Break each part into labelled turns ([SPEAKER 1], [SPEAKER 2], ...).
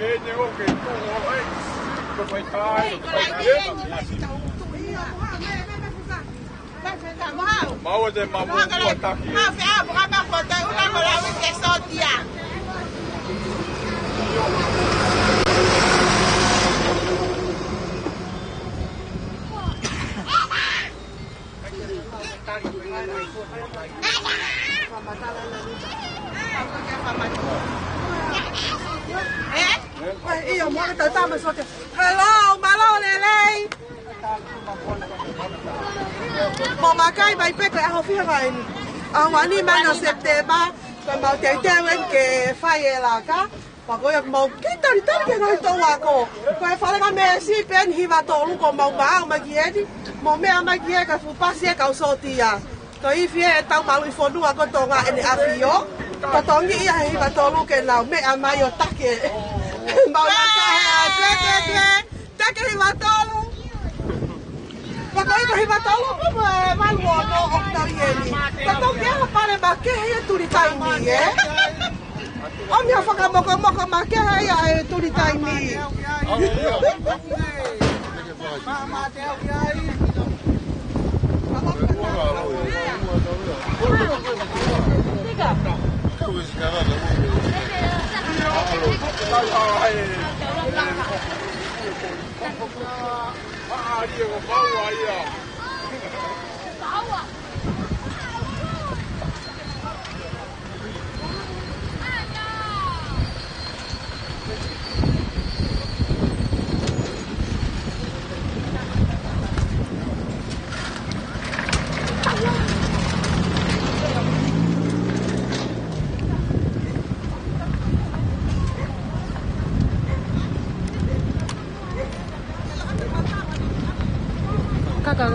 [SPEAKER 1] viene o che tu lo fai fare, lo fai bene. Ma ora ma vuoi attacchi.
[SPEAKER 2] Ma fai a ma porta una cosa che sto dia.
[SPEAKER 3] Io muoio da tama so che hello, malo lei. Mama kai mai pe ka ho fi hai ni. Wa ni ma no September, ko mau te te wen ke fai la ka. Wa ko ya mau ki tari tari ke no to wa ko. Ko e fale ka me si pen hi va to lu ko mau ba ma ki e di. Mo me ma ki e ka fu pasi e ka so ti ya. Ko i fi e tau malu i fonu a ko to nga ene afio. Ko to ngi ia hi va to lu ke na me a mai o take. Mau la ka te hi va to lu. Pakai kahi batalo ko mal wono oktarieni. Tato kia pare ba ke he turi taimi e. O mi afaka moko ma ke he turi taimi.
[SPEAKER 2] Mama te o ai.
[SPEAKER 1] Ah, Diego, vamos aí, ó.
[SPEAKER 3] Kakak.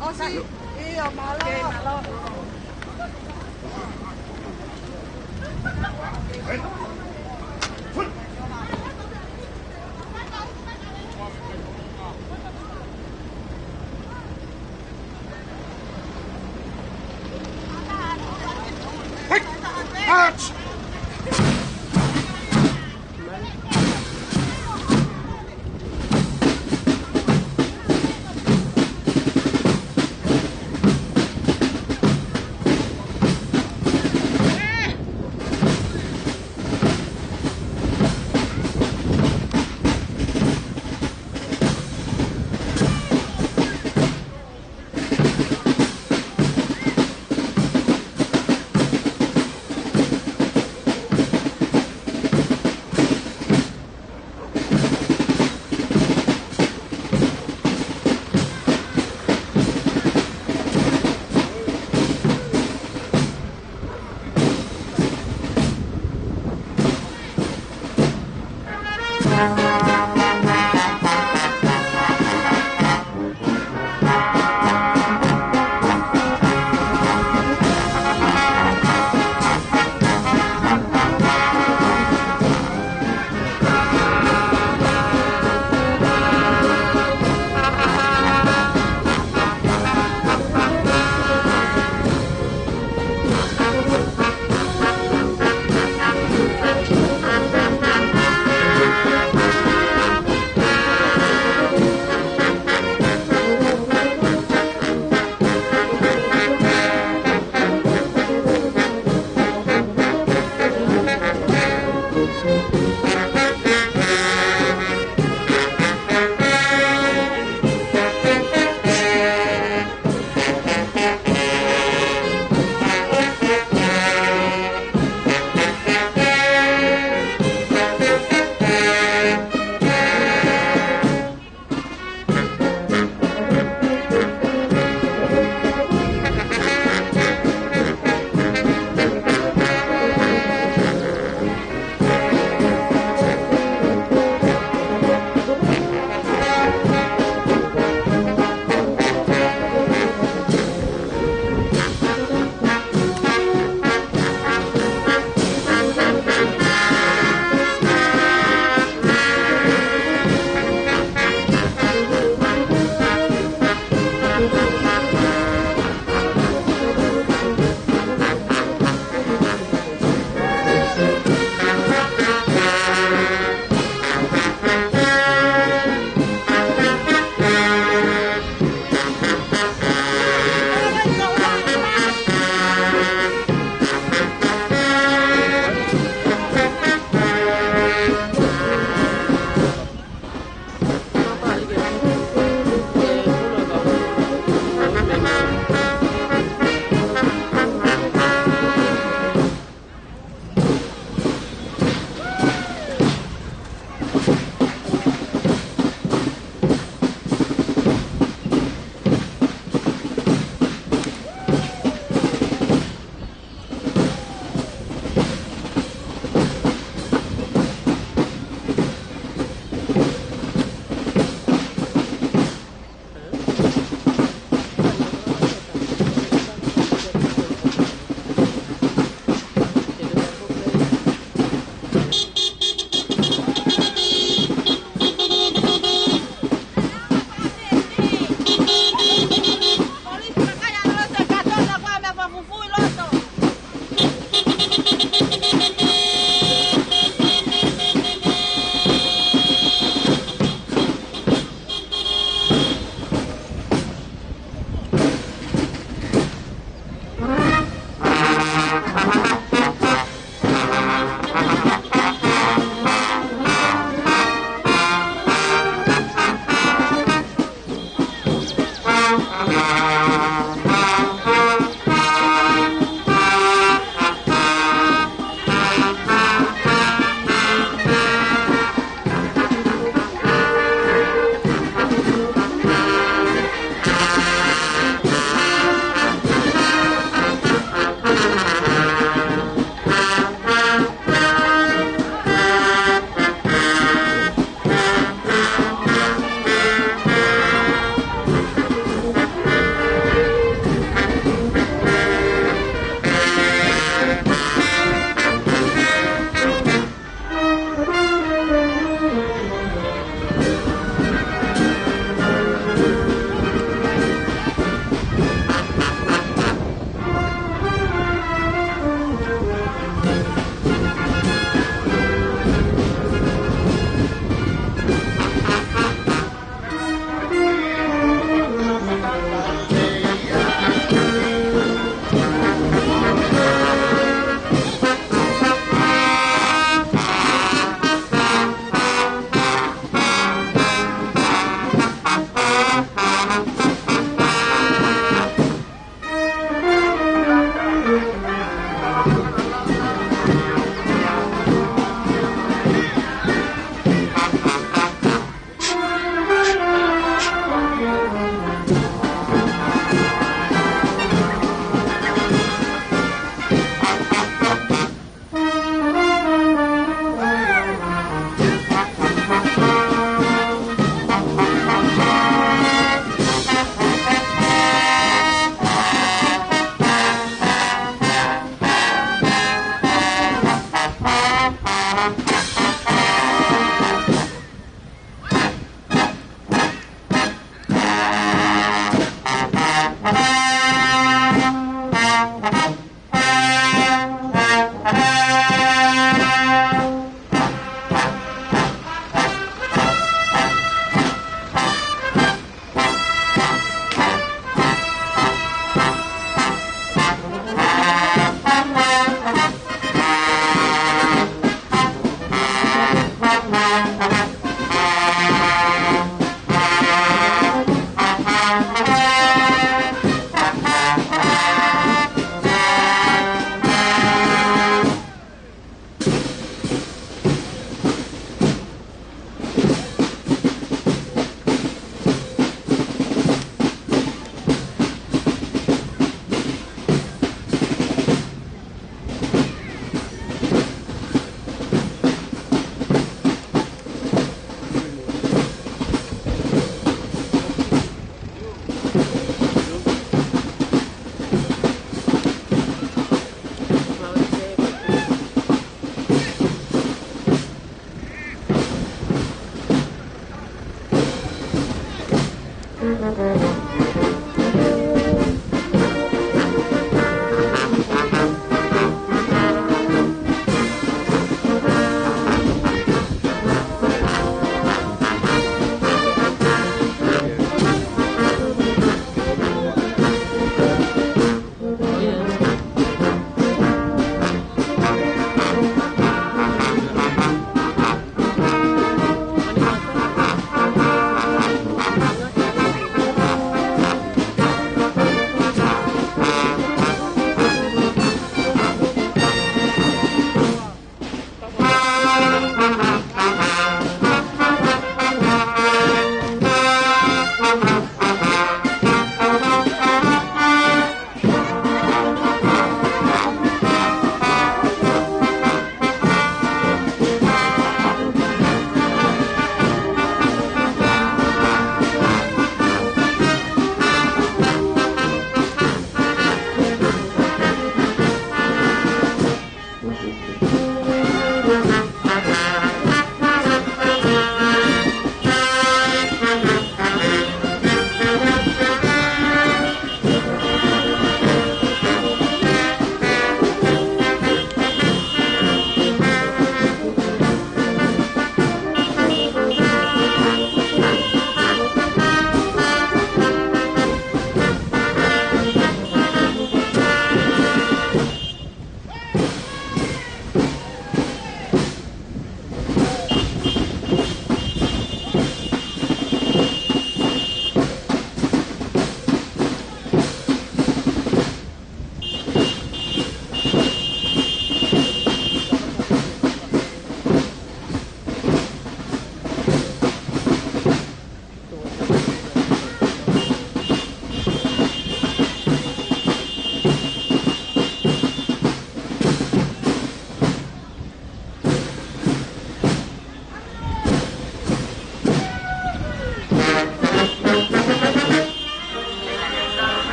[SPEAKER 3] Oh sì, io malo.
[SPEAKER 1] March!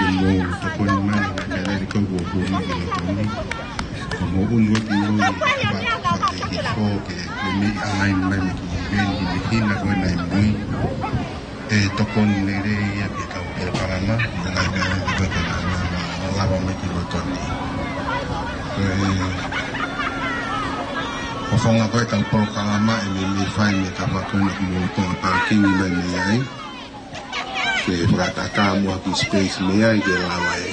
[SPEAKER 4] de mo to ko ni mai na na ko go go ni ni como un go ki no ni ko ke ni ai mai ni ben ni ki na ko na muy to ko ni le ya pe ka o para na na la ba me ki lo to ni o fonga ko ka por kalama e me fai me ka ba ko ni mo to pa ki ni me ni ai ke frata ka mo ki space me ai ke la wa e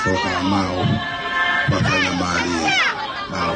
[SPEAKER 4] por kalama o pa ka na mari bao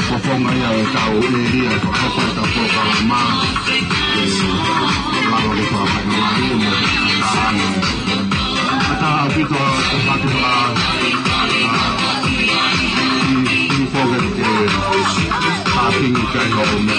[SPEAKER 4] poponga ia e tau eria ko hapa ta programa lawa de ko hapa na mari mo ata apito ko hapa la i forget ke parking kai ho me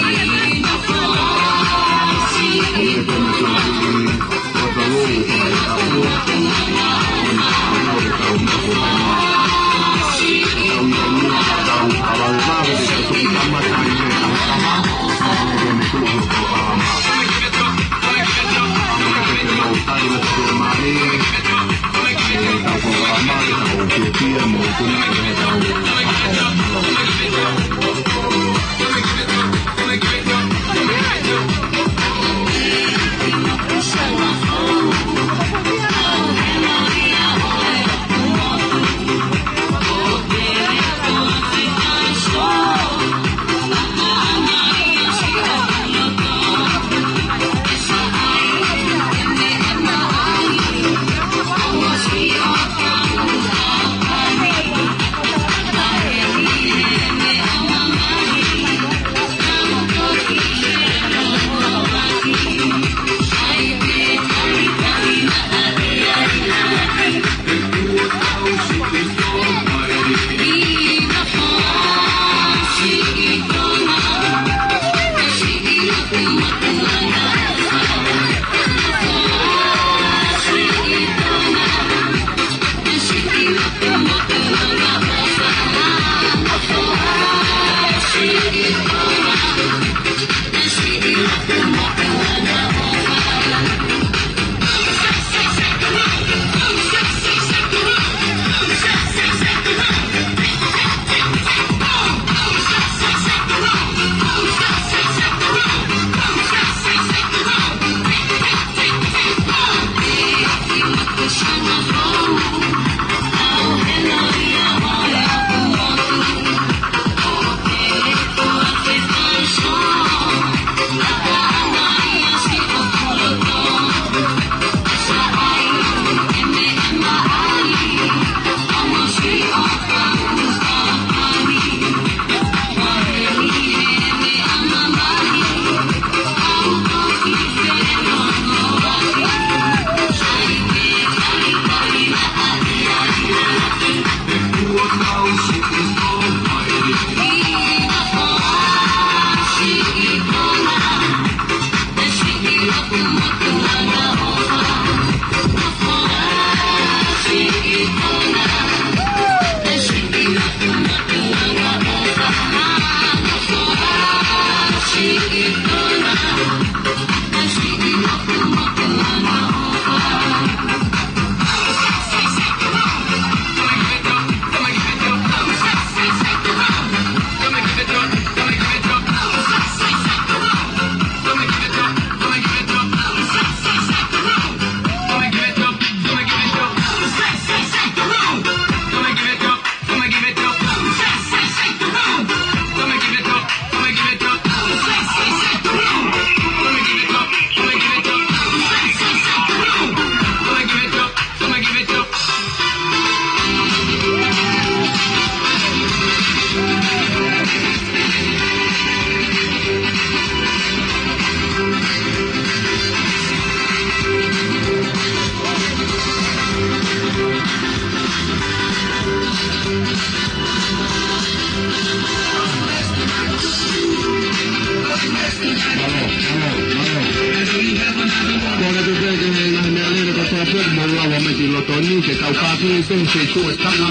[SPEAKER 5] ke tau kāpi te se tu e tanga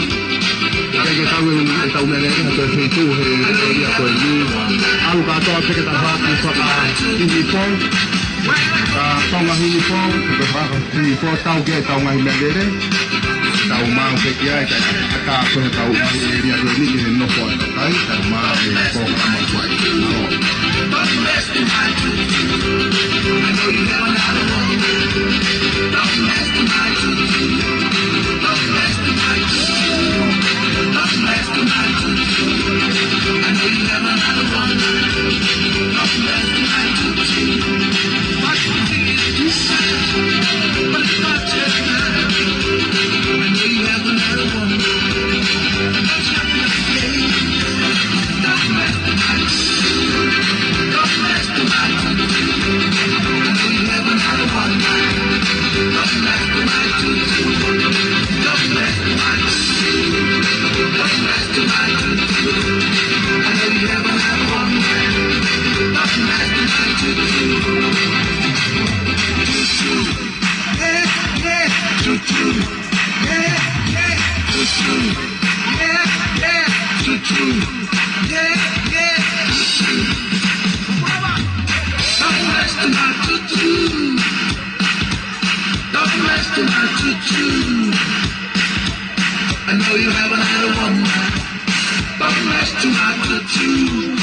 [SPEAKER 5] ke tau mele ke tau se tu he ia koe ni au katoa te ke tau hāpi whaka hini pō tonga hini pō ke whaka hini pō tau ke tau ngahi mele tau mau ke kia e ka koe tau ngahi e ria koe ni ke he nofo e takai tau mau e pō kama kuai Don't mess with my tutu. I know you never know how to walk. Don't mess with my tutu. Don't mess with my tutu. Don't mess with my tutu. I know you never know how to walk. Don't mess with my tutu. My tutu is decent, but it's not just that. I know you never know how to walk. Don't I know you haven't had a woman, but rest to my tattoo.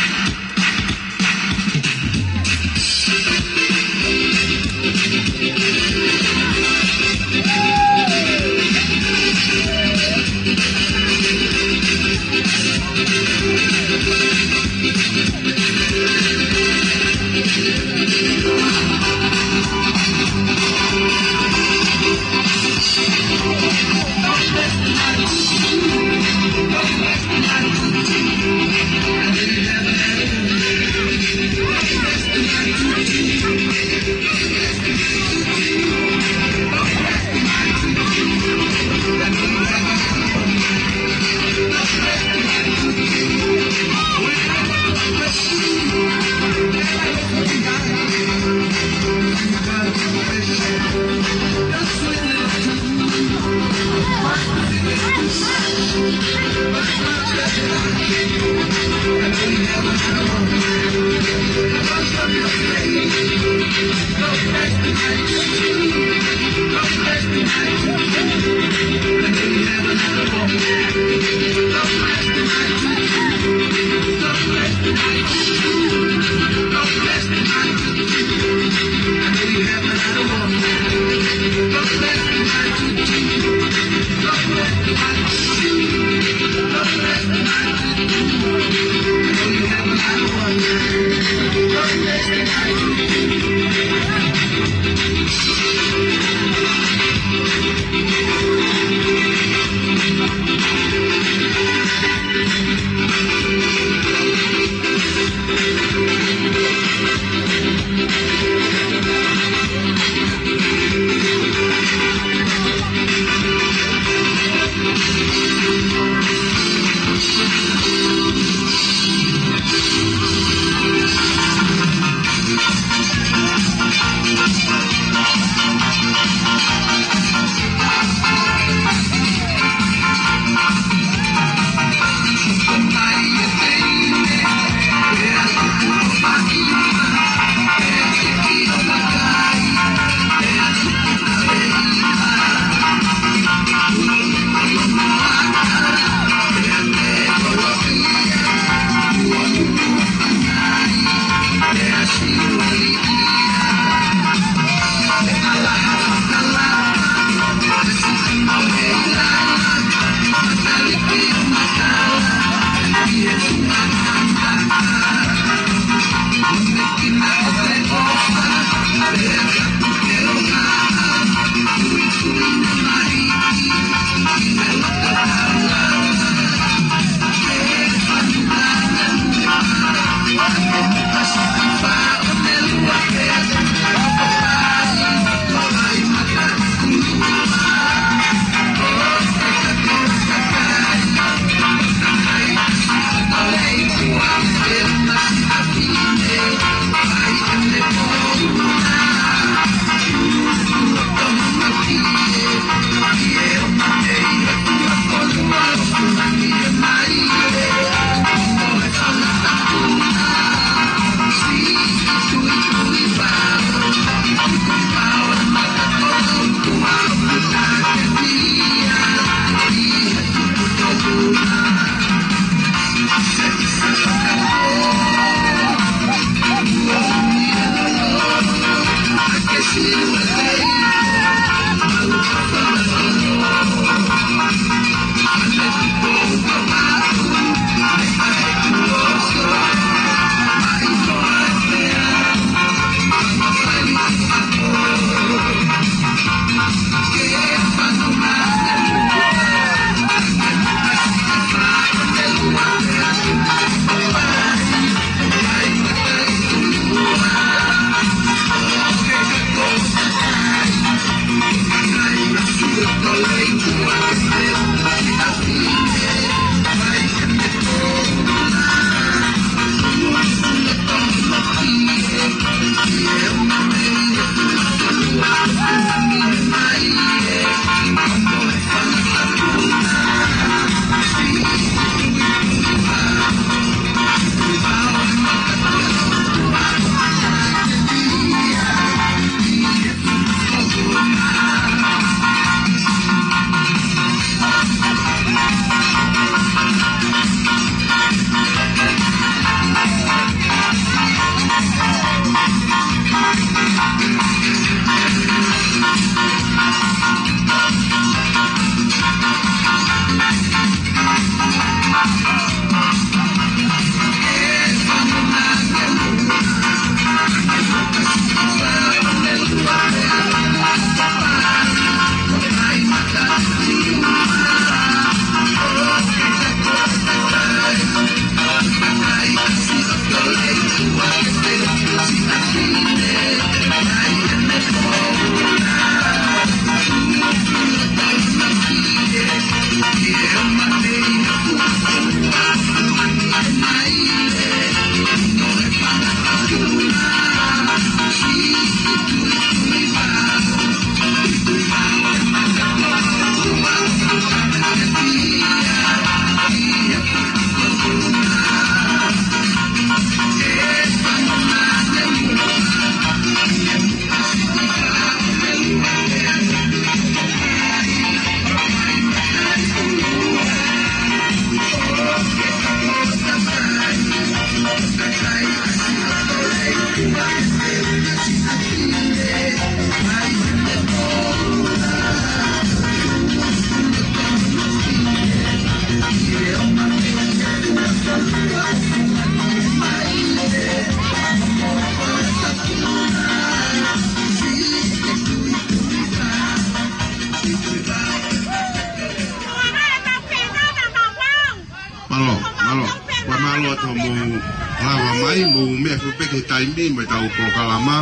[SPEAKER 4] taimi mai tau prokalama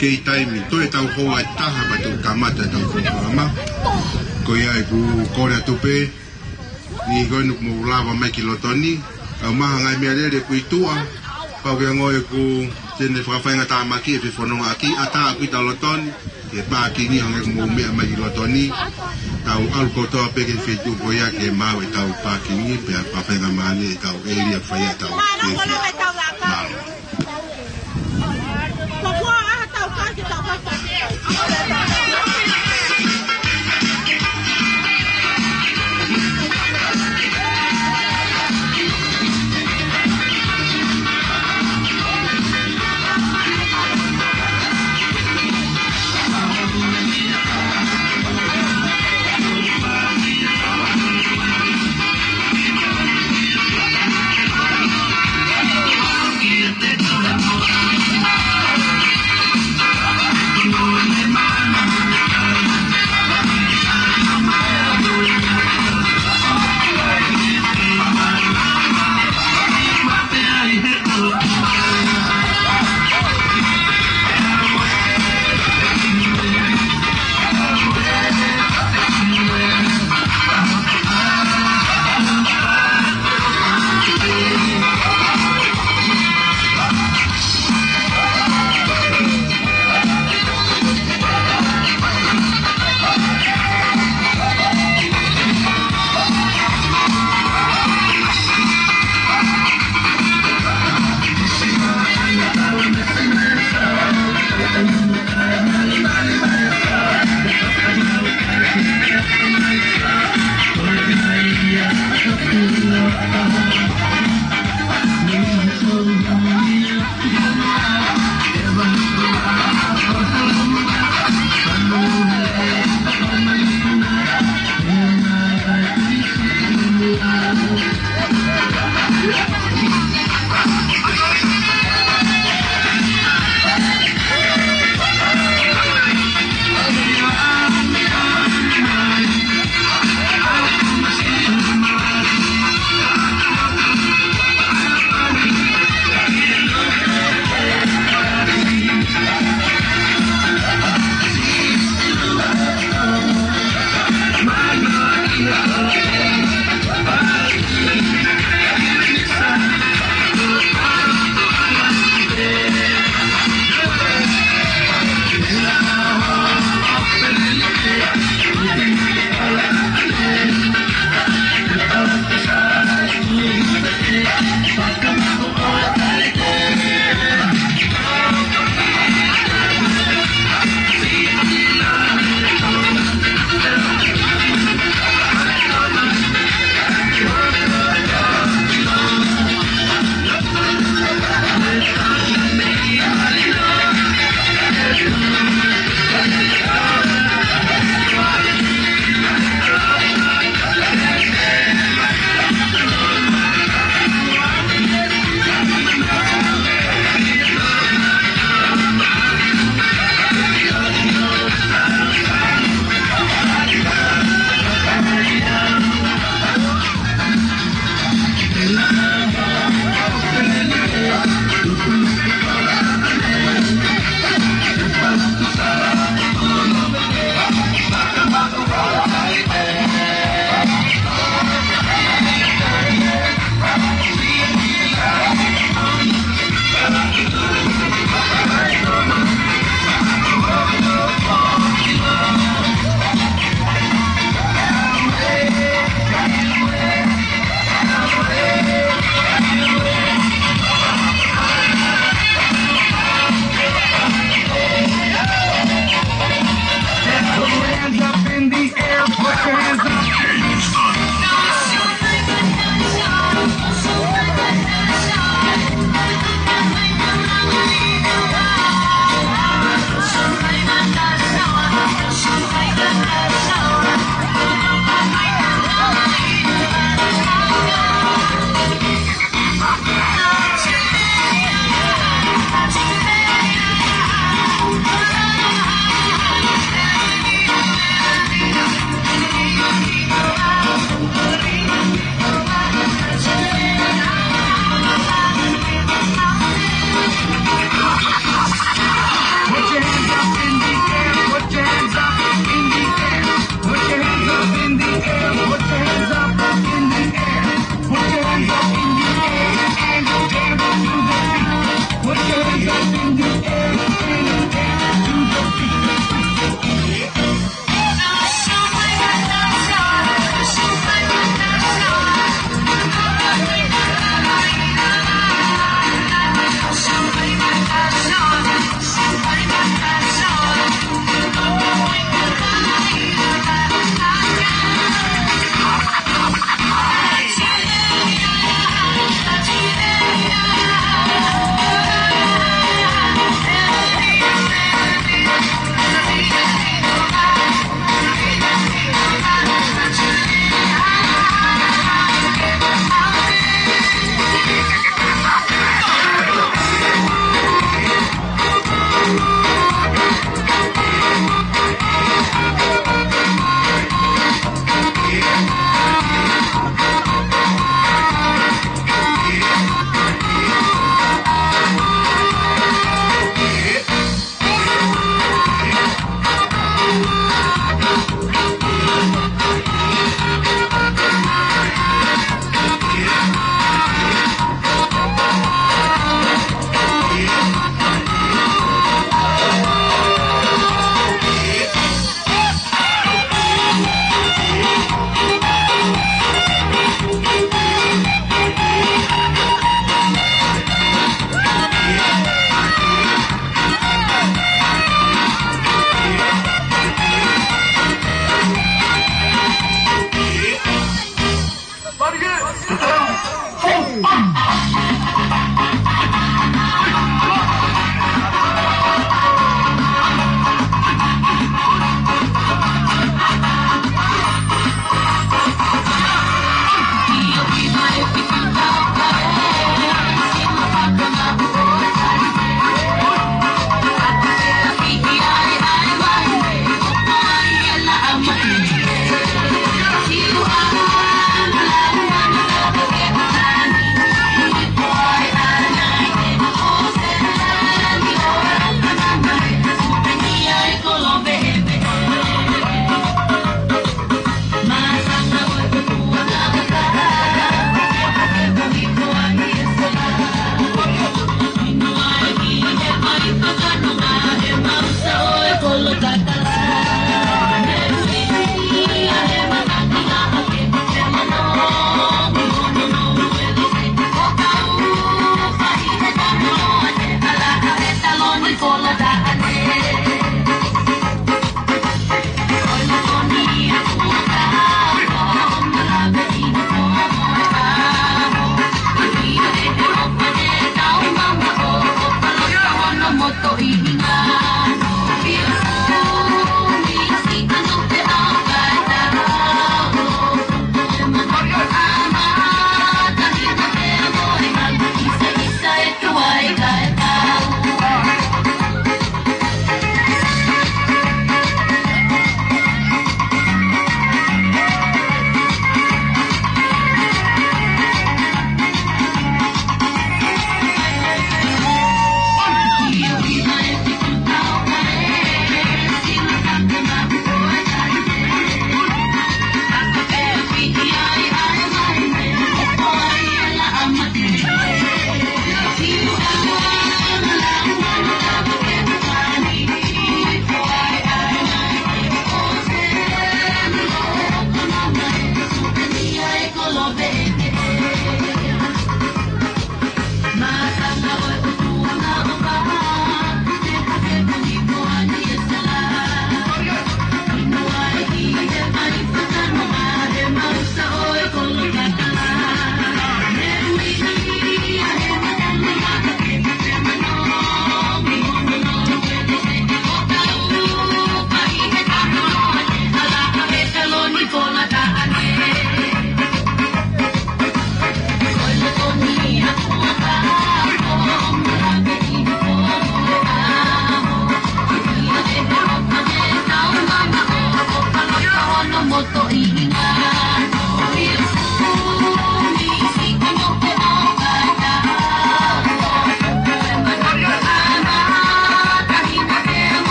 [SPEAKER 4] ke taimi to e tau hoa taha mai tau kamata tau prokalama ko ia e ku kore tupe ni ko nuk mo lava mai ki lotoni au maha ngai mea lere ku itua pau ke ngoi ku tene whakawhainga tā maki e whiwhanonga aki ata aku i tau lotoni ke pā ki ni hangai mo mea mai ki lotoni tau alu kotoa peke whetu ko ia ke mau e tau pā ki ni pe a whakawhainga maane e tau area whaia tau malo.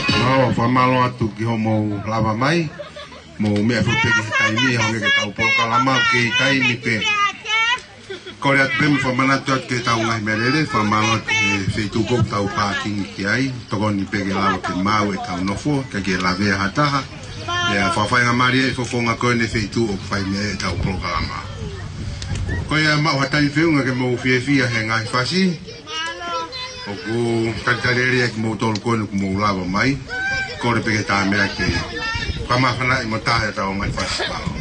[SPEAKER 4] No, whamalo atu ki ho mou lava mai. Mou mea whupeki tai ni honge ke tau polokalama ke tai ni pe. Kore atu pemu whamanatu atu ke tau ngai merere, whamalo atu whetupok tau pākingi ki ai. Toko ni peke lava ke mau e tau nofo, ke lavea hataha. Ia whawhainga mari e whafonga koe ne whetu o whai mea e tau polokalama. Koe a mau hatai whiunga ke mou whiewhia he ngai whasi. O ku karitarere e ki mou tolu koe ku mou lava mai. Kore peke tā mea ke whamawhana i mo tāhe tau ngai whasi pao.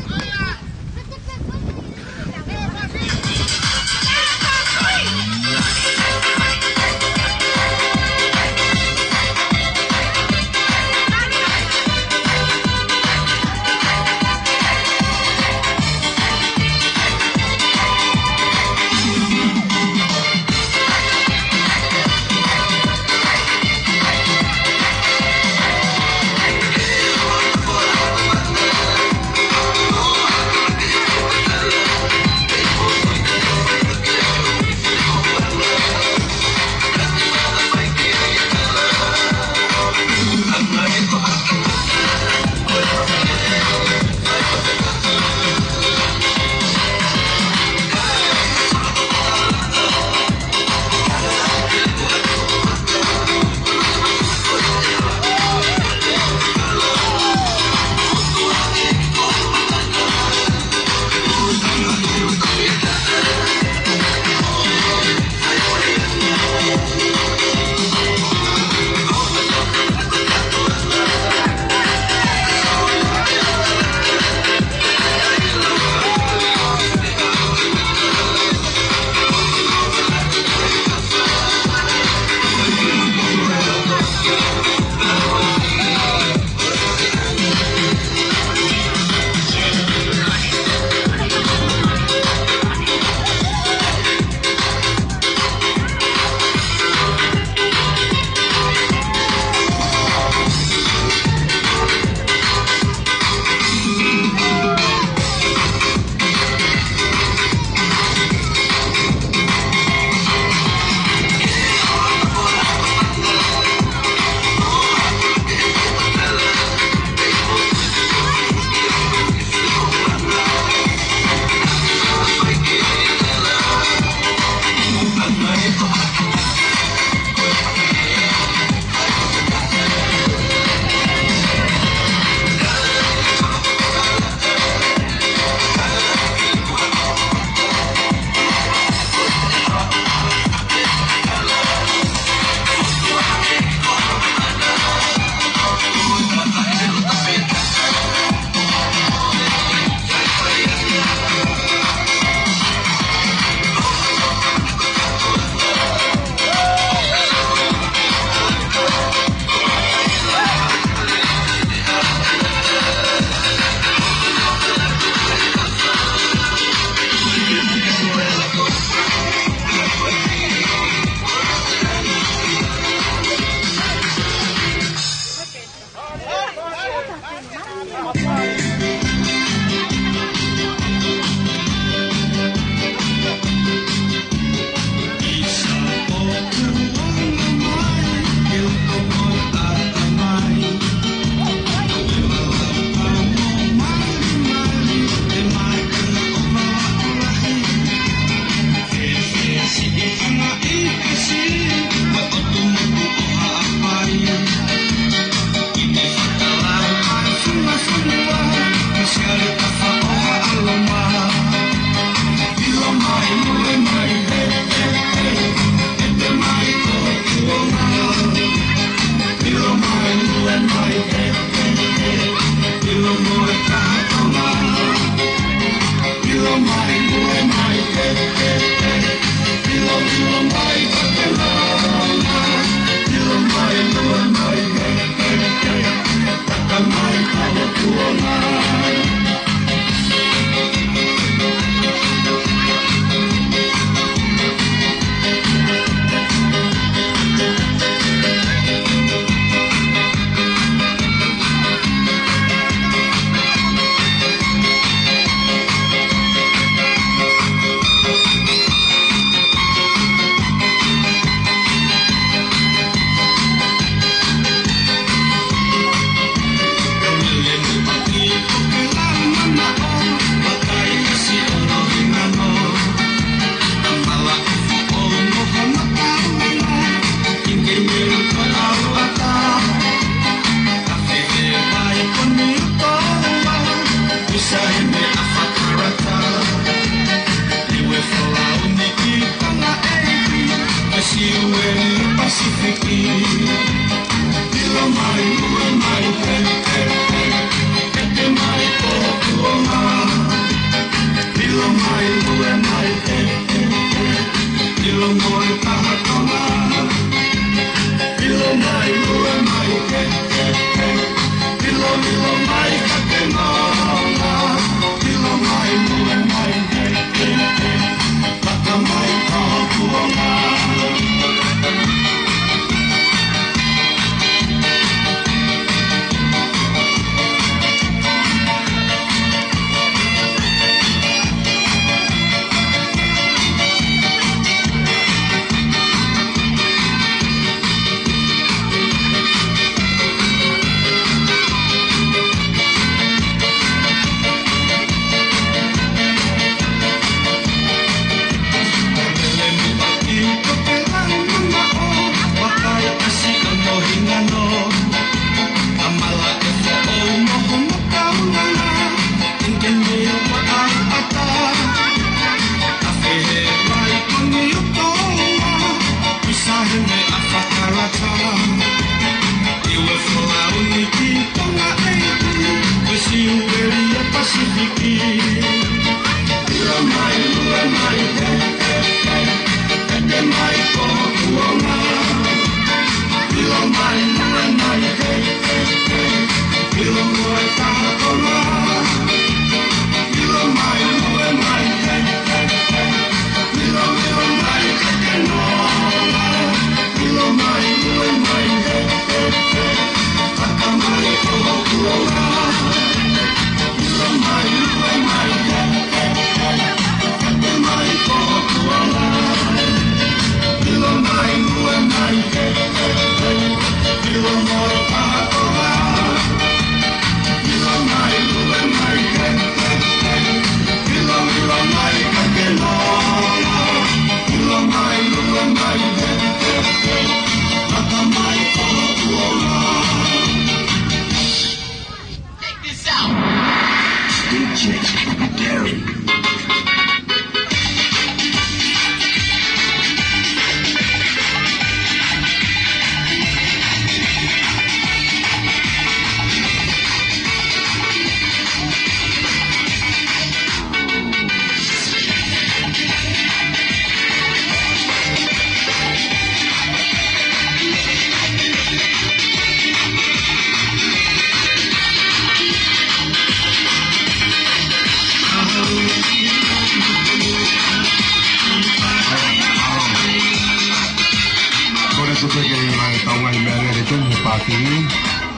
[SPEAKER 5] de ton parking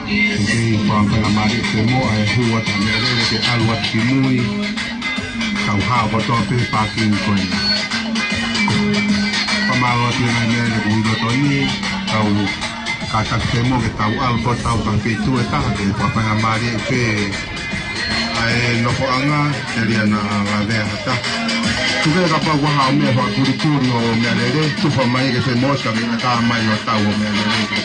[SPEAKER 5] di pamamari temo ai huwa tamere de alwa kimui kau ha boto pe parking koi pamalo tiene nere buido toni kau kata temo ke tau albo tau kan pitu eta de pamamari pe ai loko anga seriana la verta tuke kapa wa ha me ha kuri o me lele tu fa mai ke se mosca ke ka mai o tau me lele ke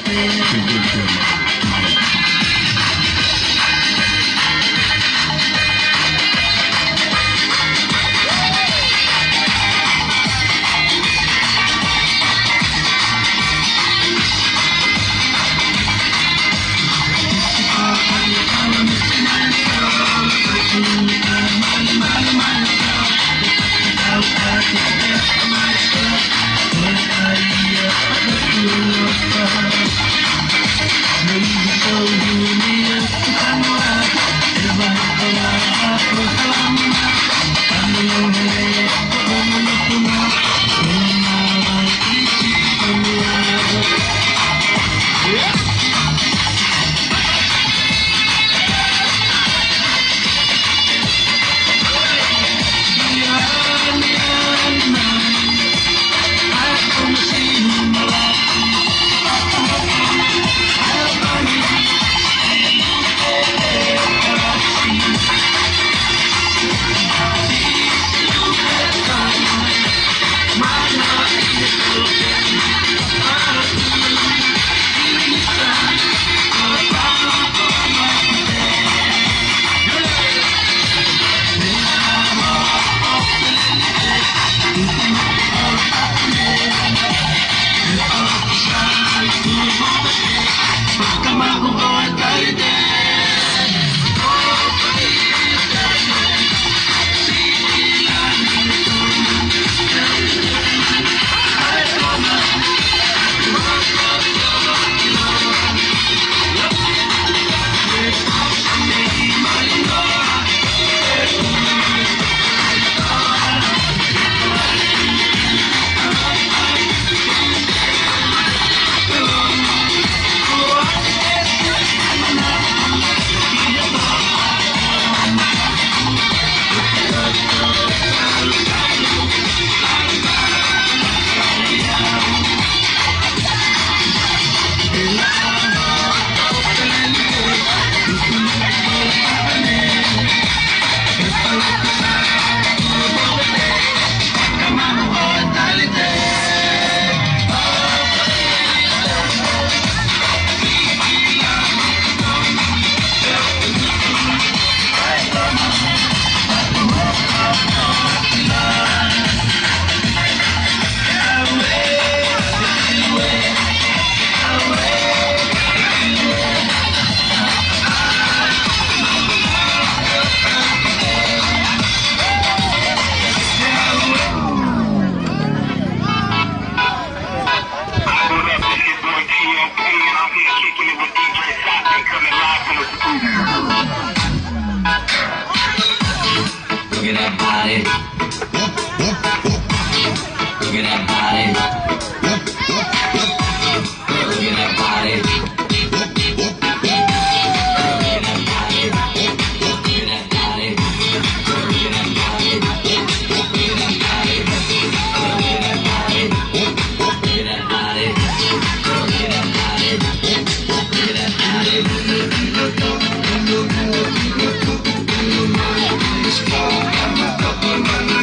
[SPEAKER 6] Let's go.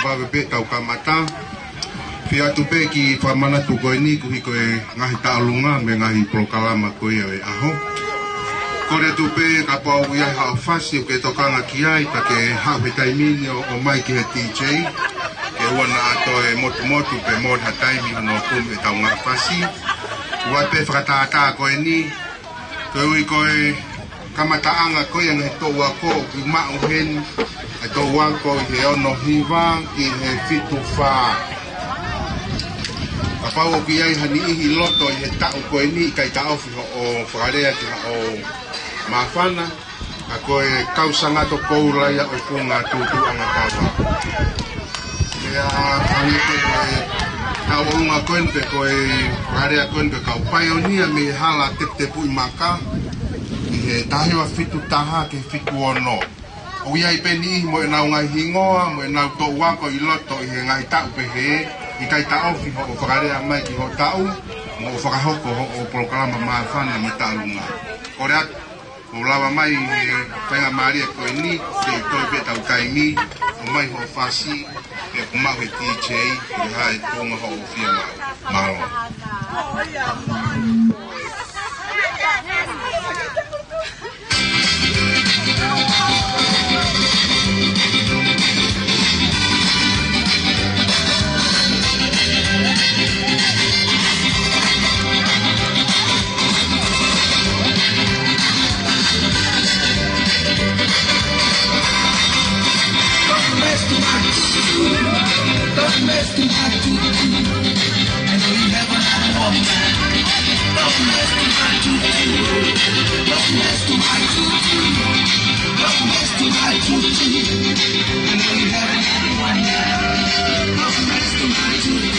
[SPEAKER 4] vawe pe tau kamata. Pia tu pe ki whamana tu koe ni kuhi koe ngahi tālunga me ngahi prokalama koe au e aho. Kore tu pe ka pau iai hao whasi o ke tokanga ki ai ta ke hao he taimini o mai ki he TJ. Ke ua na ato e motu motu pe mod ha taimi ano kum e tau ngā whasi. Ua pe whakataata koe ni. Koe ui koe kamataanga koe ang he tō wako ki mao hen. He tō wako i he ono hiwa ki he fitu wha. Ka pau o ki ai hani ihi loto i he tau koe ni kai ta ofi o whakarea ki o mawhana. Ka koe kausanga to kouraya o kunga tutu anga tawa. Mea hangi koe tau unga koen pe koe whakarea koen pe kau paionia me hala te pui maka. I he tahiwa fitu taha ke fitu ono. O iai pe ni mo e nau ngai hingoa, mo e nau tō wako i loto i he ngai tau pe he. I kai ta ofi ho o whakarea mai ki ho tau, mo o whakahoko ho o prokalama mawhana me tālunga. Kore atu, o lawa mai whainga maria koe ni, te i toi pe tau kaimi, o mai ho whasi, e kumau he TJ, i hae tōnga ho o whia mau.
[SPEAKER 6] Don't mess to my tutu. I know you never had a woman. Don't mess to my tutu. Don't mess to my tutu. Don't mess to my tutu. I know you haven't had a woman. Don't mess to my tutu.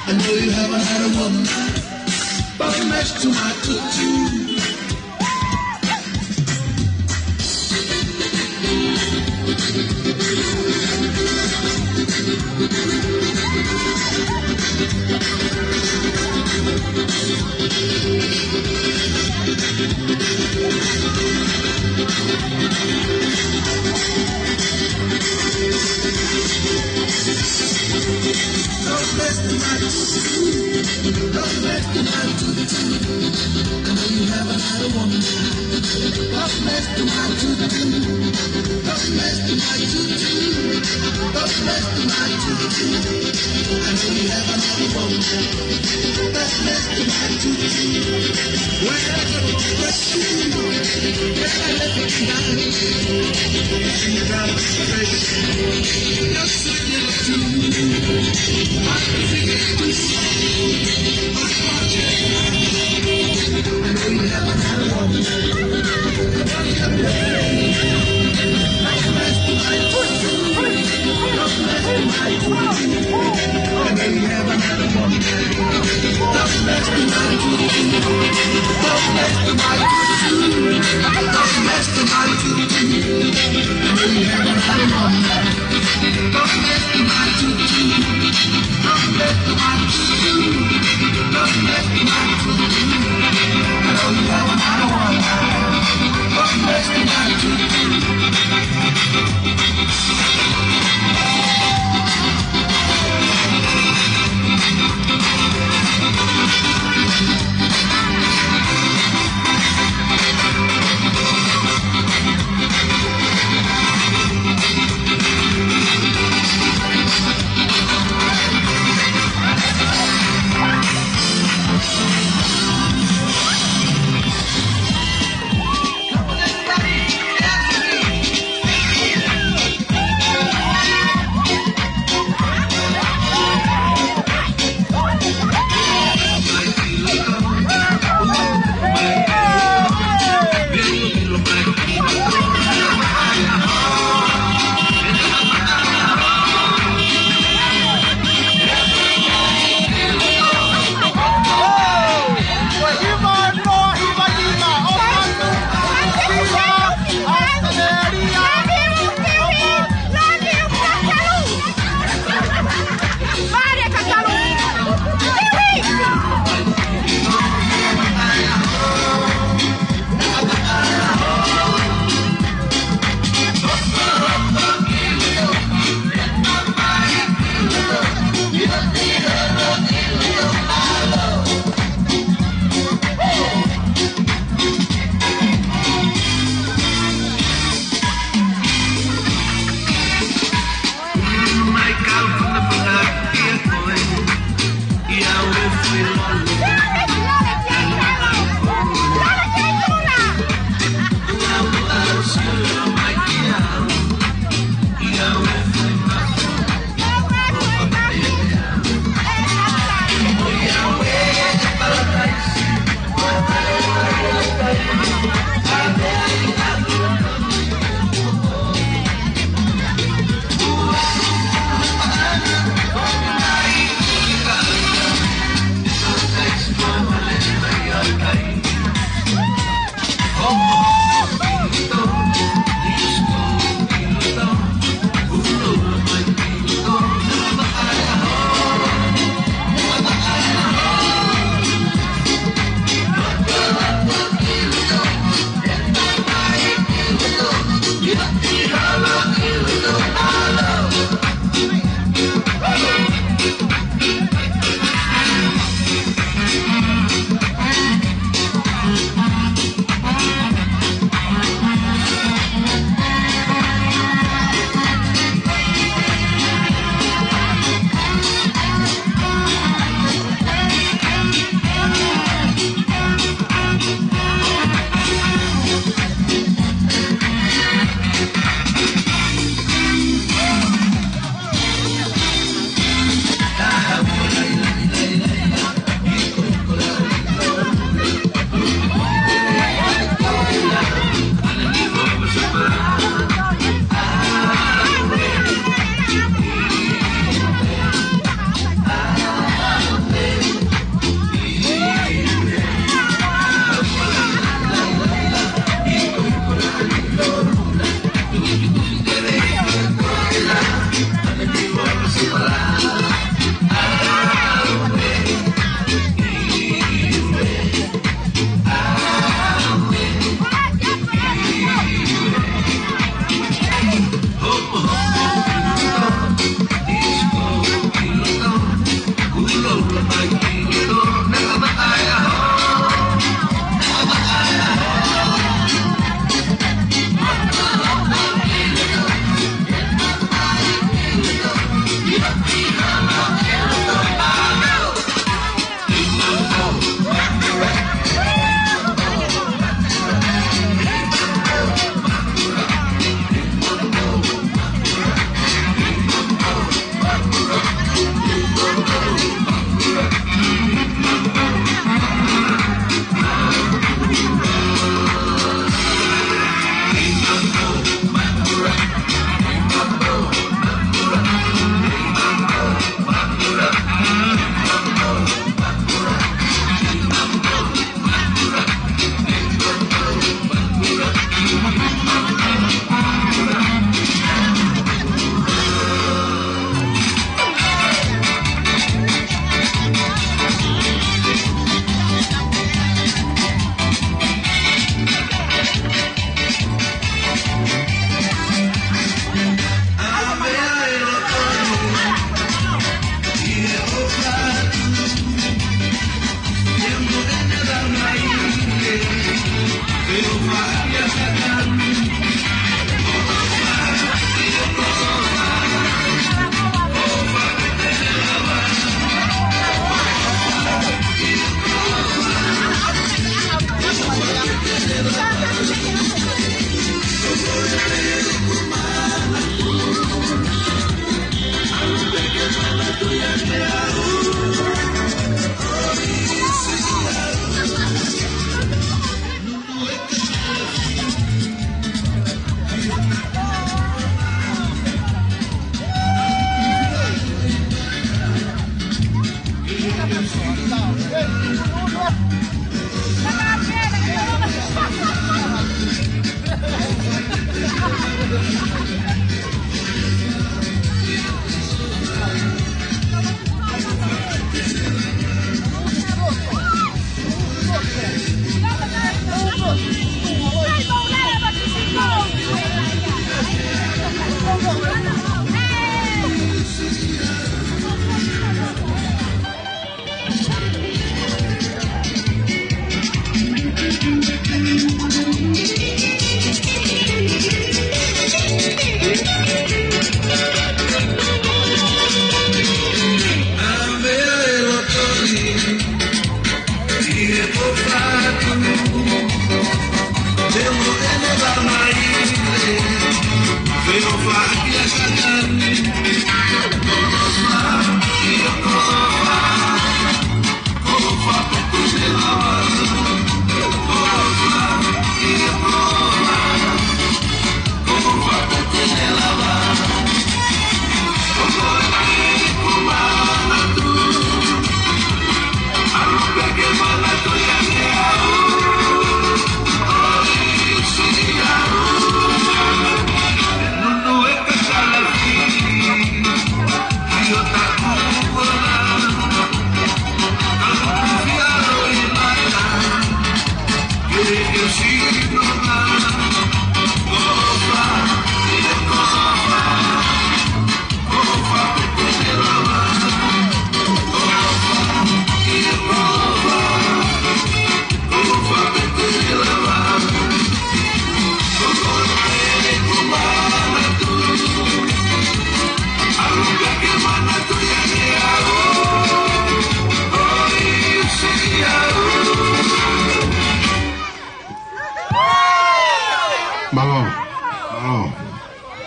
[SPEAKER 6] I know you haven't had a woman, but next to my tutu. Don't mess to my tutu. Don't mess to my tutu. I know you haven't had a woman. Don't mess to my tutu. Don't mess to my tutu. Don't mess to my tutu. I know you haven't had a woman. Don't mess to my tutu. When I go to rescue, when I let it down, and you got a space, you're singing to me. I know you haven't had a woman. Don't mess to my tutu. Don't mess to my tutu. I know you haven't had a woman. Don't mess to my tutu. Don't mess to my tutu. Don't mess to my tutu. I know you haven't had a woman. Don't mess to my tutu. Don't mess to my tutu. Don't mess to my tutu. I know you haven't had a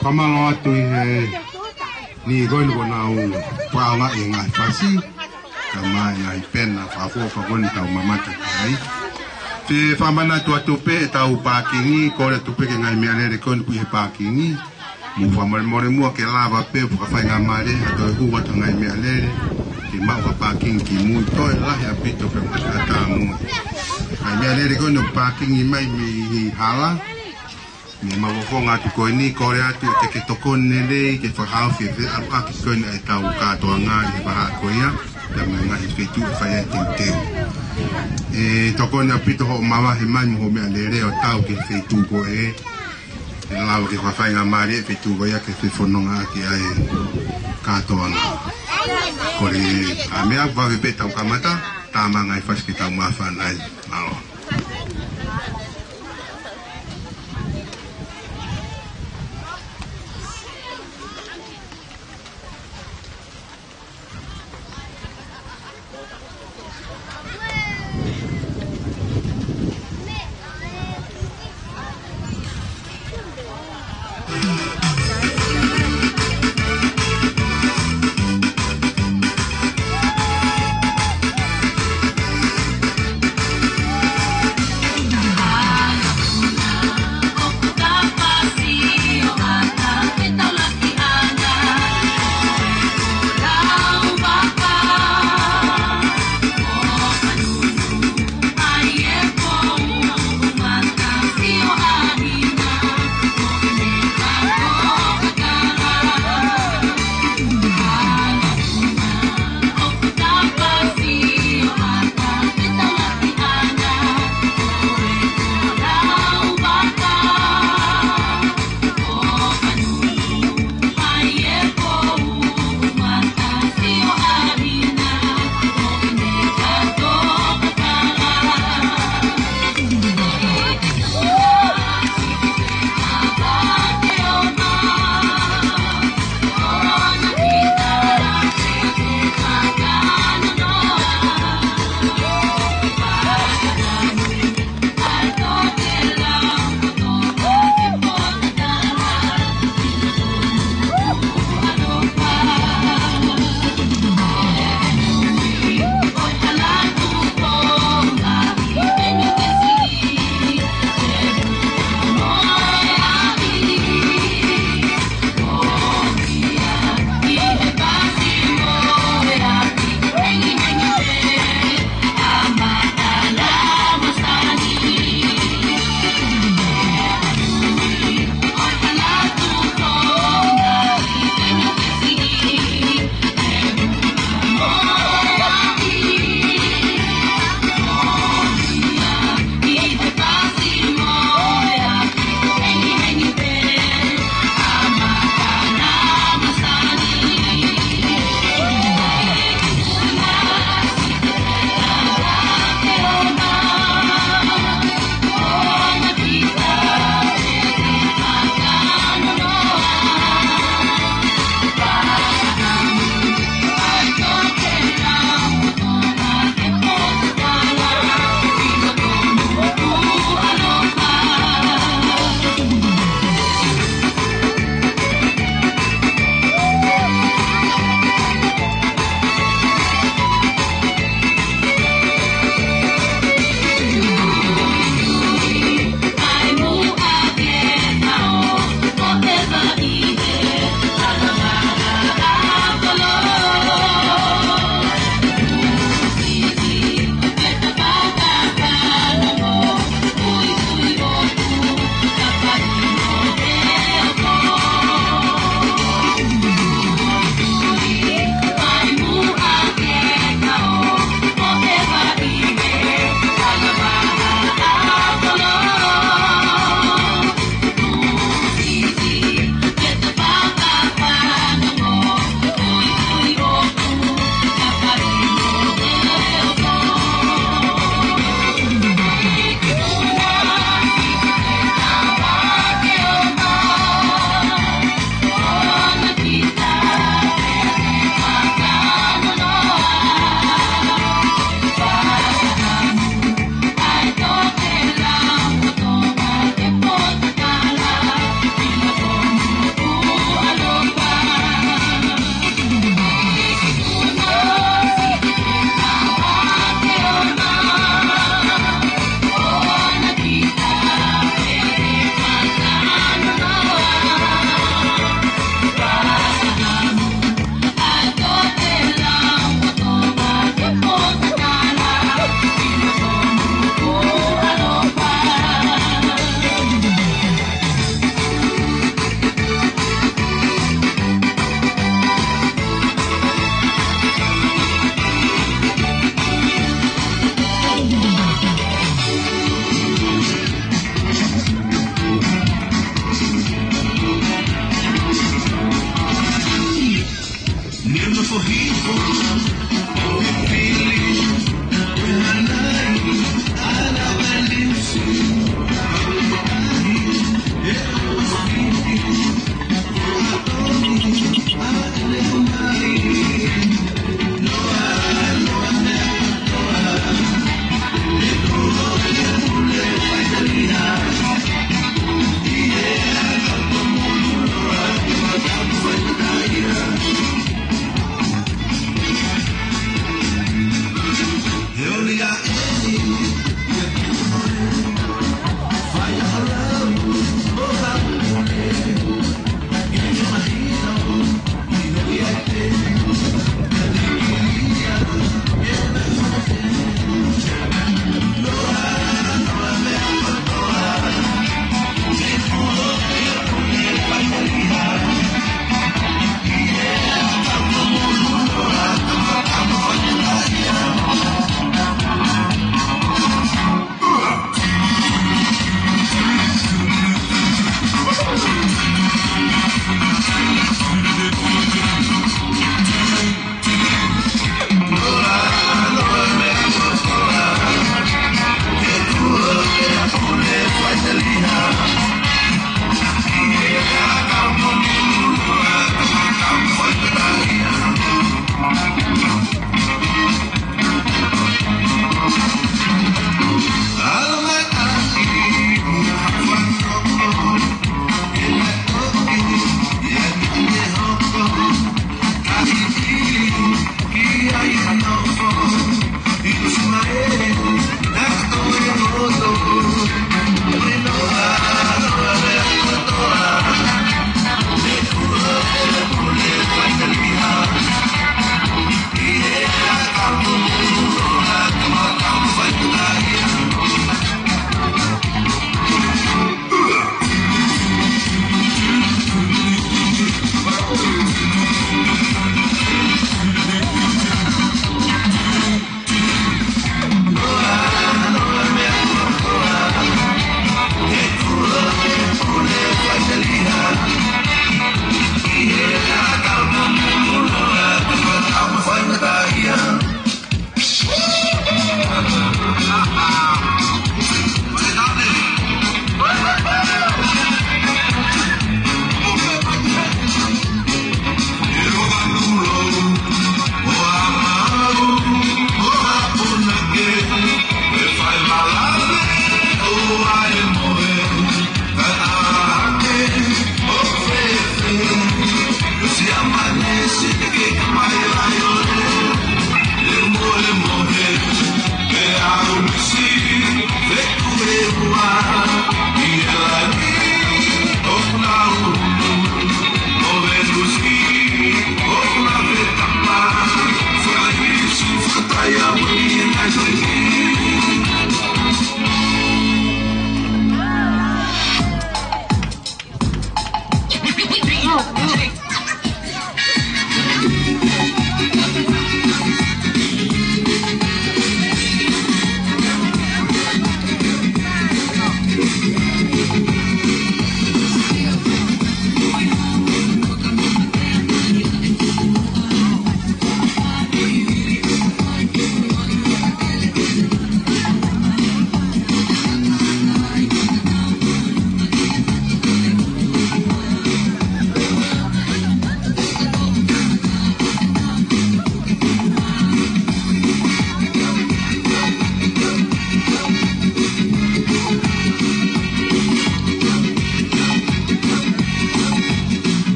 [SPEAKER 4] Pamalo atu ni goi no na u pa nga inga fasi kama ngai pena fa fo fa goni tau mamata ai te famana tu atu pe tau parkingi ko le tu pe ngai me ale ko ku he parkingi mu fa more mu ke lava pe fa fa nga mare to ku wa ngai me ale ki ma fa parking ki mu to la ya pito pe ta mu ai me ale ko no parkingi mai mi hala ni mawofonga tu ko ni ko rea tu te ke tokon nele ke fa haufi fe a ki ko ni tau ka to nga ni ba ko ya da nga i fe tu fa ya te tokon na pito ho mama he mai mo me ale re o tau ke fe tu ko la ke fa nga mari fe tu ko ya ke fe fononga ki ai ka to nga ko le a me a va be tau kamata ta ma ngai fa ki tau ma fa nai malo
[SPEAKER 6] Oh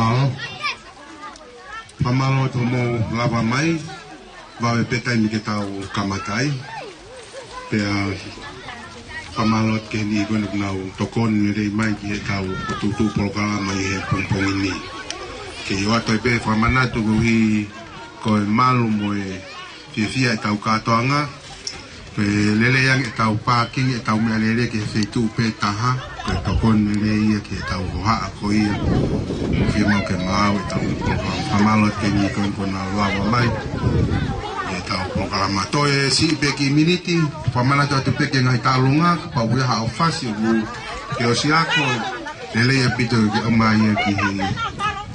[SPEAKER 4] Malo. Pamalo tomo lava mai. Vawe petai mi ke tau kamatai. Pea pamalo ke ni kone nau tokon ni rei mai ki he tau tutu programa i he pongpongi ni. Ke yo atoi pe whamanatu kuhi koe malu mo e fia e tau katoanga. Pe lele yang e tau pāking e tau mea lele ke se tu pe taha. Koe tokon ni rei ke tau hoha a koe ia. Fia mau ke mau e tau pamalo ke ni kone lava mai. Tau programa toe si peki miniti pamana tau peki ngai talunga pa uia ha ofasi u ke o siako lele e pito ke omai ki he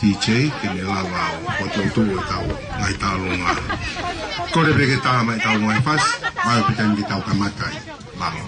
[SPEAKER 4] DJ ke le lava o tu tau ngai talunga ko le peki ta mai tau mai fas mai pita ngi tau kamatai malo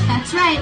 [SPEAKER 6] That's right.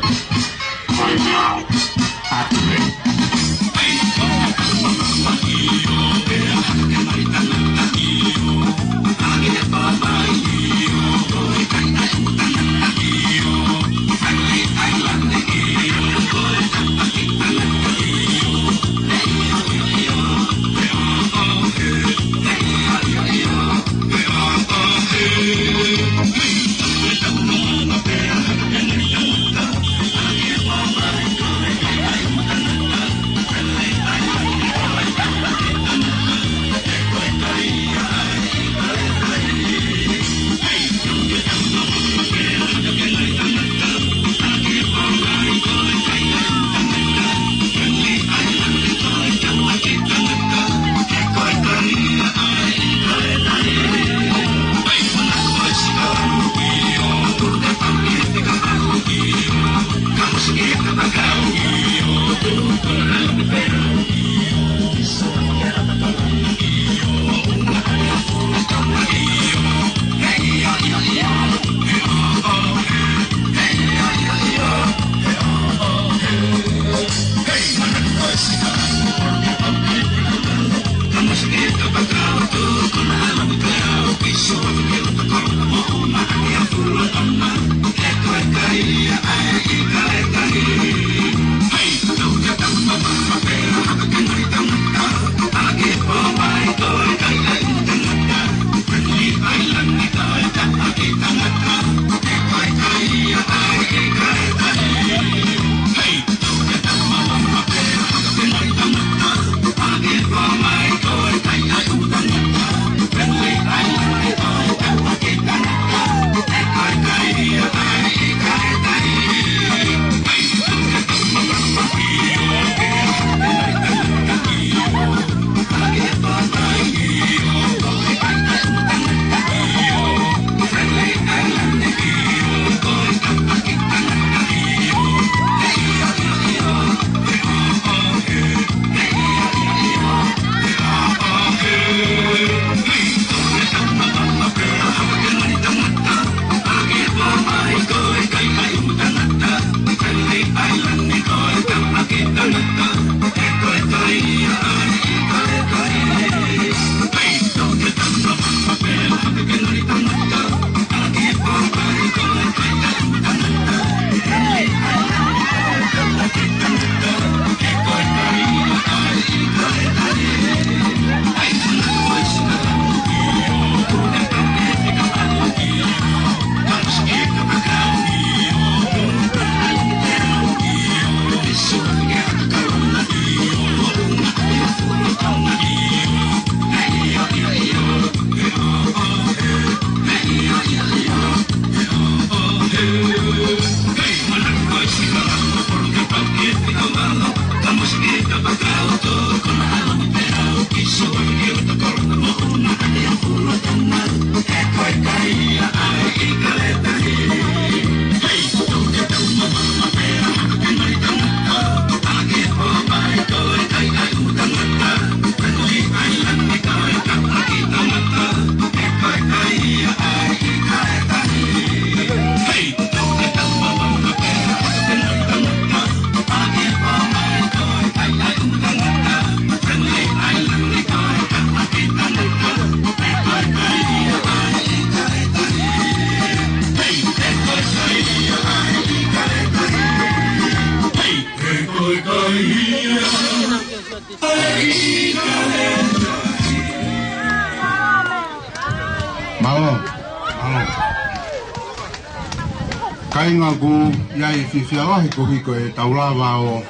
[SPEAKER 4] Kainga ku iai whiwhiawahi ko hiko e taulawa o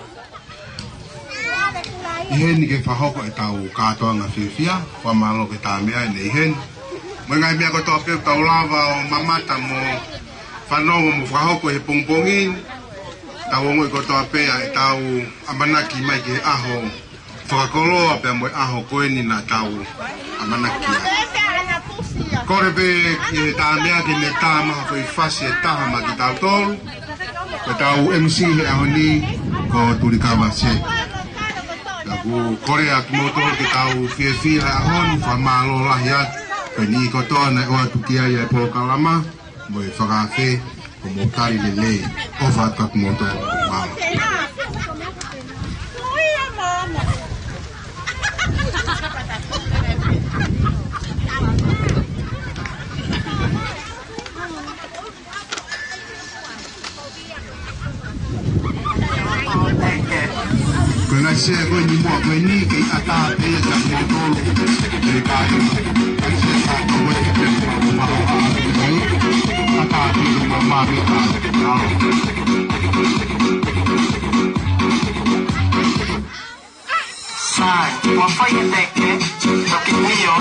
[SPEAKER 4] iheni ke whahoko e tau kātoanga whiwhia, whamalo ke tā mea e nei hen. Mwengai mea ko tō peo taulawa o mamata mo whanongo mo whahoko he pongpongin. Tau ongo i ko tō pea e tau amanaki mai ke aho whakakoloa pia mo e aho koeni na tau amanaki. Kore pe ki e tā mea ki me tā maha whai whasi e taha ma ki tau tolu. Ko tau MC he aho ni ko Turikawa se. Ku kore a ki motoho ki tau whiwhia he ahon whamalo lahi atu. Ko ni ko tōna e oa tukia i e pōkalama mo e whakawhi ko mo tari le lei o whātua ki motoho malo.
[SPEAKER 5] ngai se ko ni mo ko ni ke ata pe sa mo tolo le kai ai se sa ko we ke ma ata pe ma ma mi ta
[SPEAKER 6] sai qua fai che te che lo che io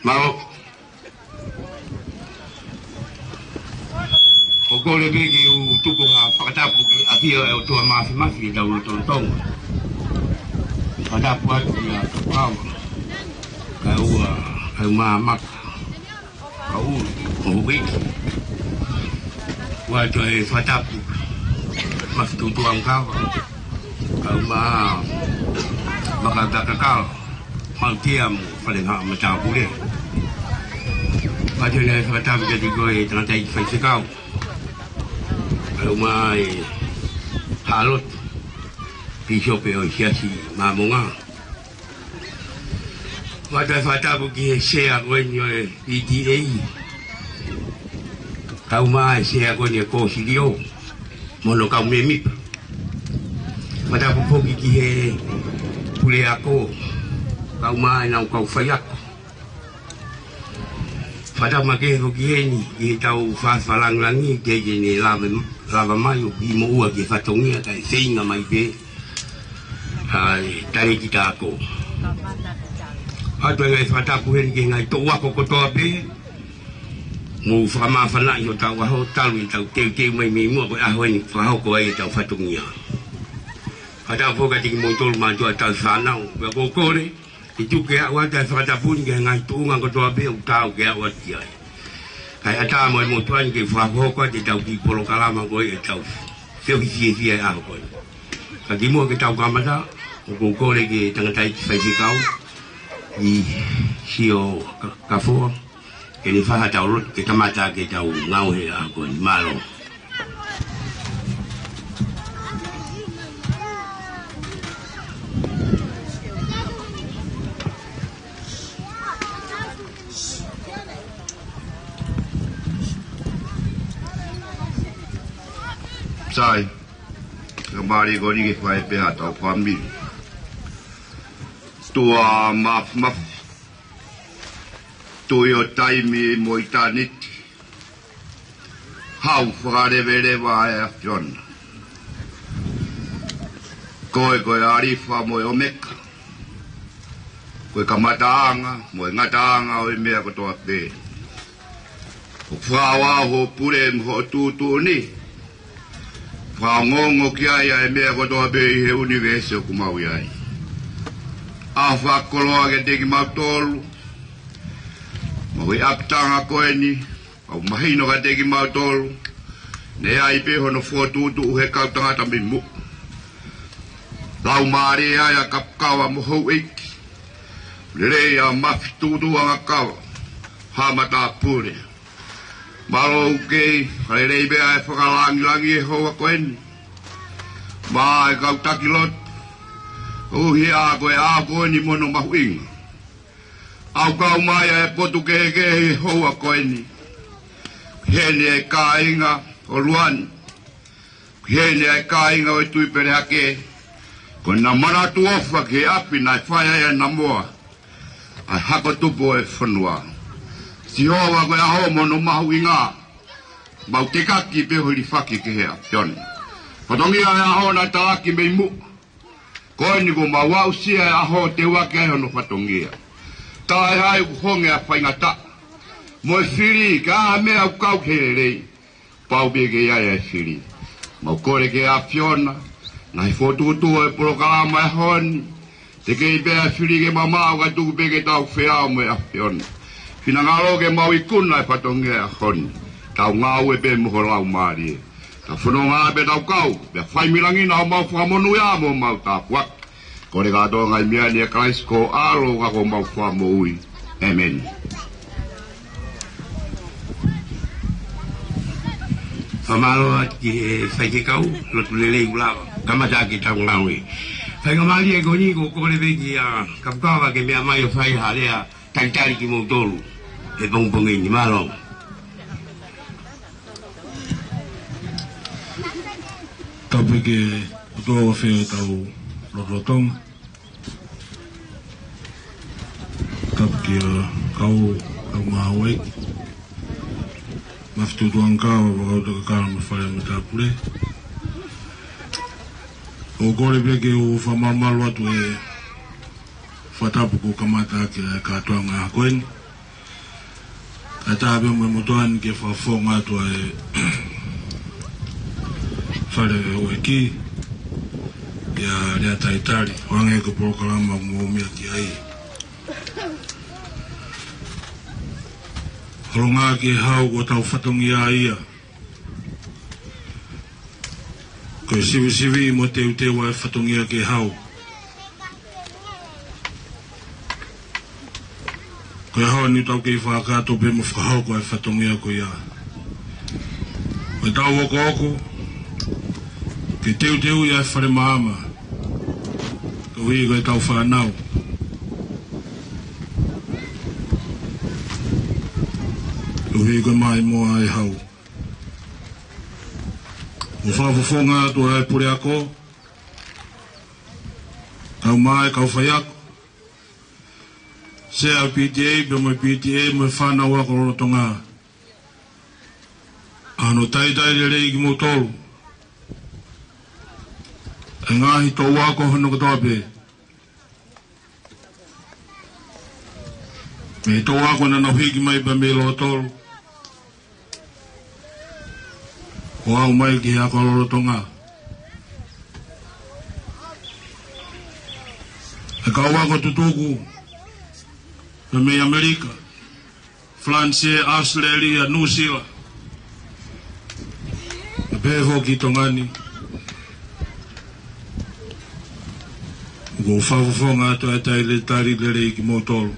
[SPEAKER 5] Mau ko le begi u tuku ha pakatapu ki apia e o tua mafi da u tontong pakatapu atu ya pau ka ma mak ka u o wiki wa to e pakatapu mas tu tuang ka ma kakal Maltiam paling hak macam boleh. Macam ni kata jadi gue tengah cari festival. Kalau mai halut pisau peo siasi mamunga. Macam kata buki share gue ni PTA. Kau mai share gue ni kosidio. Mono kau memip. Macam buki kihe boleh aku. Kau mai nau kau fayak. Pada makai hoki ni, kita tahu falang langi, dia ni lava mayu, imo ua ke fatongia, tai seinga mai be, tari kita aku. Atu ngai fata puhen ke ngai toa kokotoa be, mu fama fana yo tau aho talu tau te mai mai mo ko aho ni fa ko ai tau fatongia. Pada foka ting montol ma jo tau sana, ko kore. Itu kaya awak dah serata pun kaya ngai tu ngang ketua be utau kaya awak dia. Kaya ada mau tuan ke faham kau di tahu di pulau kalama kau tahu. Sia ah kau. Kaki mau kita tahu kamera, kau lagi tengah cari faham kau. Di sio kafu, ini faham tahu kita mata kita tahu ngau ah kau malu.
[SPEAKER 4] Sai, kembali kau ni kita lihat atau kami tua maaf tuyo taimi moitanit hau frade vele vai John koi arifa mo omeka koi kamatanga mo ngatanga o mea ko toa pe frawa ho pure ho tutu ni Pangongo kia ya mea kotoa bei he universo kumau yai.
[SPEAKER 5] a whakoloa ke teki mautolu. Maui aptanga koe ni, au mahino ka teki mautolu. Ne ai pe hono fotutu uhe kautanga tambi mu. Lau maare ai a kapkawa mohou eiki. Lere a mafitutu anga kawa. Hamata pure. Malo uke, halere be ai whakalangi e hoa koe ni. Maa e kautaki lot. Uhi a koe ni mono mahuinga. Au kau mai e potu kehe hoa koe ni. Hene e ka inga o luani. Hene e ka inga o tui pere hake. Ko na manatu ofa ke api na whaia e na moa. Ai hako tupo e whanua. Si hoa koe aho mono mahuinga. Mau te kaki pe hori whaki ke hea pioni. Patongi ai aho na talaki mei mu. Koe ni ko mawau sia e aho te wake ai hono patongia. Tai hai honge a whaingata. Moe whiri ka aha mea au kau kererei. Pau bege ia e whiri. Mau kore ke a Fiona. Nai fotutua e porokalama e honi. Te kei bea whiri ke mamau ka tuku bege tau whiao me a Fiona. Whina ngalo ke mau ikuna e patongia a honi. Tau ngau e be moho lau maari e. Ta whono ngā be tau kau. Bea whaimirangi na o mau whamonu ia mo mau tā puak. Kore kato ngai mea ni a Christ ko alo kako mau whamo ui. Amen.
[SPEAKER 7] Whamalo ki e whaike kau, lotu lelei ulawa, kamata ki tau ngaui. Whainga mali e koni ko kore veki a kapkawa ke mea mai o whai harea taitari ki mautolu. E pongpongi ni malo.
[SPEAKER 8] Tau peke utoa whewhi tau Lototong. Tau peke kau mahawai. Mafitutuang kawa wakau taka me whare me tāpure. O kore peke o whamamalu atu e whatapu ko kamata ki e katoa ngā koeni. Ka tāpe me motoani ke whawhonga atu e whare o e ki. Ia rea taitari, wange ko porokalama ngomia ki ai. Horonga ke hau ko tau whatongi a ia. Ko sivi mo te utewa e whatongi a ke hau. Ko e hau ni tau kei whakato pe mo whakahau ko e whatongi a ko ia. Ko e tau oko. Ke teu ia e whare maama. Ko hui ko e tau whanau. Ko hui ko mai moa e hau. O whawafonga atu e pure ako. Kau mai, kau whai ako. Se a PTA, pe mo PTA, mo whanau ako rotonga. Ano taitai rei ki mo tolu. E ngahi tō wako hono katoa pe. Me tō wako na hiki mai pa me lo tolu. O au mai ki hako lorotonga. E kau wako tutuku. Pe me Amerika. France, Australia, New Zealand. E pe hoki tongani. Ko whawawhonga ato e tai le tari le rei ki motolu.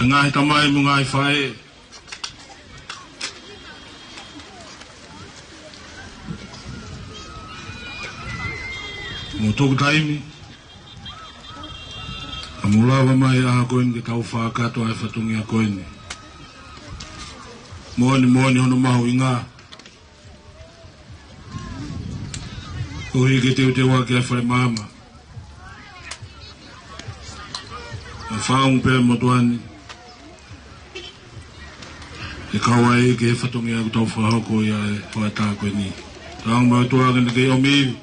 [SPEAKER 8] E ngai tamai mo ngai whae. Mo toku taimi. A mulawa mai a koeni ke tau whakato ai whatungi a koeni. Moani hono mahu i ngā. Ko hi ke te wake a whare mama. Whaung pe motuani. E kawa e ke whatongi aku tau whahoko ia e whaata koe ni. Tāng mai tuaga ni ke omiwi.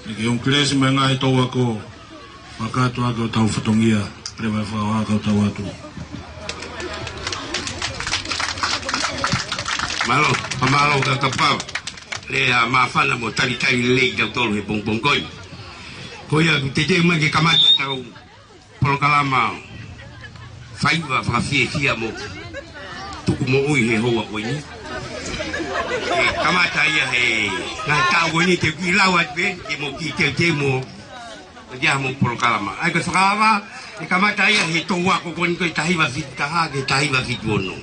[SPEAKER 8] Ni ke onklesi mai ngai tau ako. Whakato ako tau whatongi ia. Prema whahaka tau atu.
[SPEAKER 7] Malo ka kapau. Le a mawhana mo tari lei tau tolu he pongpongkoi. Koia te mai ke kamata tau polokalama faiva fia mo tuku mo ui he hoa oi ni kamata ia he na tau ni te kilawa pe ke mo ki te mo dia mo polokalama ai ka sakawa e kamata ia he toa ko ko ni ko tahiwa fita ha ke tahiwa fitwono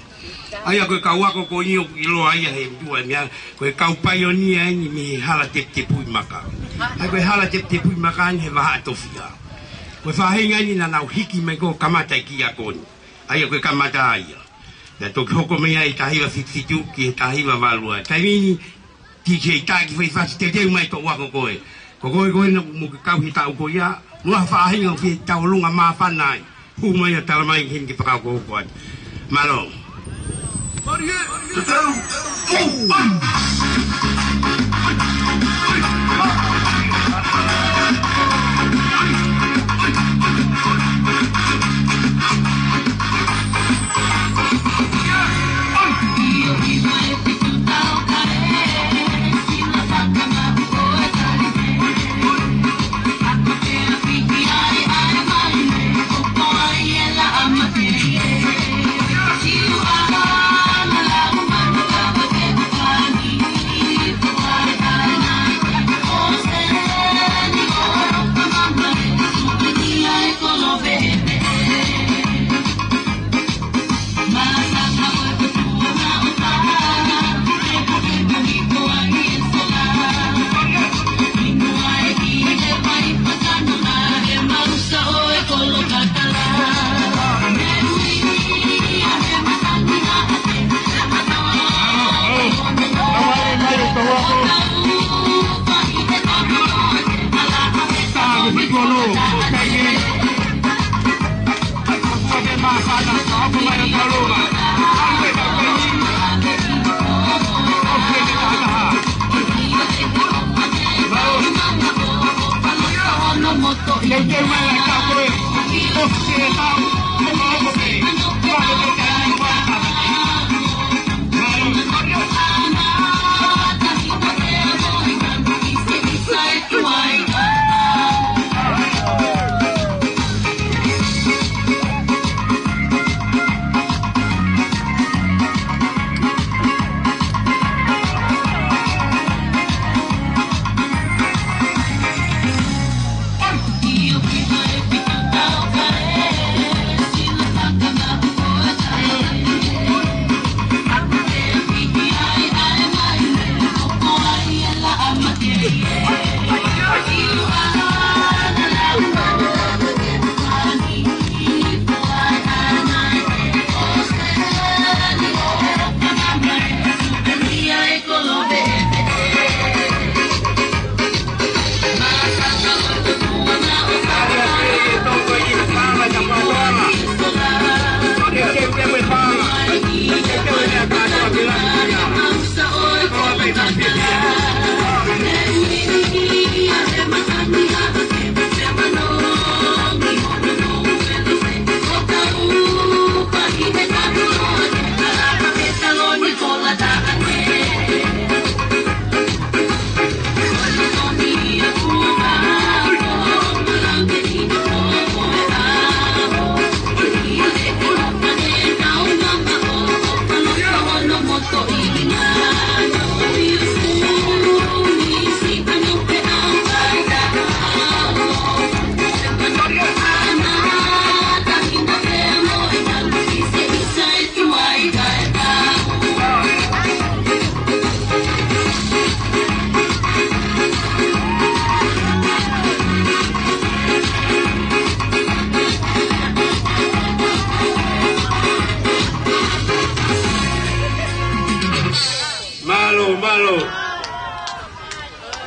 [SPEAKER 7] ai ko kawa ko ko ni ilo ai he dua mia ko kau paionia ni mi hala te pui maka ai ko hala te pui maka ni he va atofia ko fa hinga ni na nau hiki me ko kamata ki a ko ni ai ko kamata ia na to ko me ai tahiwa fitu ki tahiwa valua taimini ti ke ta ki fa te mai to wa ko e ko no mo ka hita ko ya no fa hinga ki ta lunga ma fa nai hu mai ta mai hin ki pa ko ko malo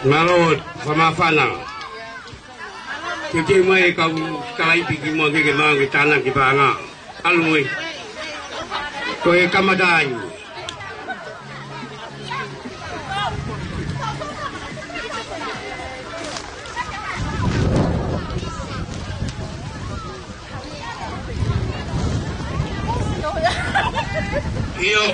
[SPEAKER 7] Malo famafana. Kiki mai kau kalai pigi mo ke mang ke tanah ke banga. Alui. Koe kamadai. Iyo.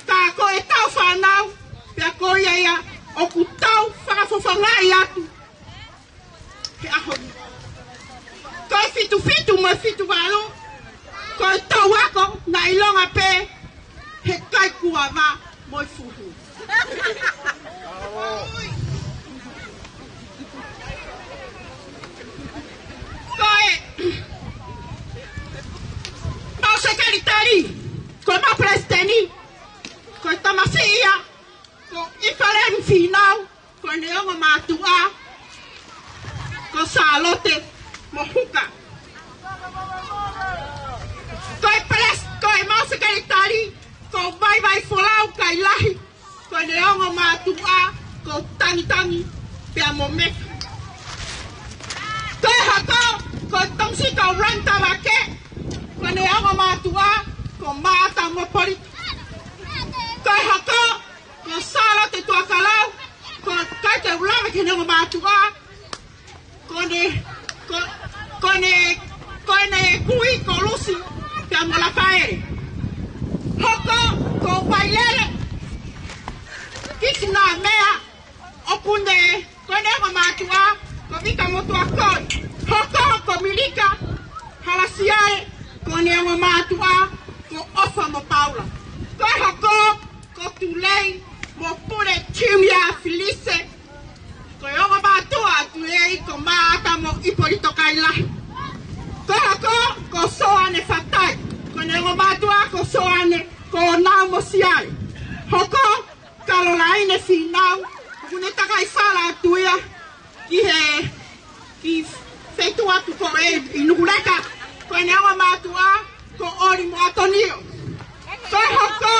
[SPEAKER 3] Ka ko e tau whanau, pia ko
[SPEAKER 2] ko ia o ku tau whakawhawhangai atu. He aho ni. Ko fitu mo fitu walo. Ko tau ako na ilonga pe he kai kuawa mo fuhu. Mau sekretari, ko mau presidente, ko tamasia, ko iparen final, ko neongo matua, ko salote mohuka. Ko mau sekretari, ko bye folau kai lahi, ko neongo matua, ko tangi pia momeka. Ko hako, ko tongsi ko ranta wake, ko neongo matua, ko mata mo poli. Ko hako, ko salote tua kalau, ko kai te ulama ke neongo matua, ko ne kui ko lusi, pia mola paere. Hoko, ko bailele, kisi na mea, okunde, ko neongo matua, ko vika motua koi. Hoko, ko milika, halasiare, ko neongo matua, ko ofa mo paula. Ko hoko, ko tulei, mo pure timia felice, ko neongo matua, tulei, ko maata mo ipolito kaila. Ko hoko, ko soane fatai, ko neongo matua, ko soane, ko nao mo siare. Hoko, kalolaine finau, kune takai fala atuia, ki feito atu ko inureka, ko neongo matua, ko ori mo atonio. Ko hoko,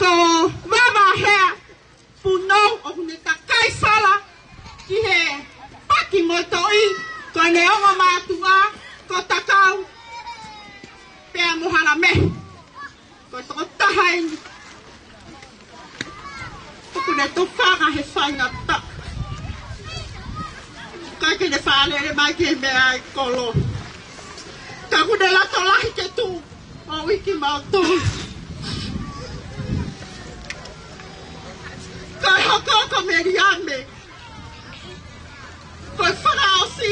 [SPEAKER 2] ko mama hea, puno, o kune takai fala, ki he paki mo toi, ko neongo matua, ko takau, pea mohana me, ko toko tahaini. Kune to whanga he whainga ta. Kai ke ne whanere mai ke mea ai kolo. Ka kune lato lahi ke tu, o wiki mau tu. Kai hoko ko meriame. Koi whanga o si.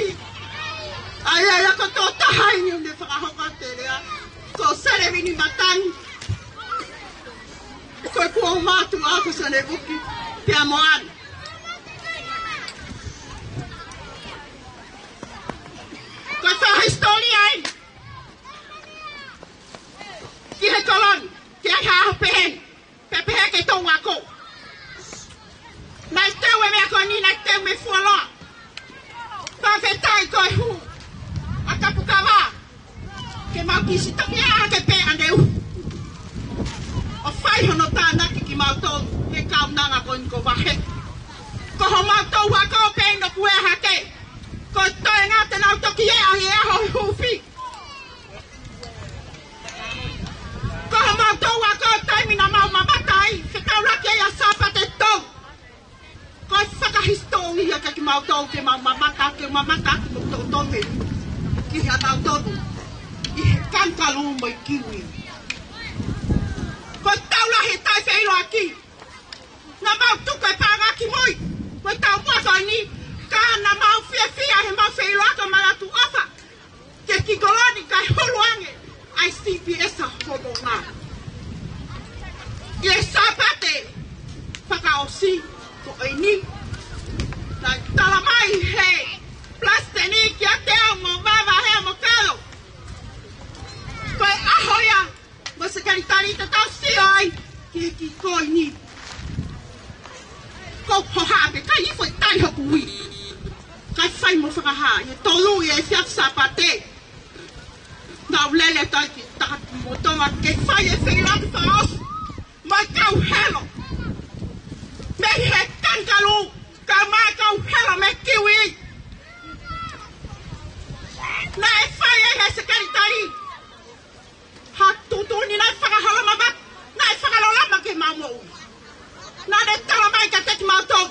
[SPEAKER 2] Ai ako tō tahaini une whanga hoka te rea. Ko serevini matangi. Koi kua matu ako sa ne buki pia moana. Koi wha historia ai. Ki he koloni, ki ai haho pehen, pepehe ke tō wako. Nai teu e mea koni, nai teu me fualoa. Whawhetai koi hu, a kapukawa, ke mau kisi toki a ke pe andeu. O whai hono tānaki ki mautau he kaunanga koin ko wahe. Ko ho mautau wako o pēn no kue hake. Ko toi ngā te nau toki e ahi e aho huwhi. Ko ho mautau wako o taimina mau mamatai. He kauraki e a sāpate tau. Ko e whakahistori ia ki mautau ke mau mamata ki mautau tome. Ki he atau tonu. I he kankalu mo i kiwi. Ko taula he tai whailo aki. Nga mau tuka e pāga ki moi. Ko tau mua ni. Ka na mau fia he mau whailo aka maratu ofa. Ke ki koloni kai huluange. Ai CPS a hobo ngā. I e sāpate. Whakaosi. Ko e ni. Nai talamai he. Plasteni ki a te au mo mama he mo kalo. Ko e ahoia. Mo se karitari te tau si ai, ki koi ni. Ko hohape, kai i fwoi tai hoku ui. Kai whai mo whakaha, i tolu i e whiak sapate. Ngau lele tai ki tāki mo tonga, ke whai e whiraki whaos. Mai kau helo. Me he kankalu, ka mai kau helo me kiwi. Na e whai e he se karitari. Hatu ni nai whakahala mamat, nai whakalolama ke mamo. Nā ne talamai ka teki mautau,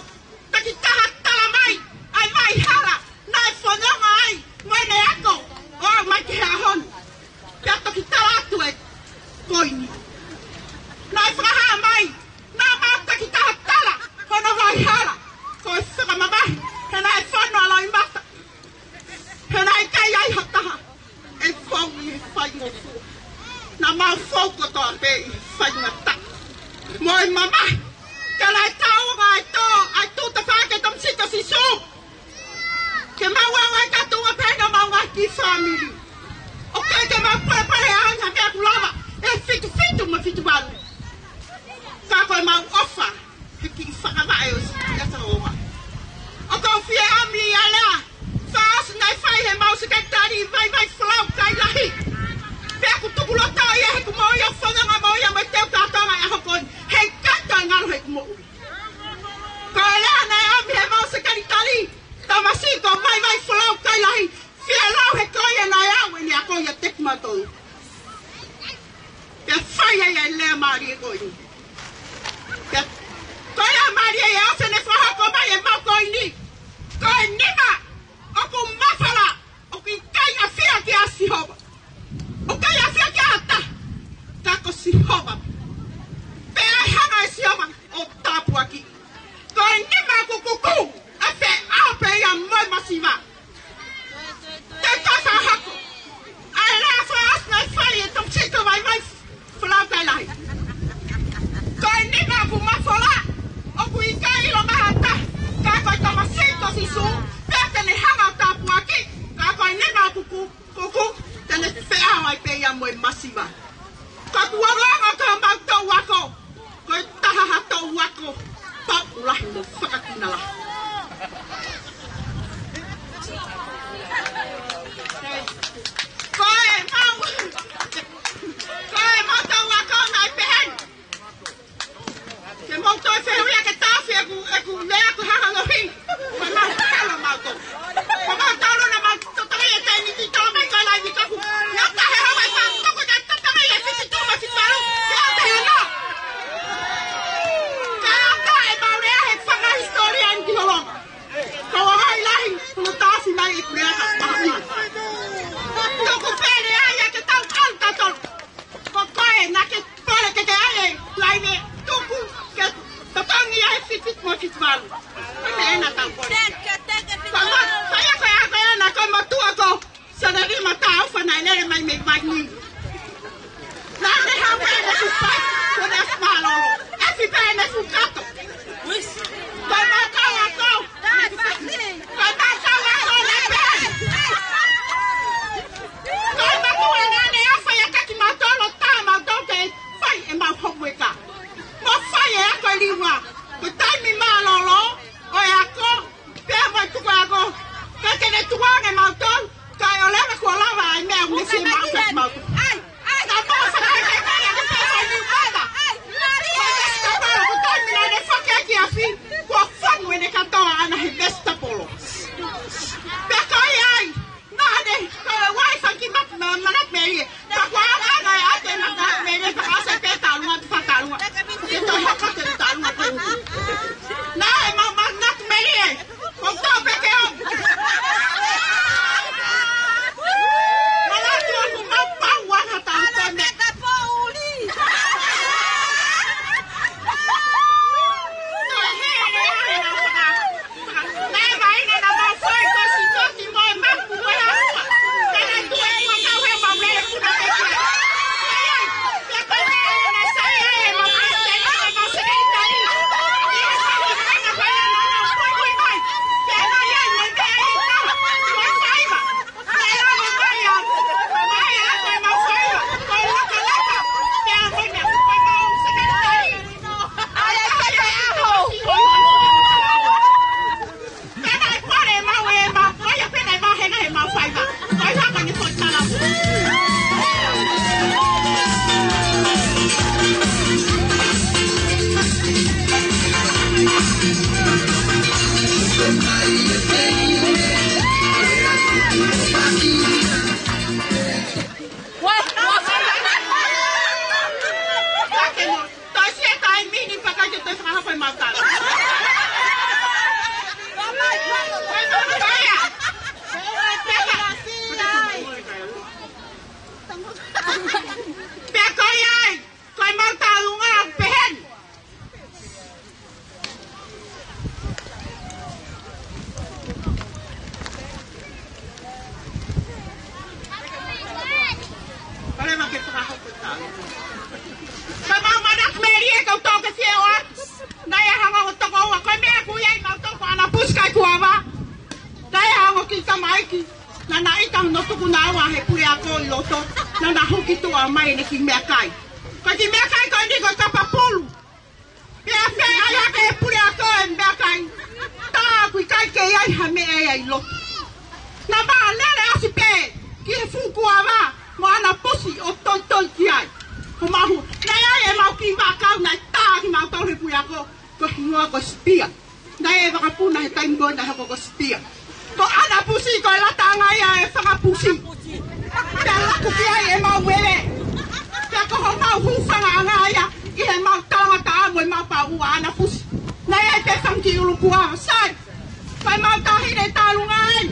[SPEAKER 2] taki taha talamai, ai mai hala, nai whanonga ai, mai ne ako, o mai ke hea honu. Pia toki tala atu e koini. Nai whakaha mai, nā mau taki taha e nai au e ni a koe a te kumatou. Pea whai ai ai lea maari e koe ni. Pea koe a maari e ase ne whahako mai e mau koe ni. Koe nima o ku mawhala o ki kai a whia ki a sihoba. O kai a whia ki a ta. Ka ko sihoba. Pea ai hanga e sihoba o tāpua ki. Koe nima ku kuku a whe au pe ia moi masiva. Te tasa hako. Ai rea wha asna e whai e tom chito mai mai whalau kai lahi. Koe nima ku mawhala o ku i kai ilo maha ta. Ka koe tama sito si su. Pea tene hanga o tāpua ki. Ka koe nima kuku tene whea ai pe ia moi masiva. Ka kuaronga ka mau tau wako. Koe taha ha tau wako. Papu lahi mo whakakina lahi. Koe mau tau wako ngai pehen. Ke mau tau whewia ke tāwhi e ku lea ku hanga ngohi. Koe mau talo mau tau. Koe mau talo na mau totangi e te ni ki tau mai koe lai ni kaku. Nga tahe hawa e pāu toko te totangi e whisi tūma ki paru. Ke au te hana. Ke au ta e mau rea he whanga historia ni ki holong. Kaua hai lahi, kuna tāwhi mai e kurea ka pahi. Toko pere ai e ke tau au tatol. Ko koe na ke pole ke te ai e lai ne tuku ke totangi e whisi tūma ki paru. Koe ena tau pole. Kaya koe ana koe matua ko sana rima ta au whanai nere mai me mai ni. Nā ne hau e ne su pai, ko ne asu mahalolo. E si pe ne su kato. Koe mau kau a kou. Koe mau kau a kou ne pe. Koe mau kua nā ne awhai a kaki mau tolo tā mau tau ke whai e mau hoku e ka. Mo whai e ako e liwa. Ko taimi mahalolo, o e ako, pēr mai tuku ako. Koe kene tuane mau tau, kai o lewa kua lawa ai mea une si mau kaki mau tau. Nā mau whakai kei kai a te whai ni wada. Koe vesta polo, ko taimi nā ne whakai ki a whi, kua whangu e ne katoa ana he vesta polo. Pea kai ai, nā ne, koe wai whanki manat meri e, ka kua ana e ate manat meri e, ka asa e pe tālunga te whakalunga. Ke toi haka te tālunga te uku. Nā e mau manat meri e, ko tau peke o. Malatu aku mau pau wana tau teme. Mai ne ki mea kai. Ko ki mea kai ko ni ko kapapulu. Pea pea ai ake e pule a koe mea kai. Tā kui kai ke ai ha me e ai lo. Na maa lele asi pe. Ki he fuku a wā. Mo ana posi o toi toi ki ai. Ko mahu. Nei ai e mau ki wā kau nai tā ki mau tau he pule a ko. Ko hingoa ko spia. Nei e wakapuna he taimgoa na hako ko spia. Ko ana pusi ko e lata ngai a e whaka pusi. la ku pia e ma wele te ko ho ma hu fanga nga ya I he ma tanga ta mo ma pa u ana fusi na e te sanki ulu kua sai pai ma ta hine talunga ai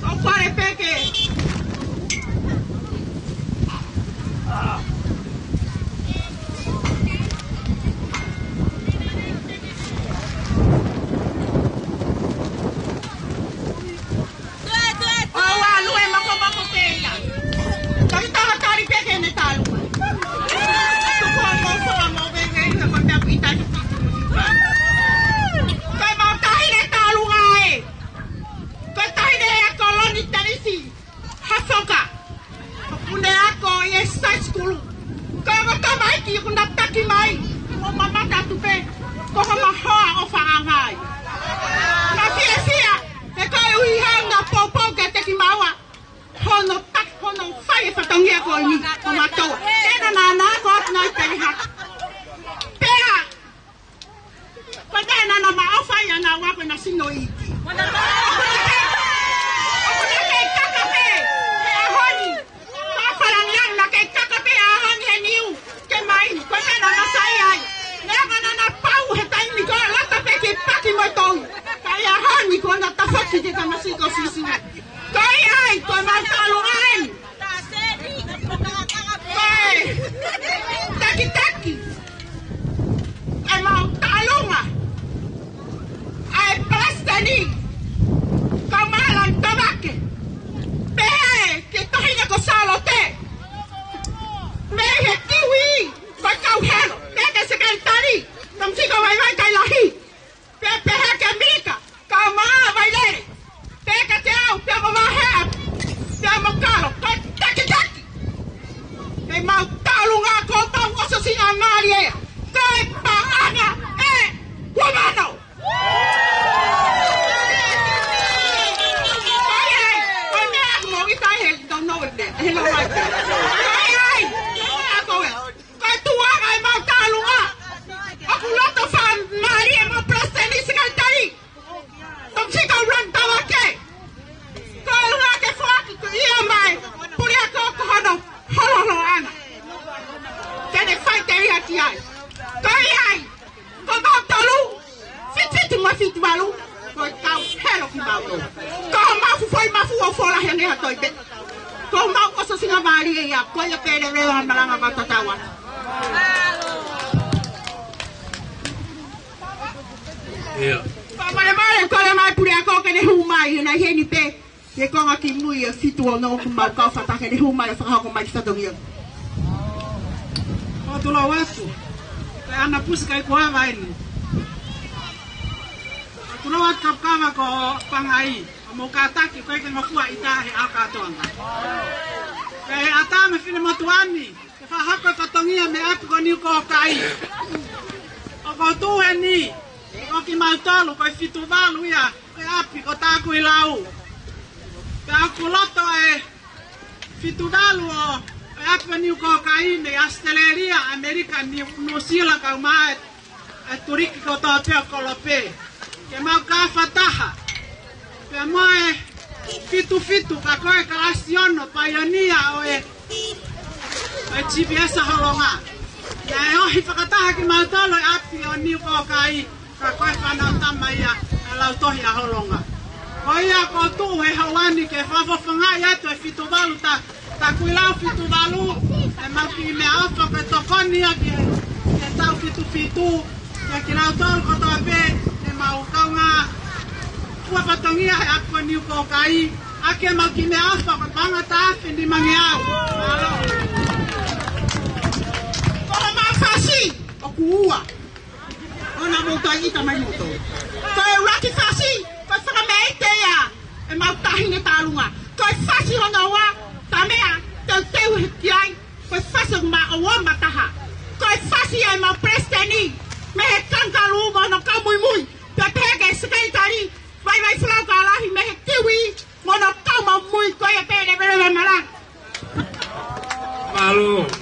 [SPEAKER 2] o pare peke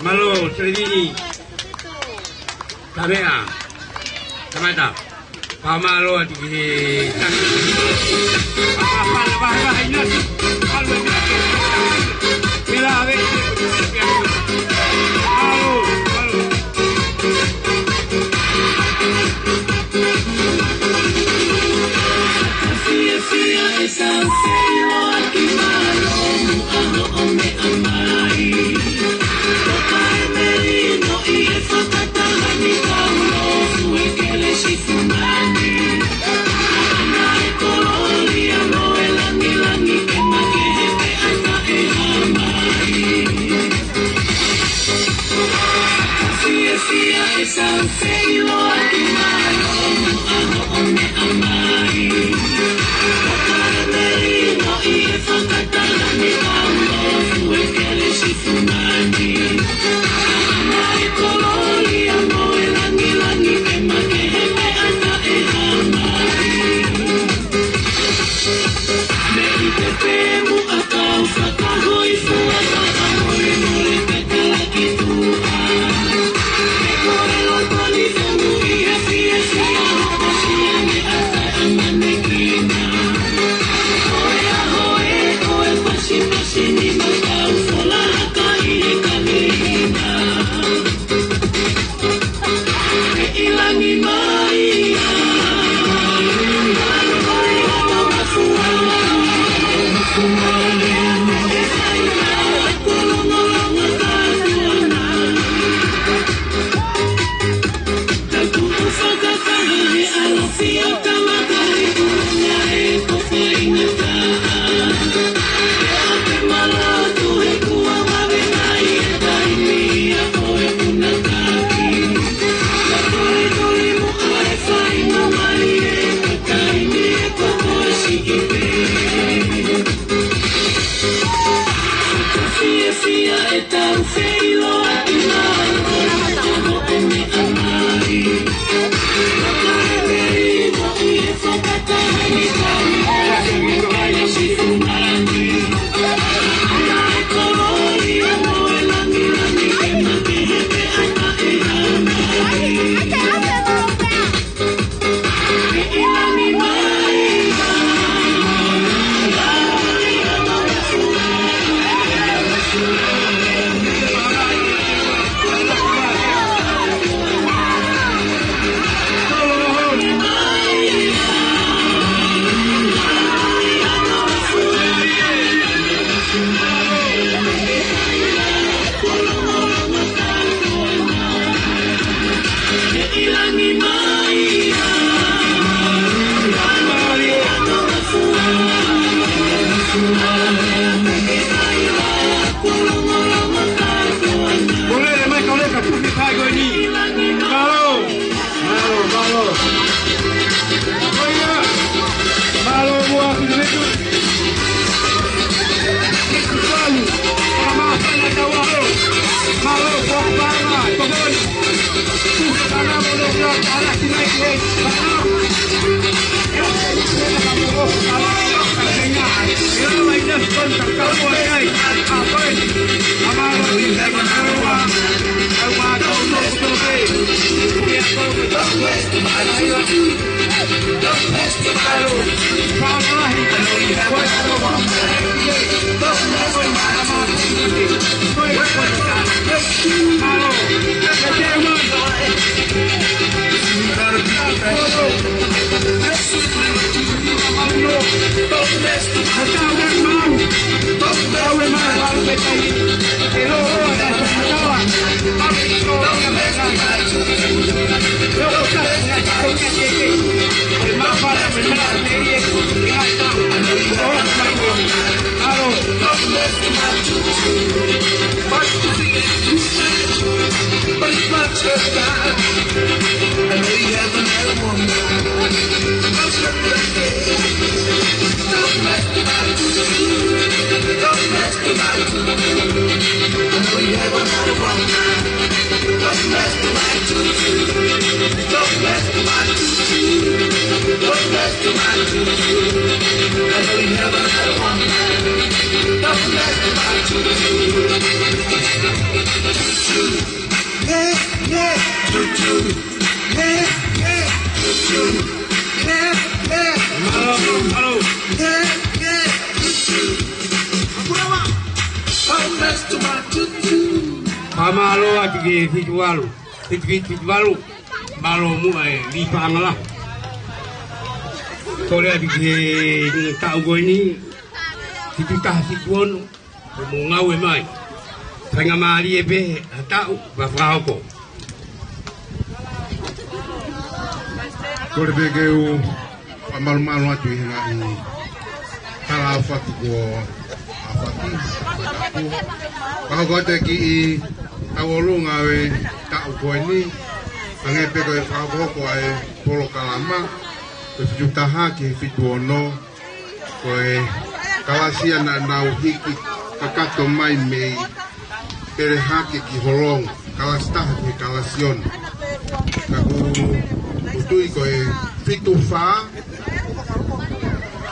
[SPEAKER 7] Malo, Sredini. Tabea. Kamata. Pamalo di apa lepas ini. Kalau Pamalo at Fitwalu, Fitwalu, Balo Mua, Lipangala. Kore abi ke tau ko ini kita hikuon mo ngawe mai. Tanga mari ebe tau ba frauko.
[SPEAKER 4] Kore bege o amal atu hinga ni. Kala afaki ko afaki. Kalau kau teki awalung awe tau ko ini angepe ko frauko ai polo kalama. Juta haki fituono koe kalasia na nau hiki kakato mai mei pere haki ki holong kalastah ki kalasion kaku utui koe fitu fa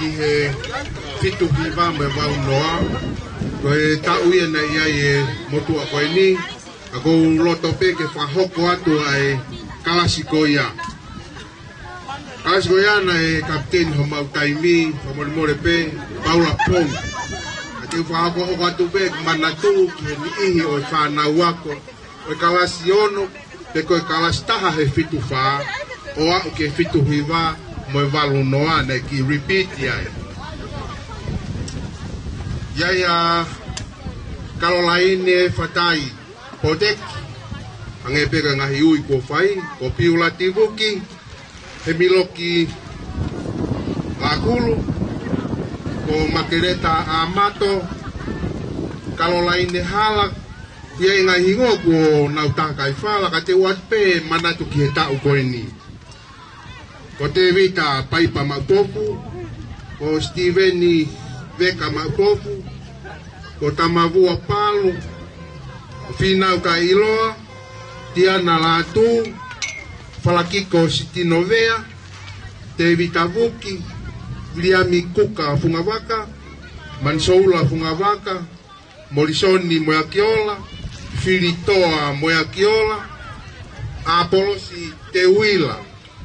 [SPEAKER 4] ki he fitu hiva me wau noa koe tau ia na ia e motua koe ni aku loto pe ke whahoko atu ai kalasiko ia. Asgoyana e kapten homau taimi homor pe Paula Pong ate fa ko tu pe manatu ki ni ihi o fa na wako o kalasiono pe ko kalastaha he fitu fa o ke fitu hiva mo valu noa na ki repeat ya kalau lain fatai potek angepe nga hiui ko fai ko piula tibuki Hemiloki Lakulu ko makereta amato kalau lain halak dia ngai hingo ko nauta kai fala ka te watpe mana tu ki ta ko ini ko te vita pai pa mapopu ko Steveni veka mapopu ko tamavu palu final ka iloa tiana latu Falakiko Siti Novea, Tevi Tavuki, Liami Kuka Fungavaka, Mansoula Fungavaka, Morisoni Moyakiola, Filitoa Moyakiola, Apolosi Teuila.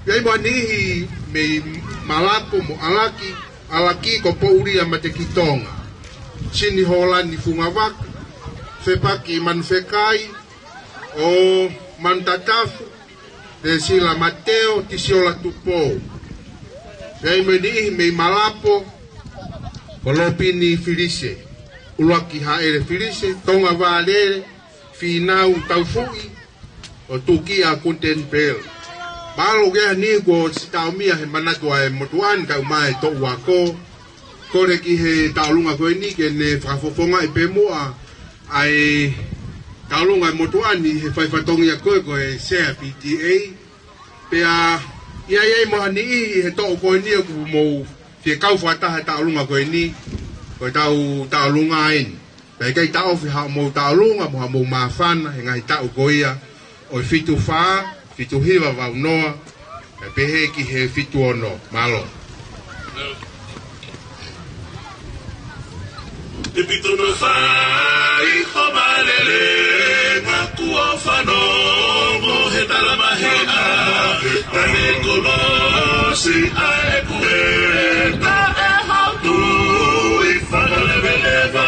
[SPEAKER 4] Yai manihi me malapo mo alaki ko pouria matekitonga. Sini Holani Fungavaka, Fepaki Manfekai, o Mantatafu, de sila Mateo tisiola tupo. Yai meni me malapo kolopini filise. Ulaki haere filise tonga valere finau taufui o tukia kunten pel. Balo ge ni go sitaumia he manatua e motuan ka mai to wako. Kore ki he taulunga ko ni ke ne frafofonga e pemua ai Taulunga motuani he fai fatongi a koe koe sea PTA. Pea ia mo hani he tau koe ni aku mo fie kau whataha taulunga koe ni. Koe taulunga ain. Pea kai tau fi hao mo taulunga mo hamo mawhana he ngai tau koe ia. O fitu wha, fitu hiva wau noa. Pehe ki he fitu ono. Malo.
[SPEAKER 6] Te pito no fai ho malele makua whanongo he talama he a Tane kolosi ae kue ta e hautu I whanalewelewa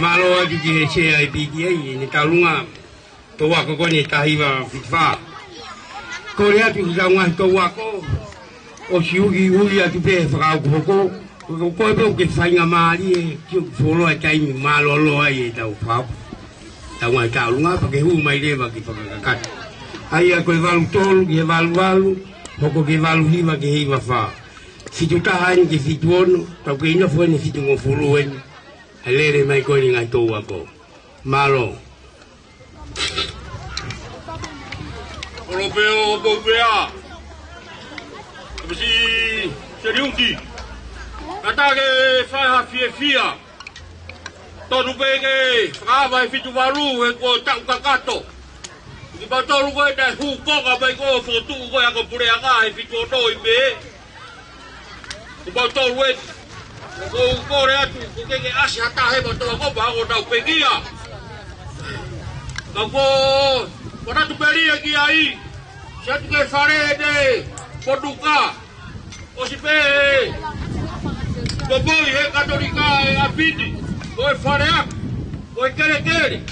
[SPEAKER 7] Kamalo di se ai bigi ai ni talunga to wa ko ni tahiwa fitfa. Ko rea tu ga ngwa to wa ko o siugi ui atu pe fra ko ko ke fainga mali e ki folo ai kai mi malo lo ai e tau fa. Tau ngwa talunga pa ke hu mai le ba ki pa ka. Ai a ko valu tolu ki valu ko ke valu hiva ke hiva fa. Si tu tahan ke fituono tau ke ina fo ni fitu ngo folo en. Alere mai ko ni ngai to wa ko. Malo.
[SPEAKER 1] Europeo Bobea. Mesti seriusi. Kata ke fa fia. Tonu pe ke fa vai fitu valu e ko ta kakato. Di ba tolu ko da hu ko ka bai ko fotu ko ya ko pure anga e fitu no ibe. Di ba tolu we ko rea tu ko ke asi hata he ba to ko ba ko na pegia. Ko ora tu beri aqui aí. Já tu que fare de Portugal. O se pe. Do boi é católica a pidi. O fare a. O quere.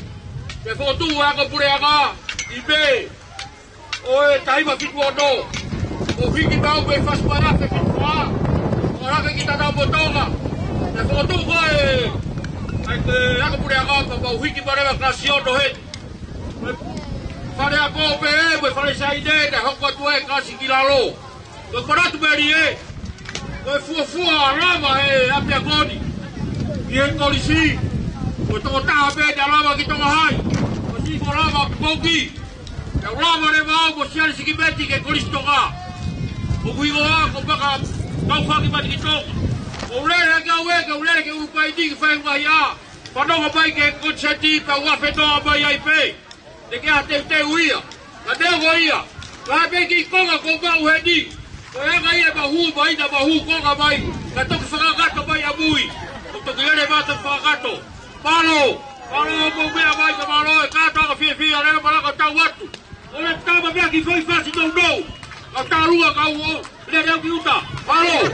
[SPEAKER 1] Que foto a ko pure aga. Ibe. O tai ba fitu no. O fiki ba o faz para que fitu. Ora que kita da botonga. Que foto ko e. Ai que a ko pure aga ba o fiki para a nación do he. Fare a kope e fare sai de hoko tu e kasi kilalo. Ko para tu beri e. Ko fu rama e apia godi. Ie polisi. Ko to ta be da rama ki to hai. Ko si ko rama koki. Ya rama re ba ko si ari sikibeti ke kolisto ga. Ko kuigo a ko baka tau fa ki ba ki to. O le ke u pai di fa wa ya. Pa no ba ke ko cheti pa wa fe do ba ya ipe. De que até uia, até uia, vai ver que conga com o redi, vai ganhar bahu, vai dar bahu, conga vai, gato que fala gato vai abui, o to que ele vai fala gato, palo, com meia vai que malo, gato que fia, ele vai lá tá outro, ele tava bem que foi fácil não, a tá lua cau, ele deu que uta, palo.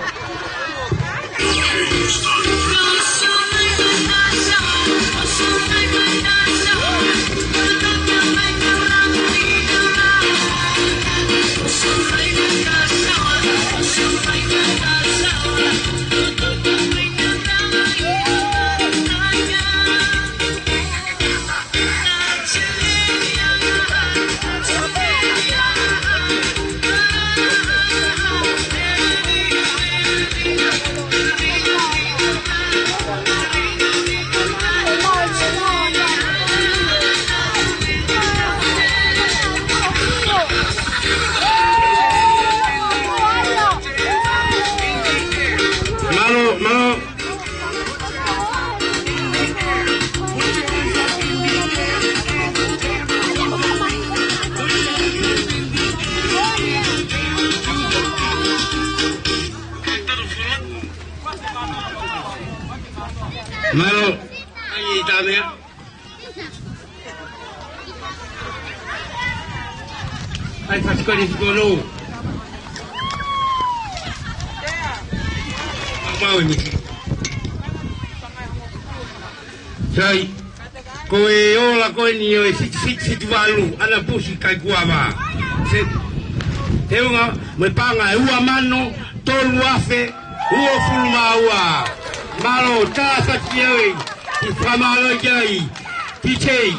[SPEAKER 7] Malo, ai dame. Ai faz colo. Mau ni. Sai. Koe ola koe ni o fit valu ana pusi kai guava. Se Teunga me panga e ua mano tolu afe ua fulma ua. Malo ta sakioi I famalo jai pichei.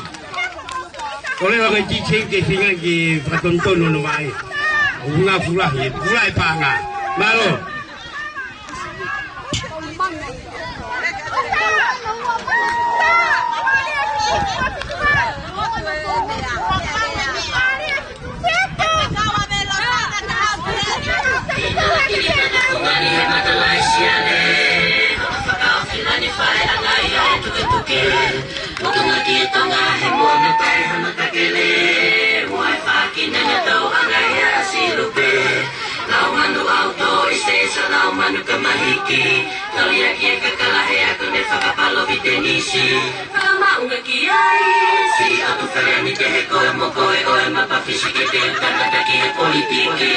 [SPEAKER 7] Kole wa pichei ke singa ke patontono no mai. Una fulahi panga. Malo.
[SPEAKER 6] Manu kamahiki, kau yakin kekalahe aku nefaka palo vitenisi. Kama unga kiai, si aku kalian ikehe koe mo koe oe mapa fisike te utana taki politiki.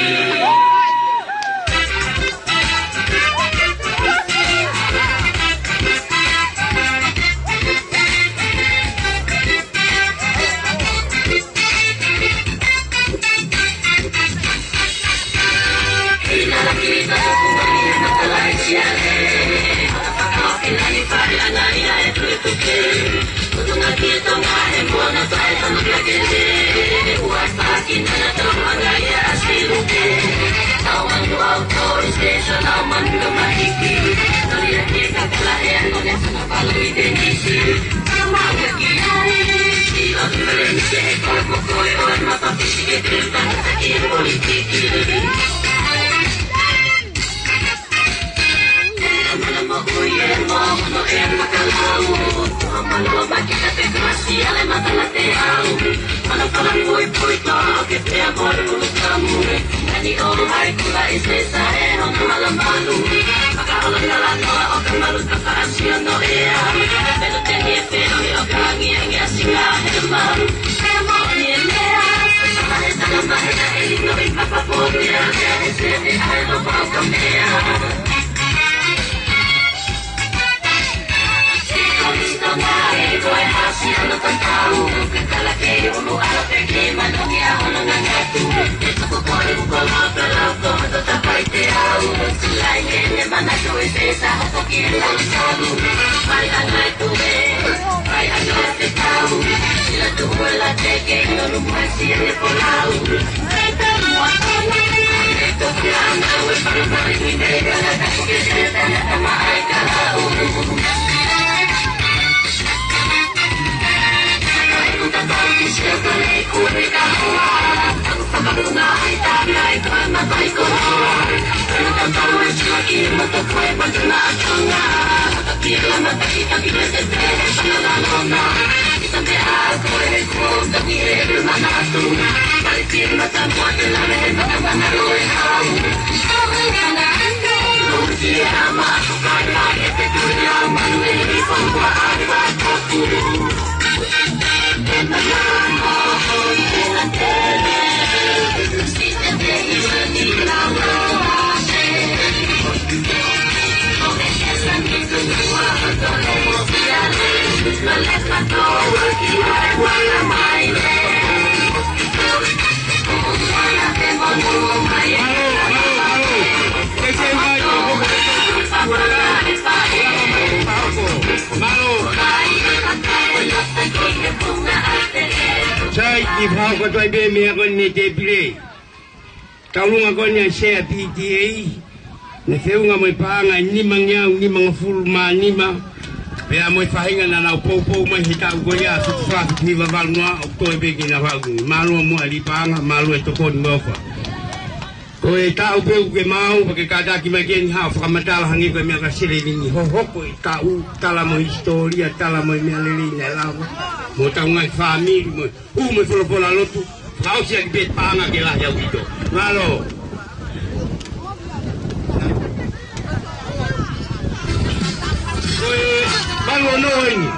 [SPEAKER 7] Saya ibu ko toy be mi ko ni te pile. Taulunga ko ni share PTA. Ne feunga mo panga ni mangya ni mang fulma ni ma. Be mo fahinga na na popo mo hita ko ya su fa ti va valwa toy be ki na va malu mo ali panga malu to ko mo fa. Ko e ta u ke mau ke kada ki ma ke ni ha fa matala hangi ko mi ka sile ni ho ho ko ta u tala mo historia tala mo mi alili na la. Mo taunga family mo mo solo pola lotu kau siap bet panga ke lah ya gitu malo malo no ini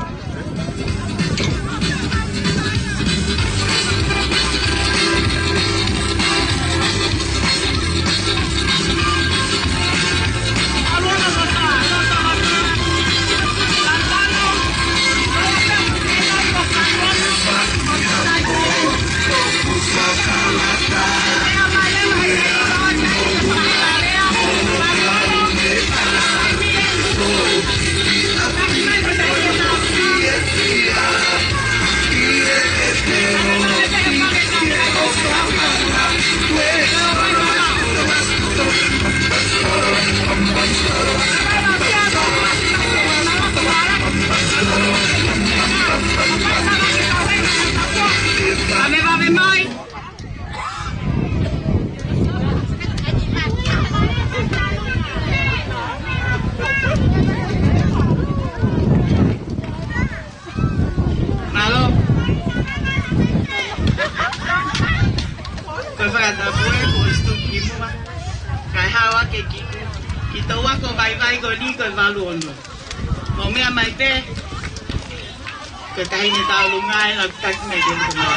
[SPEAKER 2] cái tay người ta luôn ngay là cách này đến của mình.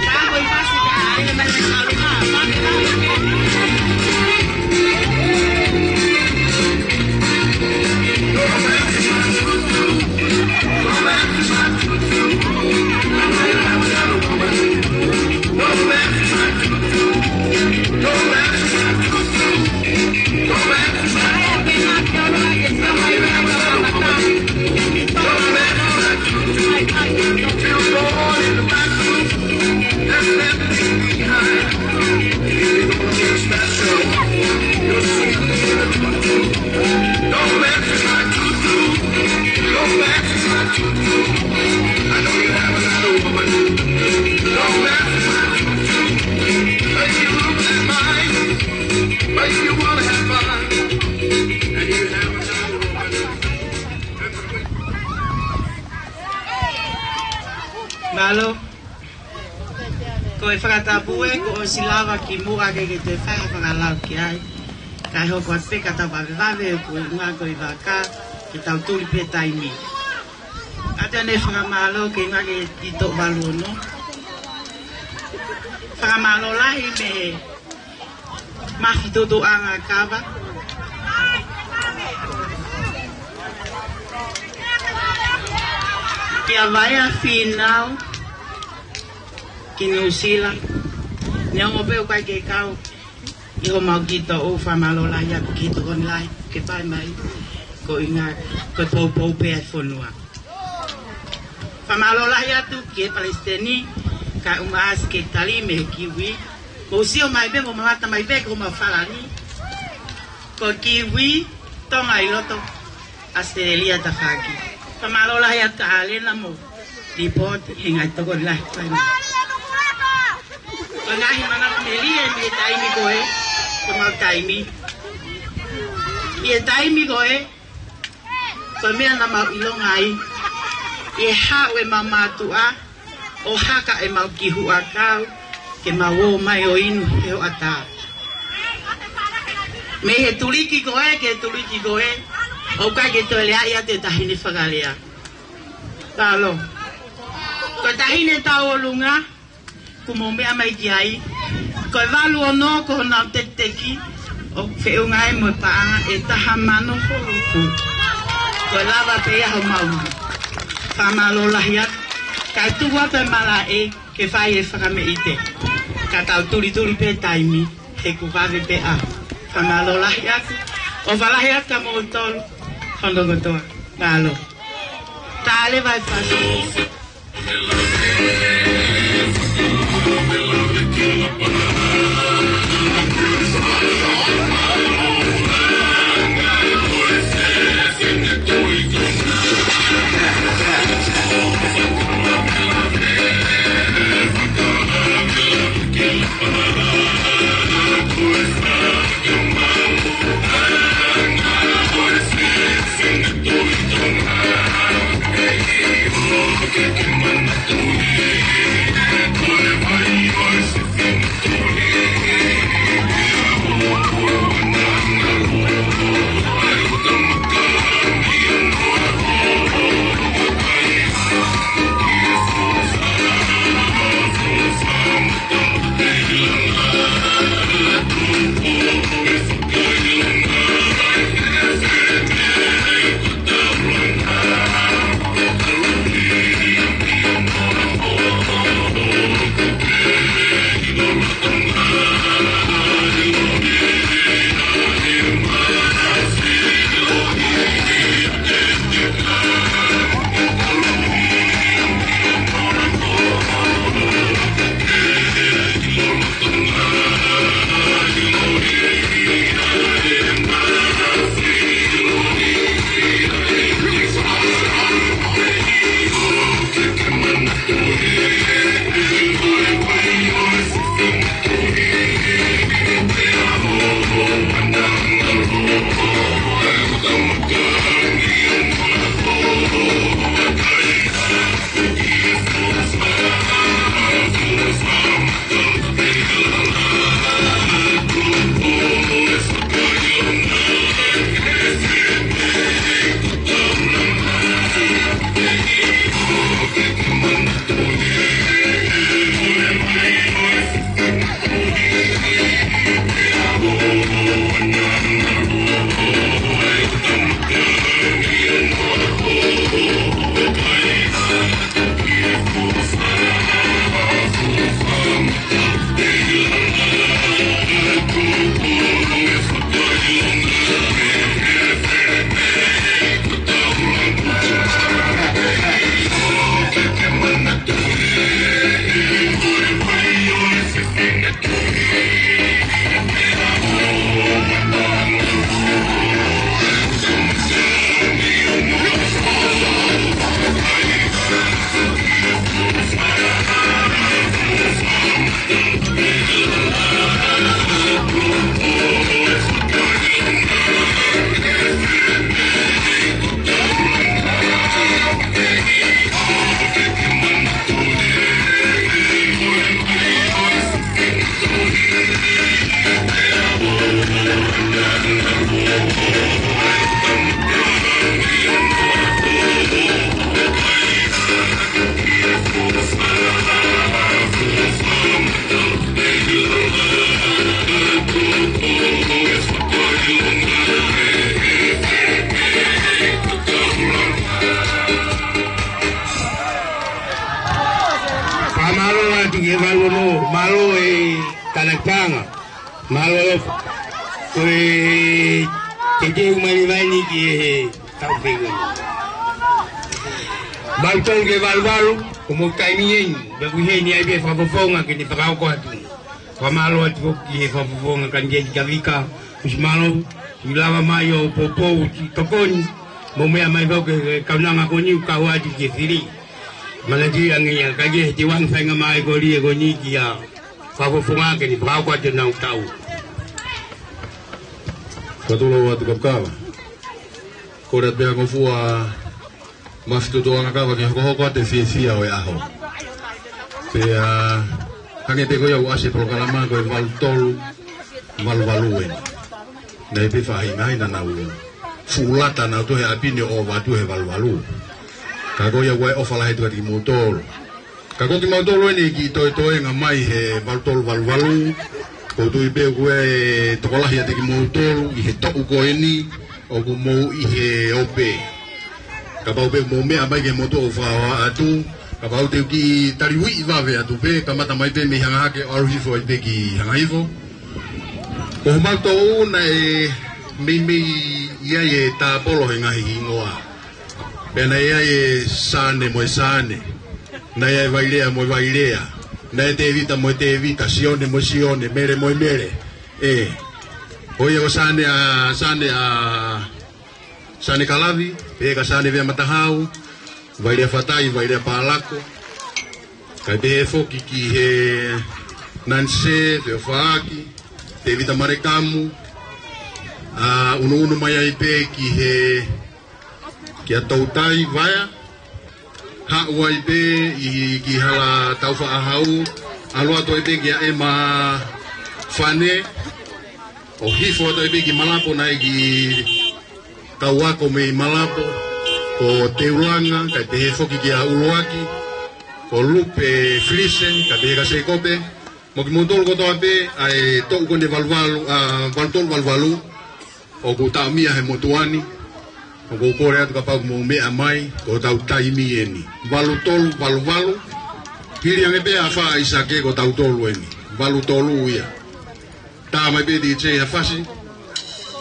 [SPEAKER 2] Đã quay phát xịt cái này là luôn Malo, ko e whakatapue, ko o silawa ki mua ke te whae whakalau ki ai. Kai hoko at peka tau wawe ko e ngā ko i waka, ki tau tuli pe taimi. Ata ne whakamalo ke ngā ke i tō walu ono. Whakamalo lahi me mahi toto anga kawa. Kia vai a whinau ki New Zealand. Nea mo peo kai ke kau i ho mau ki tō o whamalo lai atu ki tō kon lai ke pai mai ko i ngā ko pou pēa whonua. Whamalo lai atu ki e Palestini ka umaas ke tali me kiwi. Mo sio mai be mo mamata mai be ko ma whalani. Ko kiwi tonga i roto Australia ta whaki. Pamalo lah ya kali namu report hingga itu kau lah. Pengahi mana meli yang dia taimi koe, kau taimi. Dia taimi koe, pemil nama ilong ai. Dia hak we mama tua, oh hak emau kihu akau, ke mau mai oin heo ata. Me tuliki koe, ke tuliki koe. O kai ke tole ia te tahini whakalia. Talo. Ko tahine tau olunga, ku mo mea mai ki ai. Ko walu ono ko nau teki, o whiunga e mo paanga e taha mano holuku. Ko lava pea ho maunga. Whamalo lahiat, kai tuwa pe mala e ke whai e whakame ite. Ka tau turi pe taimi, he ku wawe pe a. Whamalo lahiat, o walahiat ka mo tolu. Hondo gotoa, malo. Tale vai fazer.
[SPEAKER 7] Amalo na tige valono, malo kanakanga, malo tete umani ki tau pego. Baltong ke valvalo, como caimien, beguhe ni aibe fafofonga que ni pagao ko atu. Pamalo atu ki fafofonga kan je kavika, usmalo, ilava mayo popo tokoni, momea mai ke kaunanga ko ni kawati ke firi. Malaji ang iya kage tiwang fenga mai ko lie ko ni kia fafofonga ke ni pagao ko atu nang tau.
[SPEAKER 9] Patuloa tu kapkava. Korat bea ngofua maftu to nga kava ke hoko te fia o aho. Pea kange te ko ya wase programa ko valtol valvaluen. Nei pe fahi mai na na u. Fulata na to he apini o va tu he valvalu. Kago ya wai ofala he tu ki motor. Kago ki motor ni ki to nga mai he valtol valvalu. Ko tu ibe ko e to kola hi te ki motor i he to ko eni o ko mo i he ope. Kabau be mo me abai ke motor o fa atu. Kabau te ki tariwi va ve atu be kamata mai te me hanga ke orhi fo te ki hanga ifo. Ko malto una e me ia e ta polo hinga hingoa. Pena ia e sane mo sane. Na ia vailea mo vailea. Na te evita sione mo sione mere mo mere. Oia o sane kalavi, ka sane vea matahau, vailea fatai, vailea palako. Kai be foki ki he nanse, te faaki, te evita marekamu. Unu mai pe ki he ki atautai vaya. Hawai be i ki hala taufa ahau alua to be ki ema fane o hifo to be ki malapo na ki tawako me malapo ko teulanga ka te foki ki a uloaki ko lupe flisen ka be ka se kope mo ki montol ko to be ai to ko ne valvalu valtol valvalu o ko ta mia he motuani o ko kore atu kapau mo me amai ko tau taimi eni valu tolu valu pili ang ebe afa isake ko tau tolu eni valu tolu ia ta mai be di che afasi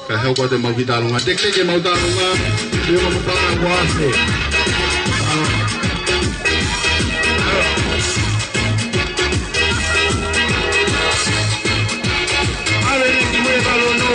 [SPEAKER 9] ka hau ko te mau vitalo nga tek ke mau talo nga yo mo pa ko ase ale ni mo valo no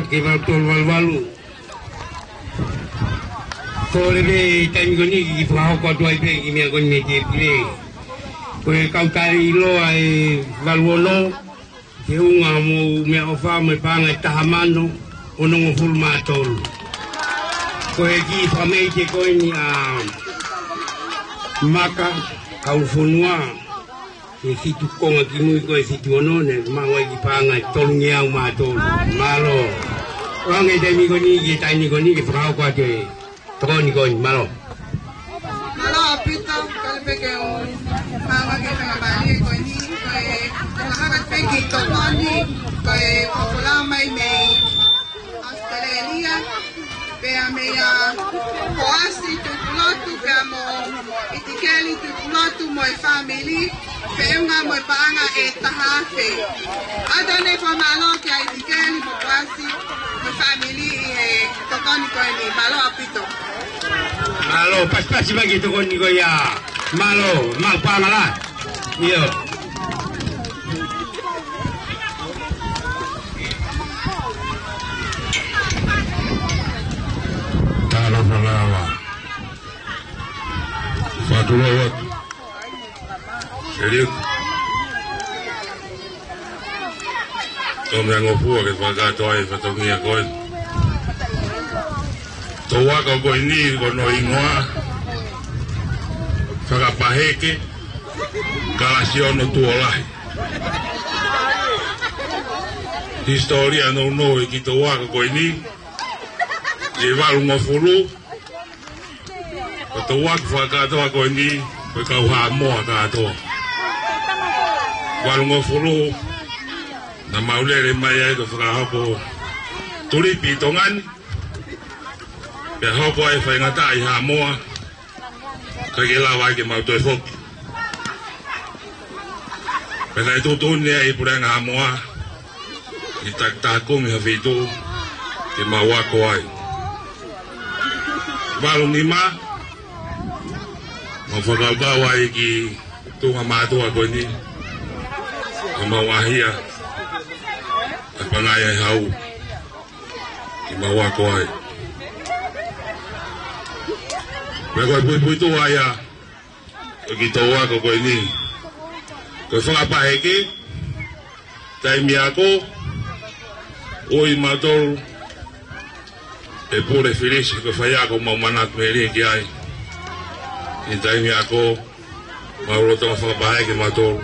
[SPEAKER 7] ke walu. Ko le time goni ki fa ko to ai pe ki me goni ke pe. Ko kau kai lo ai walu ke unga mo me ofa me panga tahamano ono ngofulma tol. Ko ki fa me ke ko ni a maka kau funua e situ konga ki mui ko e situ ono ne mawa ki panga tolungi au ma tol malo orang e demi ko ni ki tai ni ko ni ki frau ko ate to ni ko malo
[SPEAKER 3] apita kalpe ke o mama ke tanga bali ko ni ko e tanga pe ki to ni ko e pola mai me Australia pe a meia poasi tu lotu pe amo itikeli tu lotu mo e family pe unga mo panga e tahafe adane fa malo ke itikeli mo poasi mo family e tokoni ko ni malo apito
[SPEAKER 7] malo pas bagi to ni ko ya malo mal panga la iyo
[SPEAKER 8] Falawa Fatula wat Serius Tom yang opua ke faga toy fatongia koin Towa ko ko ini ko no ingoa faga paheke galasiono tuolai Historia no ki towa ko ini Llevar un ofulu, pero wak fakato ako ni pagkauha mo kato. Walung ofulu na maulere maya ito fakahapo turi pitongan. Pero ko ay fangata ay hamo kagilawa ke mauto fok. Pero ito tunya ay purang hamo itaktakom havito ke mawako ay. Balong lima mafagabawa iki tunga mato ako ni mawahia at pangaya hau imawa ko ay pero buy to aya gitawa ko ko ni ko fanga paheki time yako oi mator e pure felice che fai con manat meri che hai in time ako mauro to fa bae che mato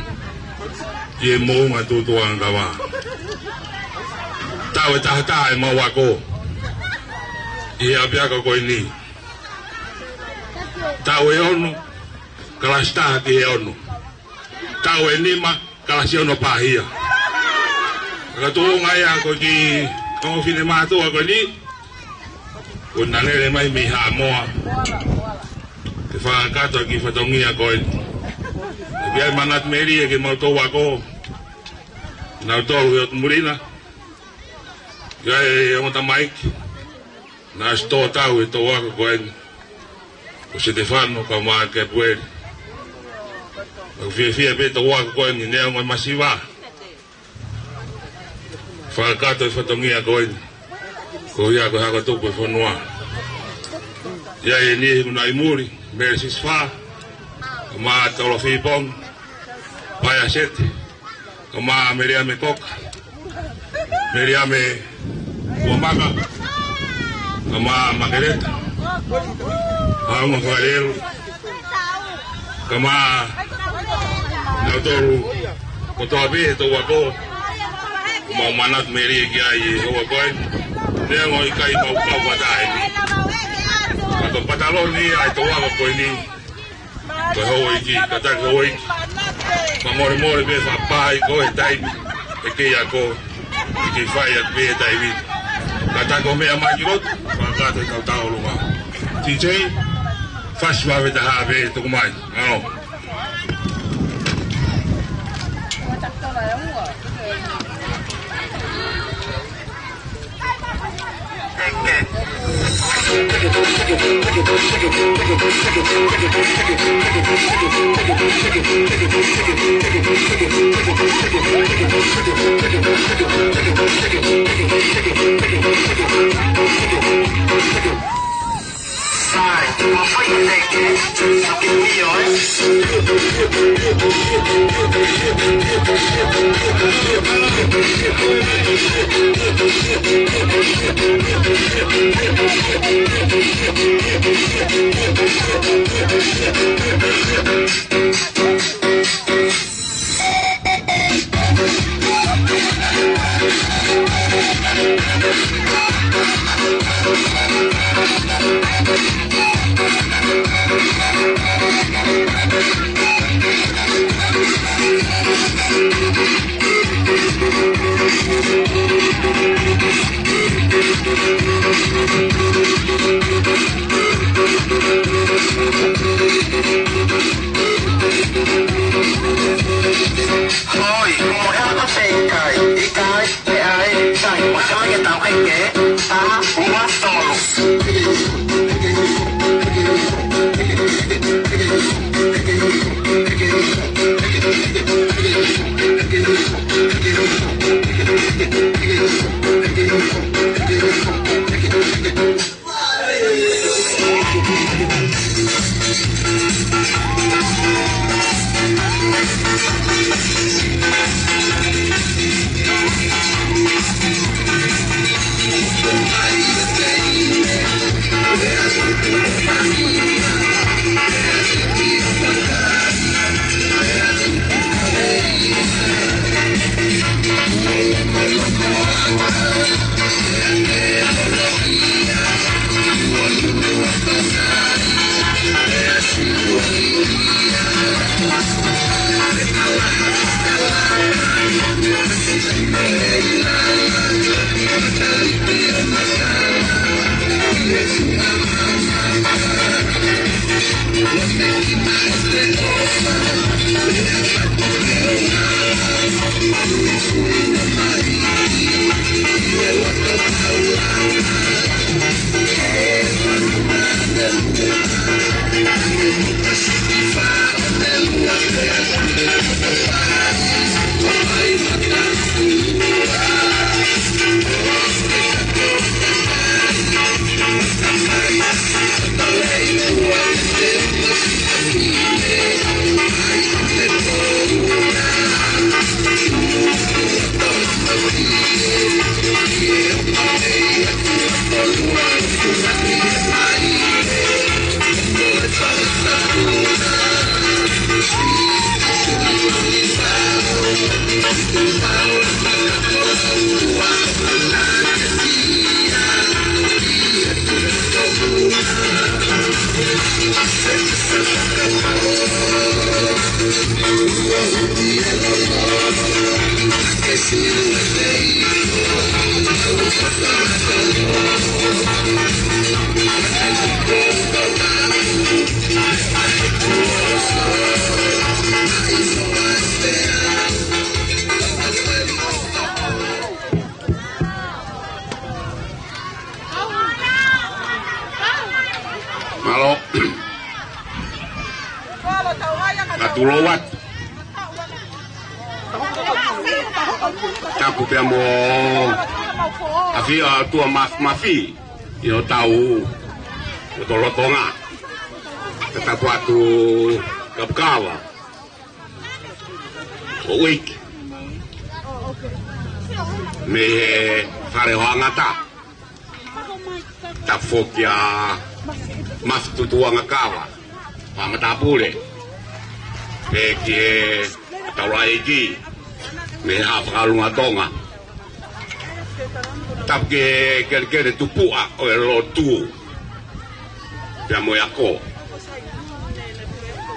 [SPEAKER 8] ye mo ma tu tu angava tawe ta ma wako ye abia ko ni tawe ono kalasta ke ono tawe ni ma kalasi ono pahia ka tu ngaya ko ki ko fine ma tu ko ni Unanele mai mi hamoa ke fa kato ki fatongia ko biar manat meri ke mau to wako na to yo murina ya yo ta mike na sto tau to wako ko o Stefano ko ma ke puer o fie be to wako ko ni ne mo masiva fa kato fatongia ko ya ko ha to po fonua ya ini munai muri mersis fa ma tolo fi bom paya set ma meriame kok meriame wamaga ma magereta ma farel kama na toru ko to abi to wako ma manat meri ai wako dia ngoi kai kau wadai ni kalau patalon ni ai to wa ko ni ko hoi ki kata hoi more be fa pai ko dai e ke ya ko e ke fa ya be dai vi kata ko me ama kirot fa ka te ta lu ma DJ fast wa da ha be to mai no
[SPEAKER 7] Malo Natulowat Taku pia mo Afi tua mafi Yo tau Utolotonga Tetapu atu Kapkawa O week Me Fare hoangata Tafokia Mas tutuanga kawa Pamatapule Peke Tauraigi Me hafalunga tonga Tapke Kere tupua O elo tu Pia moyako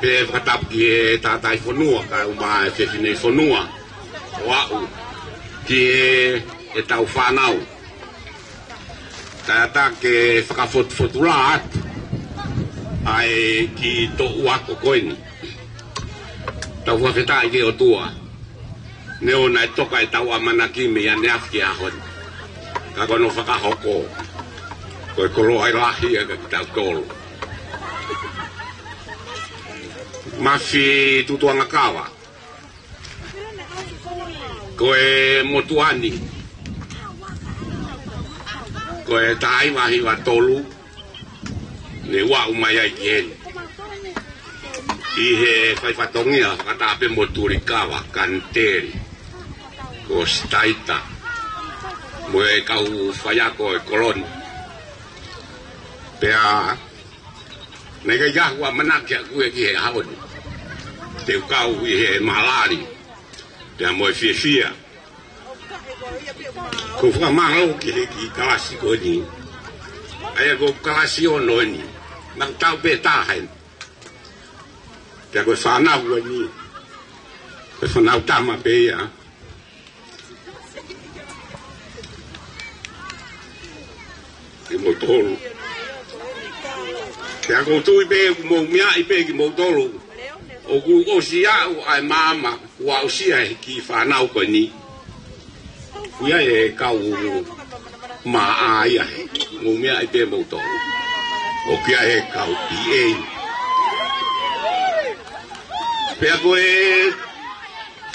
[SPEAKER 7] Pe katapke Tatai fonua Ka uma fefine fonua Wau Ki Etau whanau Tata ke whakafotulaat ai ki to wako koini tau whaketa i o tua neo nai toka i tau amanaki me ane afki ahon ka kono whakahoko Koe kolo ai lahi aga ki tau tolu. Mafi tutuanga kawa. Koe motuani. Koe tai wahi wa tolu. Ne wa umai ai kien. I he whaifatongia whakatape moturi kawa kanteri. Ko staita. Moe kau whaiako e koloni. Pea nega yahua manakia kue ki he haoni. Te ukau i he malari. Pea moe fia. Ko whakamahau ki he ki kalasi ko ni. Aya ko kalasi ono ni. Nang tau pe tahen. Pea koe whanau ni. Koe whanau tama pe ia. Ki mo tolu. Pea ko tui pe mo mia i pe ki mo tolu. O ku osia o ai mama wa osia ki whanau ko ni. Kuia e kau maa ia he. Mo mia i pe mo tolu. O kia e kau i e. Pea ko e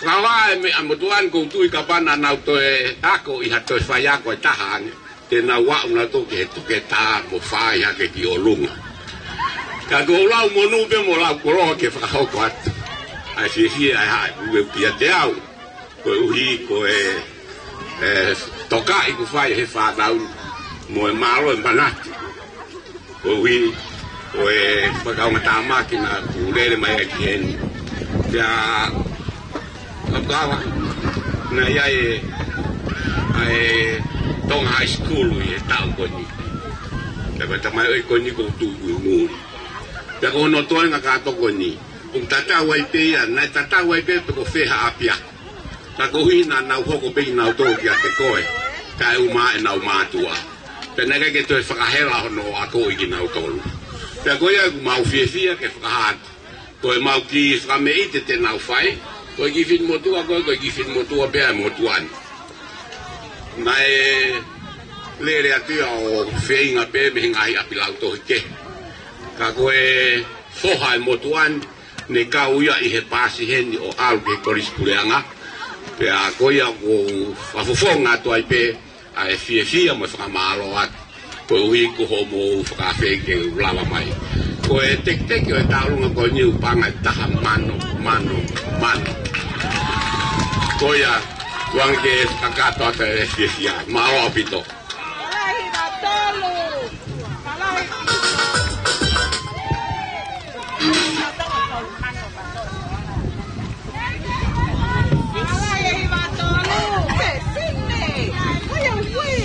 [SPEAKER 7] whawa e me amotuan ko tui ka pana nau to e ako i hato e whaiako e tahane. Te na wau na toke he toke tā mo whai hake ki o lunga. Ka ko lau monu pe mo lau koroa ke whakahoko atu. Ai whiwhia ai hae uwe pia te au. Koe uhi ko e toka i ku whai he whanau mo e maro e manati. Koe uhi ko e whakaunga tā makina ku rere mai e ki heni. Pia kapawa na ia e Tong high school e tau koni. Pea tamai oi koni ko tu muri. Pea ko no toi nga kato koni. Kung tatau ai pe ia, nai tatau ai pe ko wheha apia. Ta ko hina nau hoko pe nau tō ki a te koe. Ka e uma e nau mātua. Pea nega ke toi whakahera hono a ko i ki nau tolu. Pea ko ia ku mau whiewhia ke whakahatu. Ko e mau ki whakame i te nau whai. Ko e ki whin motua koe, ko e ki whin motua pea motuani. Mai lere atua o wheinga pe me ngai apilau tohi ke. Ka koe whoha e motuan ne kau ia i he pāsi heni o au ke korispureanga. Pea koe ia ko whafofonga atua i pe a e whiewhia mo whakamalo atu. Koe ui ko ho mo whakawhi ke ulawa mai. Koe tek-tek o e taurunga koe niu panga i taha mano. Koe ia Tuang ke kakato ata e whiwhia, mao apito.
[SPEAKER 2] Malahi na tolu! Malahi! Malahi na tolu! Pesine! Kaya ui!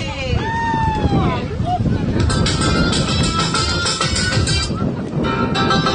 [SPEAKER 6] Kalau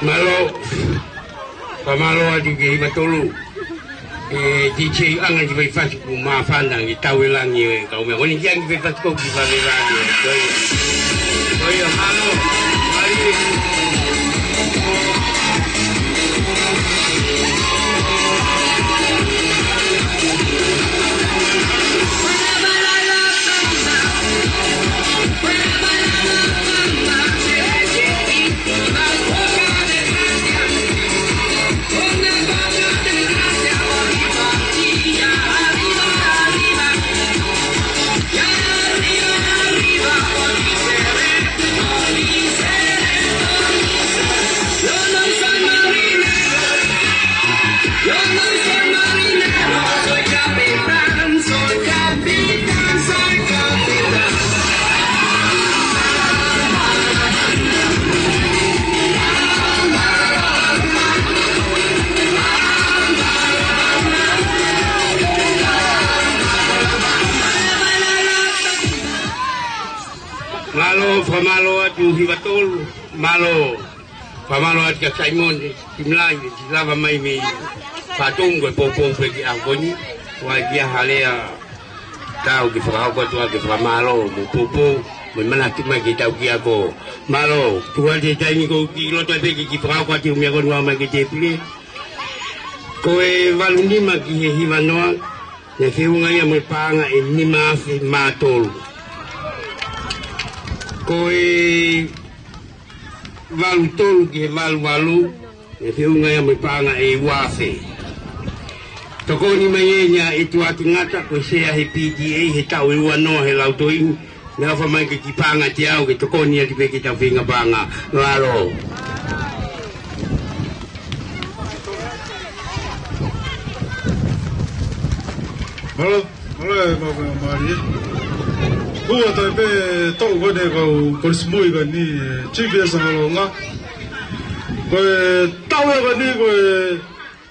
[SPEAKER 7] Malo, pamalo adi ke batulu. Di cei anga di vai fasi ku mafanda di tawelangi kau me. Oni yang di vai fasi ku di tawelangi. Koi malo, mari. Malo pamalo at yung hibatol, malo pamalo at kasaimon timlay sila may patung ko popong pegi ako ni wajia halea tao ki fra ko to ki fra malo mo popo mo manaki mai ki tao ki ako malo tuwa de tai ko ki lo to pegi ki fra ko ti mi ko no ma ki te pili ko e valuni ma ki hivanoa ne fiunga ya mo panga e ni ma fi matol koi valu tolu ki valu e fiunga ya mipanga e wafe toko ni mayenya itu atu ngata ko sea he PDA he tau e wano he lautoing nga fa mai ki panga tiao ki toko ni ati pe ki tau finga banga lalo
[SPEAKER 8] Malo Maria. Gua tapi tahu kau ni kau persemui kan ni GPS sama nga. Kau tahu kan ni kau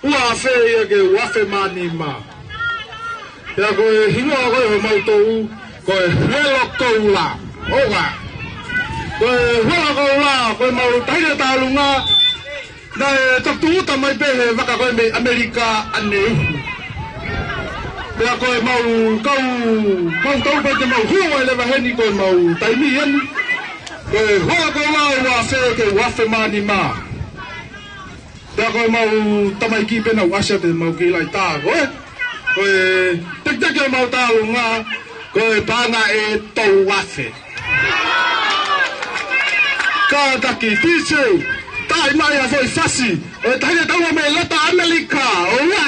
[SPEAKER 8] wafe ya ke wafe mani ma. Ya kau hina kau mau tahu kau helok tahu lah. Oga.
[SPEAKER 5] Koe hoa ko la, koe mau taire tālunga, Nai tatu tamai pehe waka koe me Amerika ane uhu. Pea koe mau tau pete mau hua ele waheni koe mau taimi ani. Koe hoa ko lau wa whee ke wafe mani maa. Pea koe mau tamai ki pena washa te mau ki lai tā koe. Koe tek mau tālunga, koe pāna e tau wafe. Ka taki tisei. Tai mai a foi fasi. E taine tau me lata Amerika. Oua.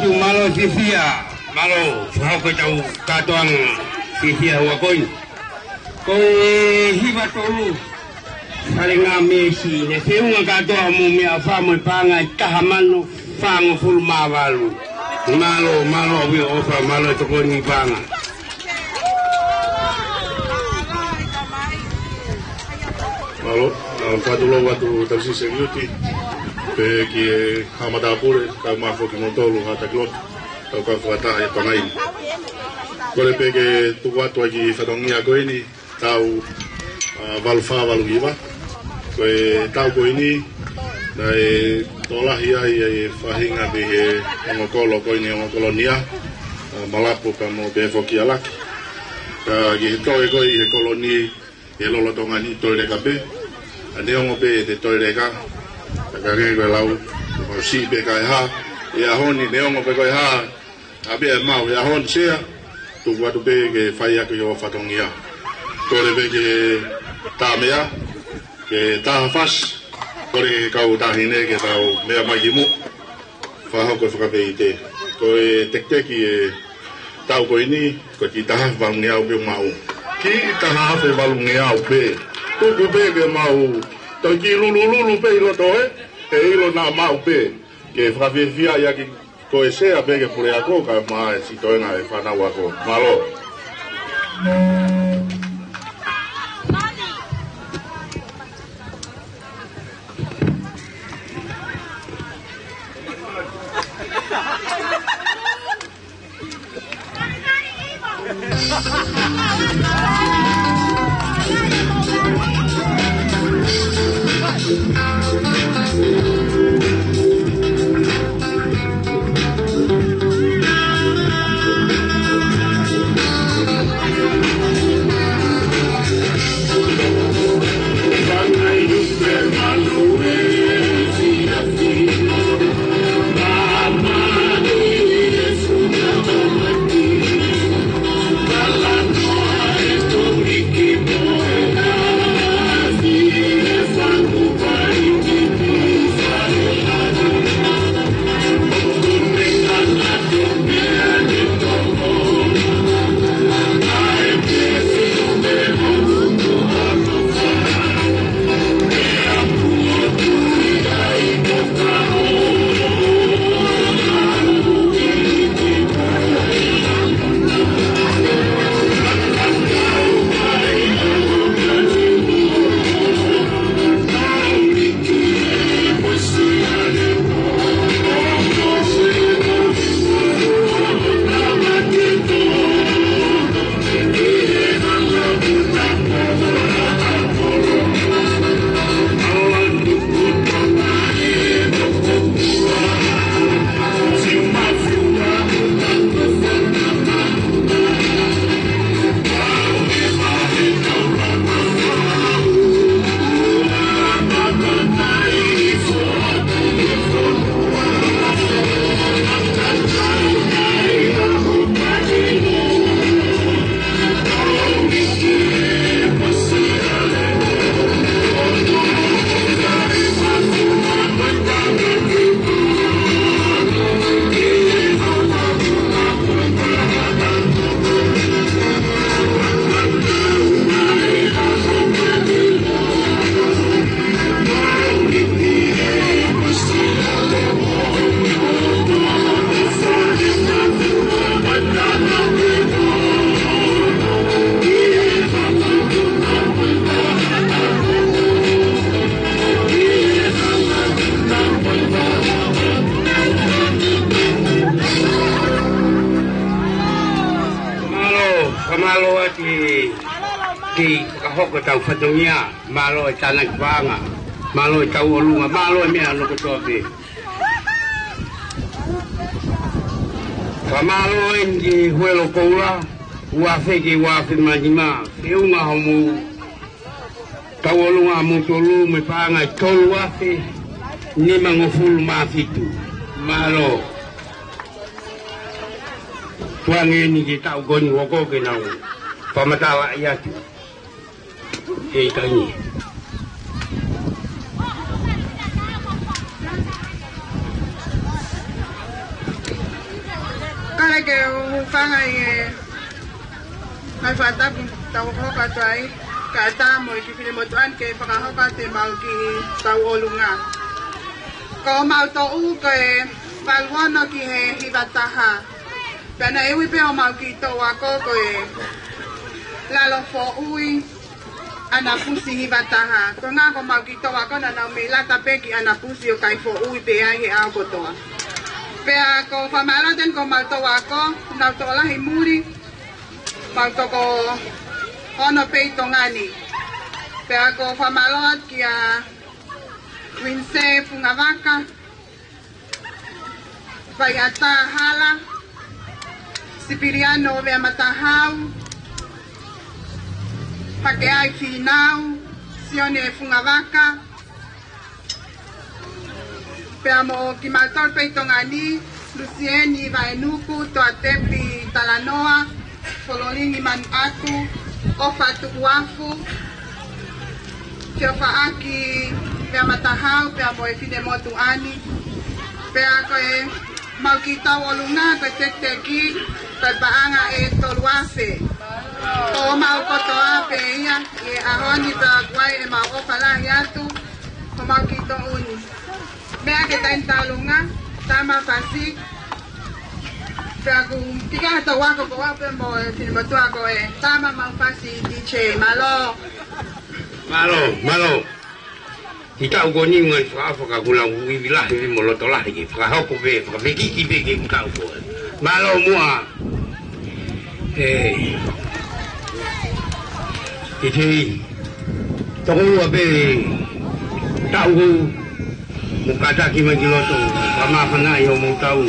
[SPEAKER 7] Malo sisia, malo fahau ke tau katuang sisia wakoi. Koe hiba tolu, saling ngamesi, ne seunga katuang mumi afamo panga tahamano fango ful mawalu. Malo wi ofa malo tokoni panga.
[SPEAKER 9] Malo, patulo watu tasi seriuti. Pe ki hamada pure ka mafo ki montolu hata klot ka ka fuata e panai kole pe ke tu watu ki fadongia goini tau valfa valuiva ko tau goini dai tola hia e fahinga de ngokolo goini ngokolonia malapo ka mo be foki alak ka ki to e goi e koloni e lolo tongani to le kape ane ngo be de to le ka kage ko lau ko si be kai ha ya honi neongo be kai ha abi e mau ya hon sia tu wa tu be ke fai ya ko yo fatongia ko le be ke ta mea ke ta fas ko le ka u ta hine ke ta u me mai mu fa ha ko fa be ite ko e tek ki e ta ko ini ko ti ta va ngia u be mau ki ta ha fe va ngia u be tu be ke mau to ki lulu pe lo to e ilo na mau pe ke fra via ya ki
[SPEAKER 4] ko e sea pege pure ako ka ma si toenga e whana wako. Malo.
[SPEAKER 7] Hoko tau whatongia, malo e tāna ki wāanga, malo e tau olunga, malo e mea loko tōpe. Ka malo e ngi huelo koura, ua wheke ua whimajima, whiunga homu, tau olunga mo tolu me pāanga e tolu afe, nima ngofulu māwhitu, malo. Tuange ni ki tau goni wako ke nau, pamatawa i atu. Ei tani.
[SPEAKER 3] Kala ke ufanga ye mai fata tau hoka tuai ka tamo i kifile motuan ke whakahoka te mau ki tau olunga. Ko mau to u ke walwana ki he hiwataha. Pena ewi pe o mau ki to wako ko e lalo fo ui ana pusi hiwataha. Ko ngā ko mau ki to wako na nau me lata peki ana pusi o kai fo ui pe ai he au kotoa. Pea ko whamaraten ko mau to wako, nau to lahi muri, mau to ko hono peito ngani. Pea ko whamaroat ki a Winse Pungawaka, Waiata Hala, Sipiriano Vea Matahau, Pakeai Finau, Sione Pungawaka, Pea mo ki mautol peito ngani, Lucieni Vaenuku, Toatepi Talanoa, Fololingi Manatu, Ofatu Uafu, Teofaaki Pea Matahau, Pea mo e fide motu ani, Pea koe mau ki tau olunga, koe tekteki, koe paanga e toluafe. O mau kotoa pe ia, e ahoni pea guai e mau ofalahi atu, o mau ki to uni. Mea ke tain talunga, tama pasi,
[SPEAKER 2] Aku tiga atau wako ko apa mo sinibato ako tama mangpasi DJ Malo.
[SPEAKER 7] Kita ugoni ngan fa gulang wibilah ni molotolah lagi. Fa ho ko be, fa begi kita ko. Malo mua. Iti tong abe tau mukata ki magiloto. Kama kana yo mo tau.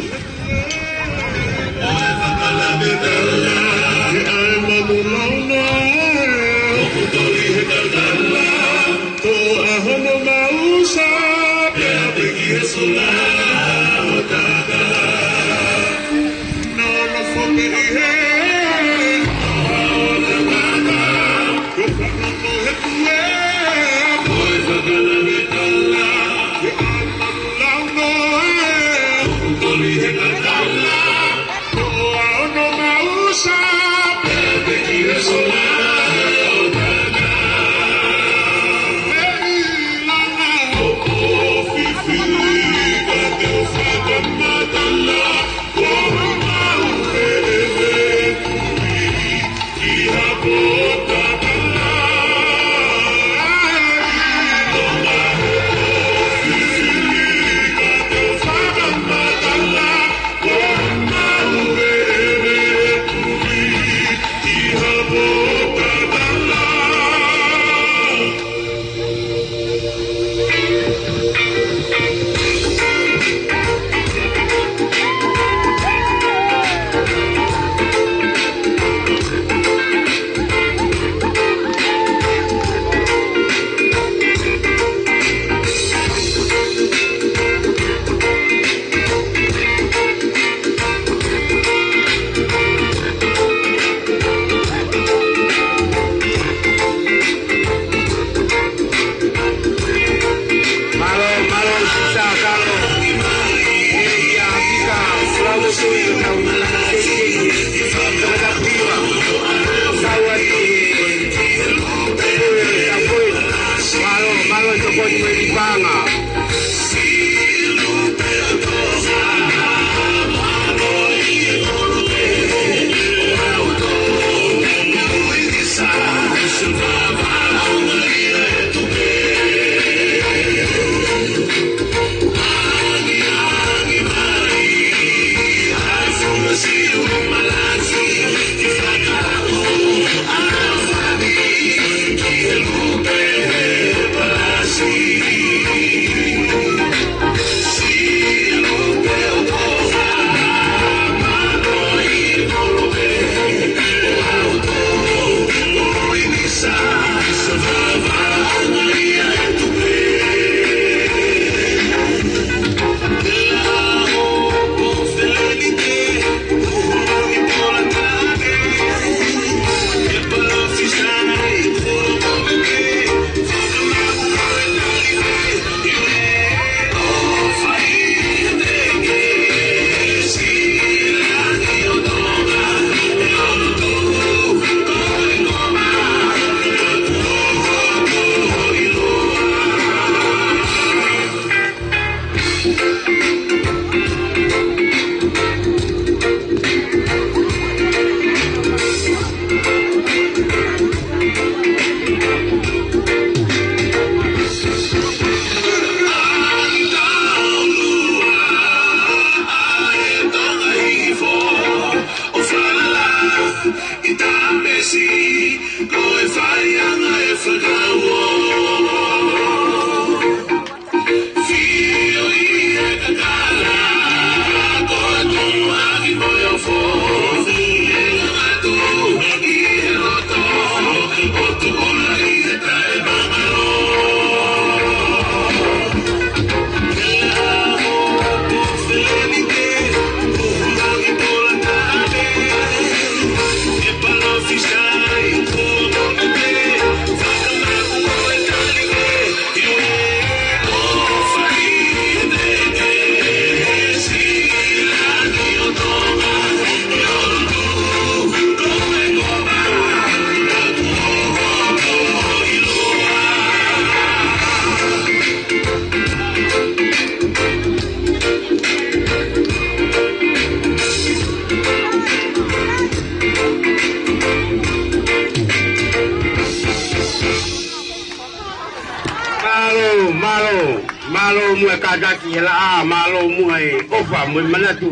[SPEAKER 7] Malo mua kadaki la malo mua ofa mua manatu.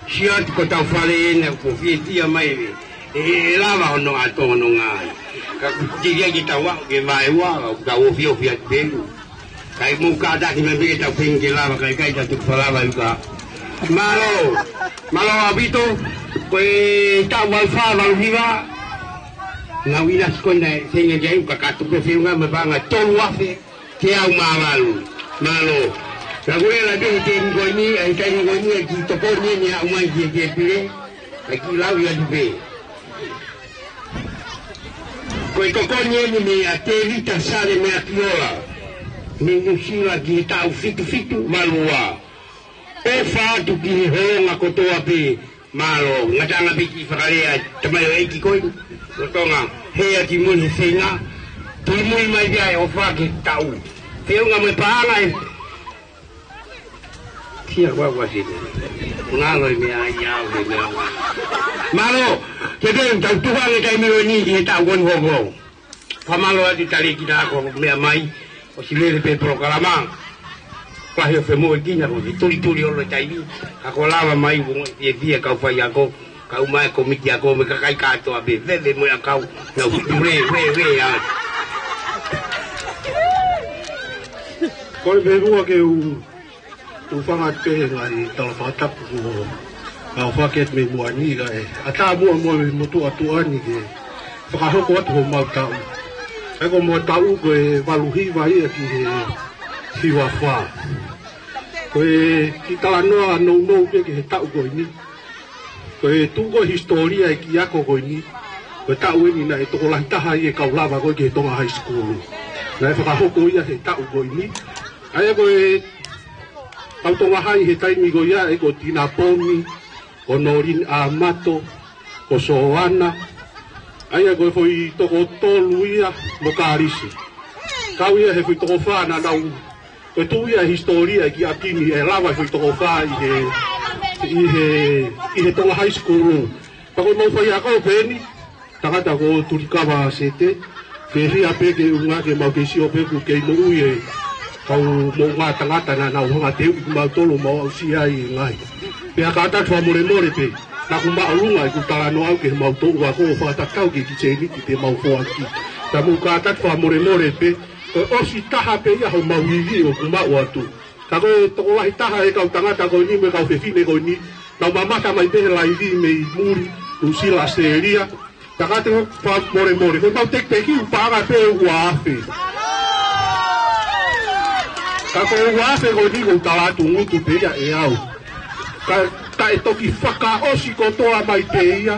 [SPEAKER 7] Siat ko tau fale na ko fitia mai. Lava no ato no ngai. Ka dia kita wa ke vai wa ka o fio fiat belu. Kai mu kadaki me be tau pingi lava kai ta tu fala va ka. Malo abito ko ta wa fa va viva. Na wina skona senga jai ka ka tu pe fiunga me banga tolu afe ke au malalu. Malo, lagu yang ada di tempat ini, angkat ini lagi topor ni yang umai dia pilih, lagi lau yang lebih. Kau topor ni ada di tasar ni akiola, menusi lagi tahu fitu malua. Ofa tu kini hong aku tu api malo, ngajang api kifakalia, temai lagi kau, betonga, hea timun hisenga, timun mai dia ofa kita tahu. Teu ngamai pangai. Kia gua sini. Ngaloi mi ayau ni. Malo, jadi tau Tuhan kai mi ni kita gon gogo. Pamalo di tali kita ko me mai. O sile pe proclama. Pahio femo kinya ko tuli olo tai. Ako lava mai bo dia kau fai ako. Kau mai ko mi ako me kai ka to abe. Veve mo akau. No re ya. Kau berua ke u fangat pe ngai tau fatap ku au faket me muani ga ata mo tu atuani ke fa ko tu mau tau ko mo tau ko valuhi vai ki si wa fa ko kita no pe ke tau ko ni ko tu ko historia ki ako ko ni ko tau ni na to la ta hai ka lava ko ke to high school na fa ko ia he tau ko ni ai ko tau tonga hai he taimi go ia ko tina pomi ko norin amato ko soana ai ko foi to tolu ia mo karisi kau ia he foi to fa na dau ko tu ia historia ki atini e lava foi to fa i he tonga high school pa ko mo foi ako peni tangata ko turikava sete Feri ape ke unga ke mau ke si ope ku ke no uye kau mo nga tangata na na unga te u mau tolo mau si ai ngai pe akata twa more pe na ku ma unga ku tala no au ke mau to wa ko fa ta kau ke ki cheni ki te mau fo aki ta mu ka ta twa more pe o si taha pe ya ho mau ni o ku ma wa tu ka ko to wa taha e kau tangata ko ni me kau fe fine ko ni na mama ta mai pe la i me muri tu si la seria takate fa more ko mau tek pe ki para pe uafe ka ko uafe ko ni ko tala tu ngu pe ya e au ka e toki faka o si ko to mai pe ia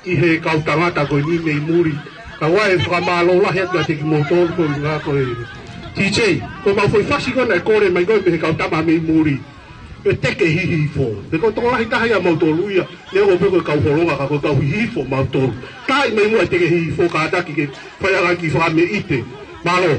[SPEAKER 7] i he ka tangata ko ni me muri ka wa e fa malo la he ka te motor ko nga ko DJ ko mau foi fasi ko na ko re mai ko pe ka ta me muri e teke hihi fo de ko to la hita ya motoluia le go pe ko ka folonga ka ko ka hihi fo motor kai me mo teke hihi fo ka ta ki fa ya ki fa me ite malo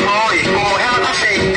[SPEAKER 6] Oi, como ela tá feia.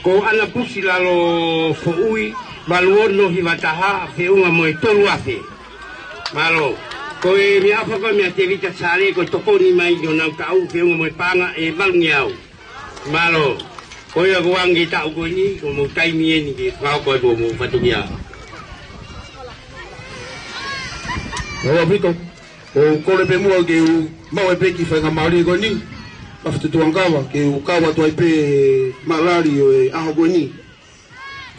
[SPEAKER 7] Ko ana pusi lalo foui baluono hivataha feunga moe tolu afe. Malo ko e mi afa ko mi atevita sare ko tokoni mai yo na kau feunga moe panga e balungiau. Malo ko ya ko wangi ta ko ni ko mo tai mi ni ke ka ko do mo fatumia.
[SPEAKER 10] Wa biko o ko le pemu ke mau e peki fa ngamari ko ni. After tuangawa ke ukawa tu ipe malari o aho goni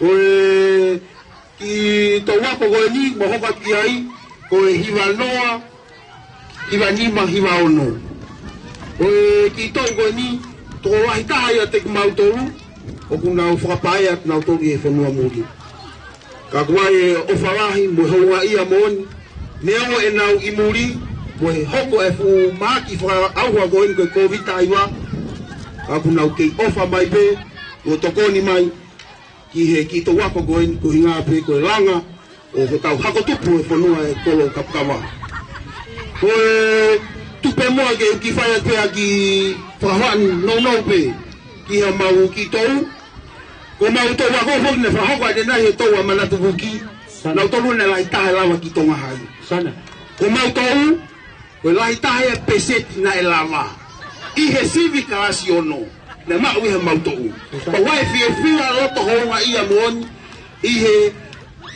[SPEAKER 10] o ki to wako goni mo hoka ki ai ko hiva noa hiva nima hiva ono o ki to goni to ai ta ia te mau toru o kuna o whakapaia na toru e whanua muri ka kuai o wharahi mo hoa ia mon neo e nau i muri mo hoko e fu maki fra aua goin ko covid aiwa aku nau ke ofa mai be o tokoni mai ki he ki to wako goin ko hinga pe ko langa o ko tau hako tupu e fonua e kolo kapkawa ko tupe mo ke ki fai pe aki frawan no pe ki ha mau ki to ko mau to wako ho ne fra hoko de na he to wa mana tu ki na to lu ne lai ta la wa ki to ma hai sana ko mau to ko lai tahe peset na elava i he civica asiono na ma wi he mauto ko wai fi loto ho nga ia mon i he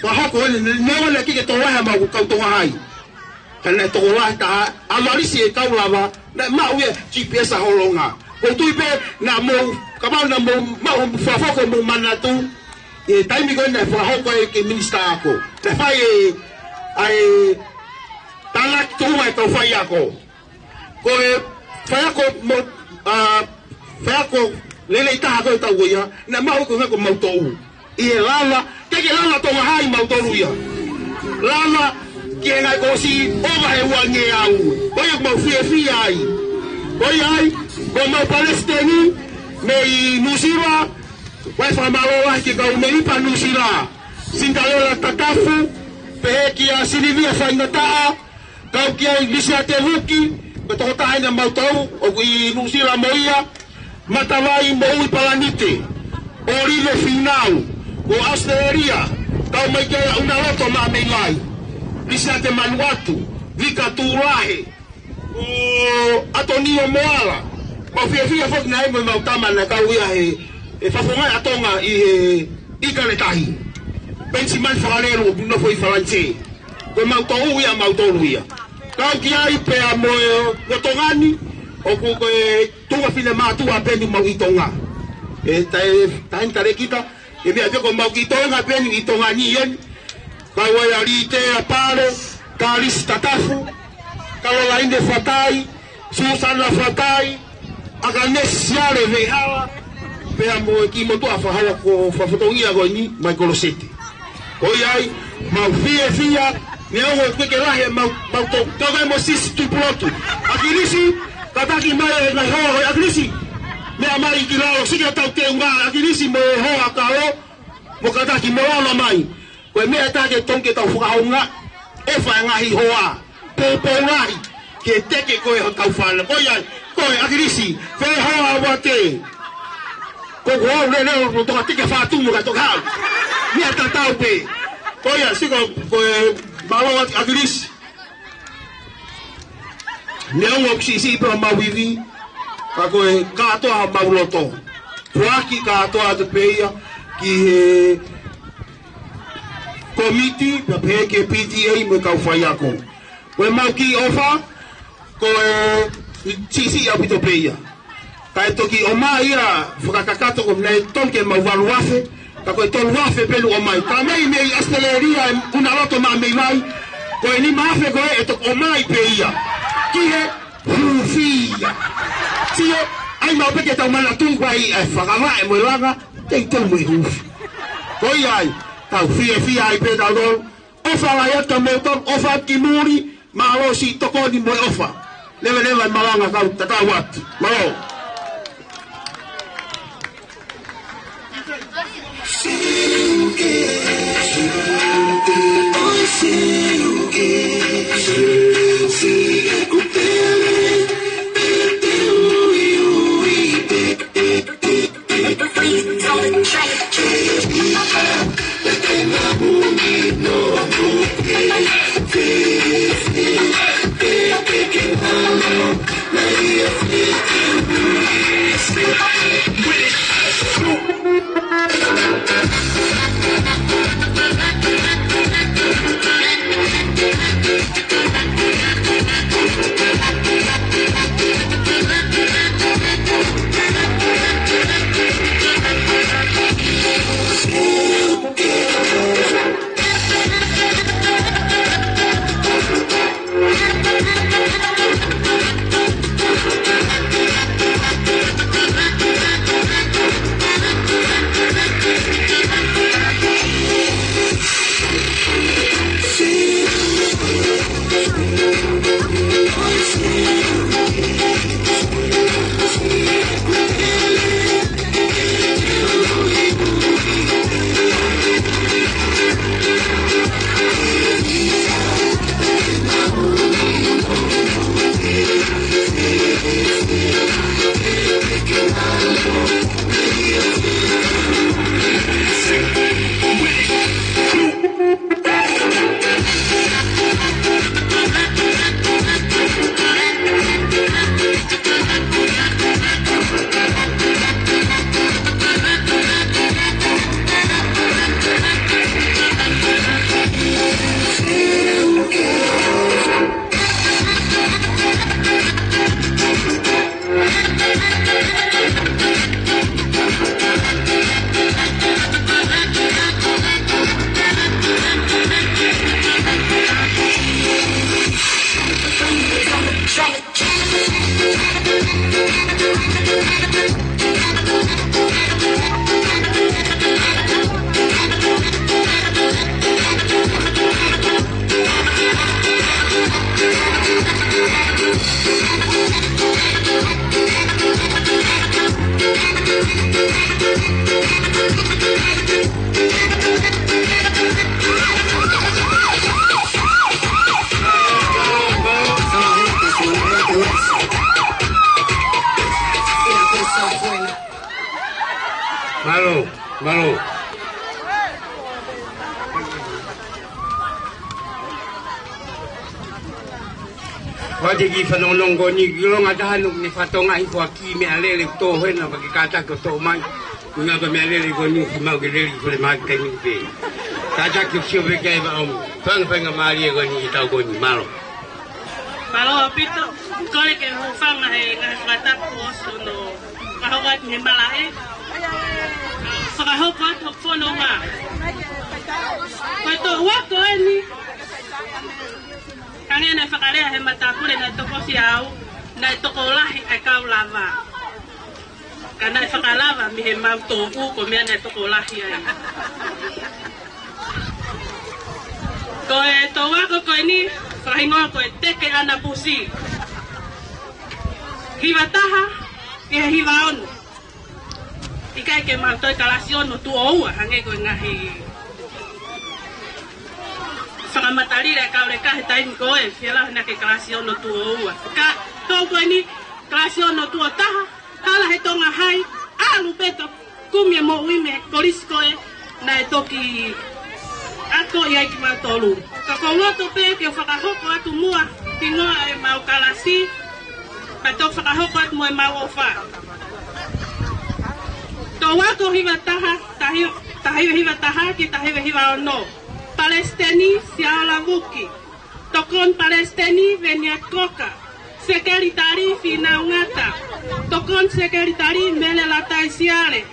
[SPEAKER 10] wa hako ne le ki to wa ma ku to hai kana to wa ta alari si ka lava na ma wi gps ho longa ko tu be na mo ka ba na mo ma fa fa ko mo manatu e tai mi ko na fa ho ko ke minister ako na fa ai talak tu mai to fai ako ko e whai ako lele i taha koe tau ia na mahu ko ngako mautou i e lala keke lala tonga hai mautou ia lala ki e ngai ko si oga he ua nge au oi ak mau fie ai oi ai ko mau Palestini me i Nusira wai whamaro ai ki kau me ipa Nusira Sintalela tatafu pehe ki a sinivia whaingataa kau ki a Lisia te huki Beto tahi na mautau o i Nusira moia matawai mo ui palanite o rile finau o Australia kau mai kea una loto ma me lai Lisia te manuatu vika turahe o atonio moala o fia fok na emo mautama na kau ia e fafongai atonga i he ikane tahi pensi man whakalero o no foi falanche ko mautau ia kau ki ai pe a mo tongani o ko tunga fine matua peni mau itonga e tai tare kita e me ko mau itonga peni itonga ni yen kau ai ali te apare kalis tatafu kau lainde fatai susana fatai aga nesiare vehala pe a mo ki mo tu afahala ko fafotongia go ni mai kolosete oi ai mau fia Neo ko ke lahe mau to toga mo sis tu plotu akirisi kataki mai na ho akirisi me amai kilalo sika tau te unga akirisi mo ho akalo mo kataki mo la mai ko me atake tonke tau fuka unga e fa nga hi hoa po ngai ke teke ko ho tau fala ko ya ko akirisi fe ho awate ko le to katike fa tu mo ka to ha me atatau pe ko ya siko ko Malo agris. Neo oksisi pa mawivi. Ako kato ha mauloto. Tuaki kato ha te peia ki komiti na peke PTA mo kau fai ako. Ko mau ki ofa ko sisi a pito peia. Kai toki o mai ia whakakato ko nei tonke mau waluafe. Tako tolu wafe pelu o mai. Ka mei mei asteleria una loto ma mei mai. Ko ni mafe ko e to o mai peia. Ki he hufia. Tio ai mau peke tau mana tungwa i e whakama e mo langa te tau mo hufi. Ko ai tau fia ai pe tau don. Ofa la yata mo ton ofa ki muri ma lo si toko ni mo ofa. Leve malanga kau tata wat. Malo.
[SPEAKER 7] Malo. Wadi ki fanonong ko ni gilong adahanok ni fatonga iko aki me alele to hena bagi kata ko to mai. Nga ba me alele ko ni mau gelele ko le mai kai ni be. Kata ki sio be kai ba om. Fang mari ko ni tau ko ni malo.
[SPEAKER 11] Malo apito ko le ke ho fanga he nga kata ko sono. Kahawat ni malae. Whakahaupa to whono ngā. Koe tō wako ni. Kange nei whakarea he matāpure nei toko si au, nei toko lahi ai kau lava. Ka nei whakalava mi he mau tōku ko mea nei toko lahi ai. Koe tō wako koe ni, whahingoa koe teke ana pusi. Hiwa taha, ki he hiwa ono. Ikai ke mau toi kalasion no tu oua hange koe ngahi. Whakamatari re kau re kahe taimi koe, whiala hana ke kalasion no tu oua. Ka tau koe ni kalasion no tu o taha, hala he tonga hai, alu peto kumia mo uime kolisi koe, na e toki ako iai ki mau tolu. Ka koloto pe ke whakahoko atu mua, pingoa e mau kalasi, pa tau whakahoko atu mua e mau ofa. Tō wako hiwa taha, tahiwa hiwa taha ki tahiwa hiwa ono. Palestini siaola vuki. Tokon Palestini venia koka. Sekeritari fina ungata. Tokon sekeritari mele latai siare.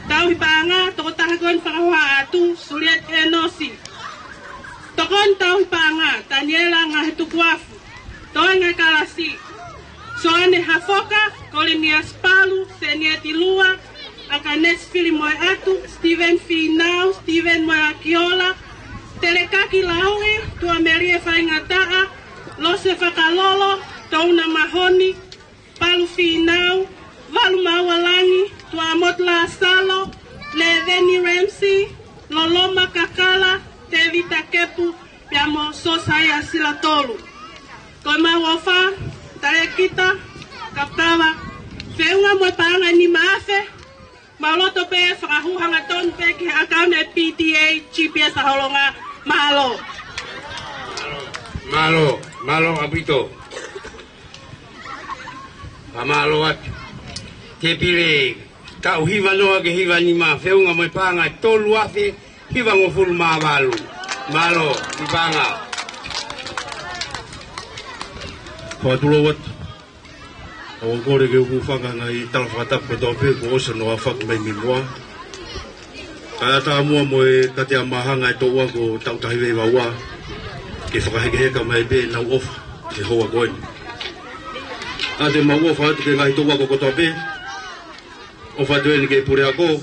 [SPEAKER 11] Tau hipanga toko tahakon whakahoa atu suliet enosi. Tokon tau hipanga Daniela ngahetukuafu. Toi ngai kalasi. Soane hafoka kolimias palu senieti lua. Akanes fili moe atu, Steven Finau, Steven moe akiola, telekaki laue, tua merie whaingataa, lose whakalolo, tauna mahoni, palu Finau, walu mawalangi, tua motla asalo, Leveni Ramsey, loloma kakala, tevita kepu, piamo sosaya silatolu. Koe mawofa, tae kita, kapkawa, feunga moe paanga ni maafe, Mauloto pe whakahuhanga ton pe ki akame PTA GPS holonga mahalo.
[SPEAKER 7] Malo abito. Pamalo at te pile tau hiwa noa ke hiwa ni ma feunga mo panga tolu afe hiwa ngo fulu ma valu. Malo ipanga.
[SPEAKER 8] Whatulowat. Awang kore ke upufanga ngai talwhatap ko tope ko osa no afak mai mimoa. Kaya ta mua moe kate amahanga e toa ko tau tahiwe waua. Ke whakahekeheka mai be nau ofa ke hoa koe. Ate mau ofa atu ke ngai toa ko tope. Ofa tue ni ke pure ako.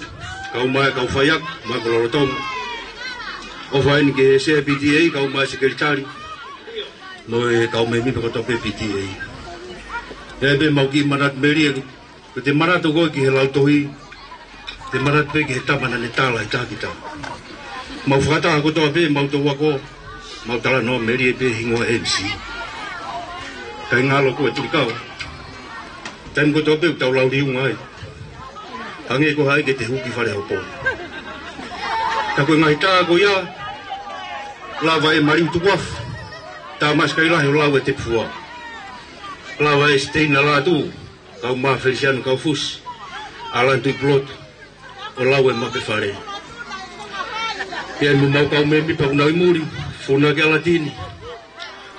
[SPEAKER 8] Kau mai kau whaiak mai ko lorotong. Ofa ni ke se PTA kau mai sekeritari. Noe kau mai mipa ko tope PTA. Ebe mau ki marat meri ko te marat ko ki he lautohi te marat pe ki he tamana le tala i tākita mau whakata ko toa pe mau toa ko mau tala no meri pe hingoa MC kai ngalo ko e turikau taim ko toa pe tau lau riu ngai hange ko hai ke te huki whare hau pō ka koe ngai tā ko ia lava e mariu tukuaf tā maskai lahi o lau e te pua Lawa e steina la tu, kau maa Feliciano kau fus, alan tui plot, o lawa e mape whare. Pia mu mau kau me mipa unau muri, funa ke alatini,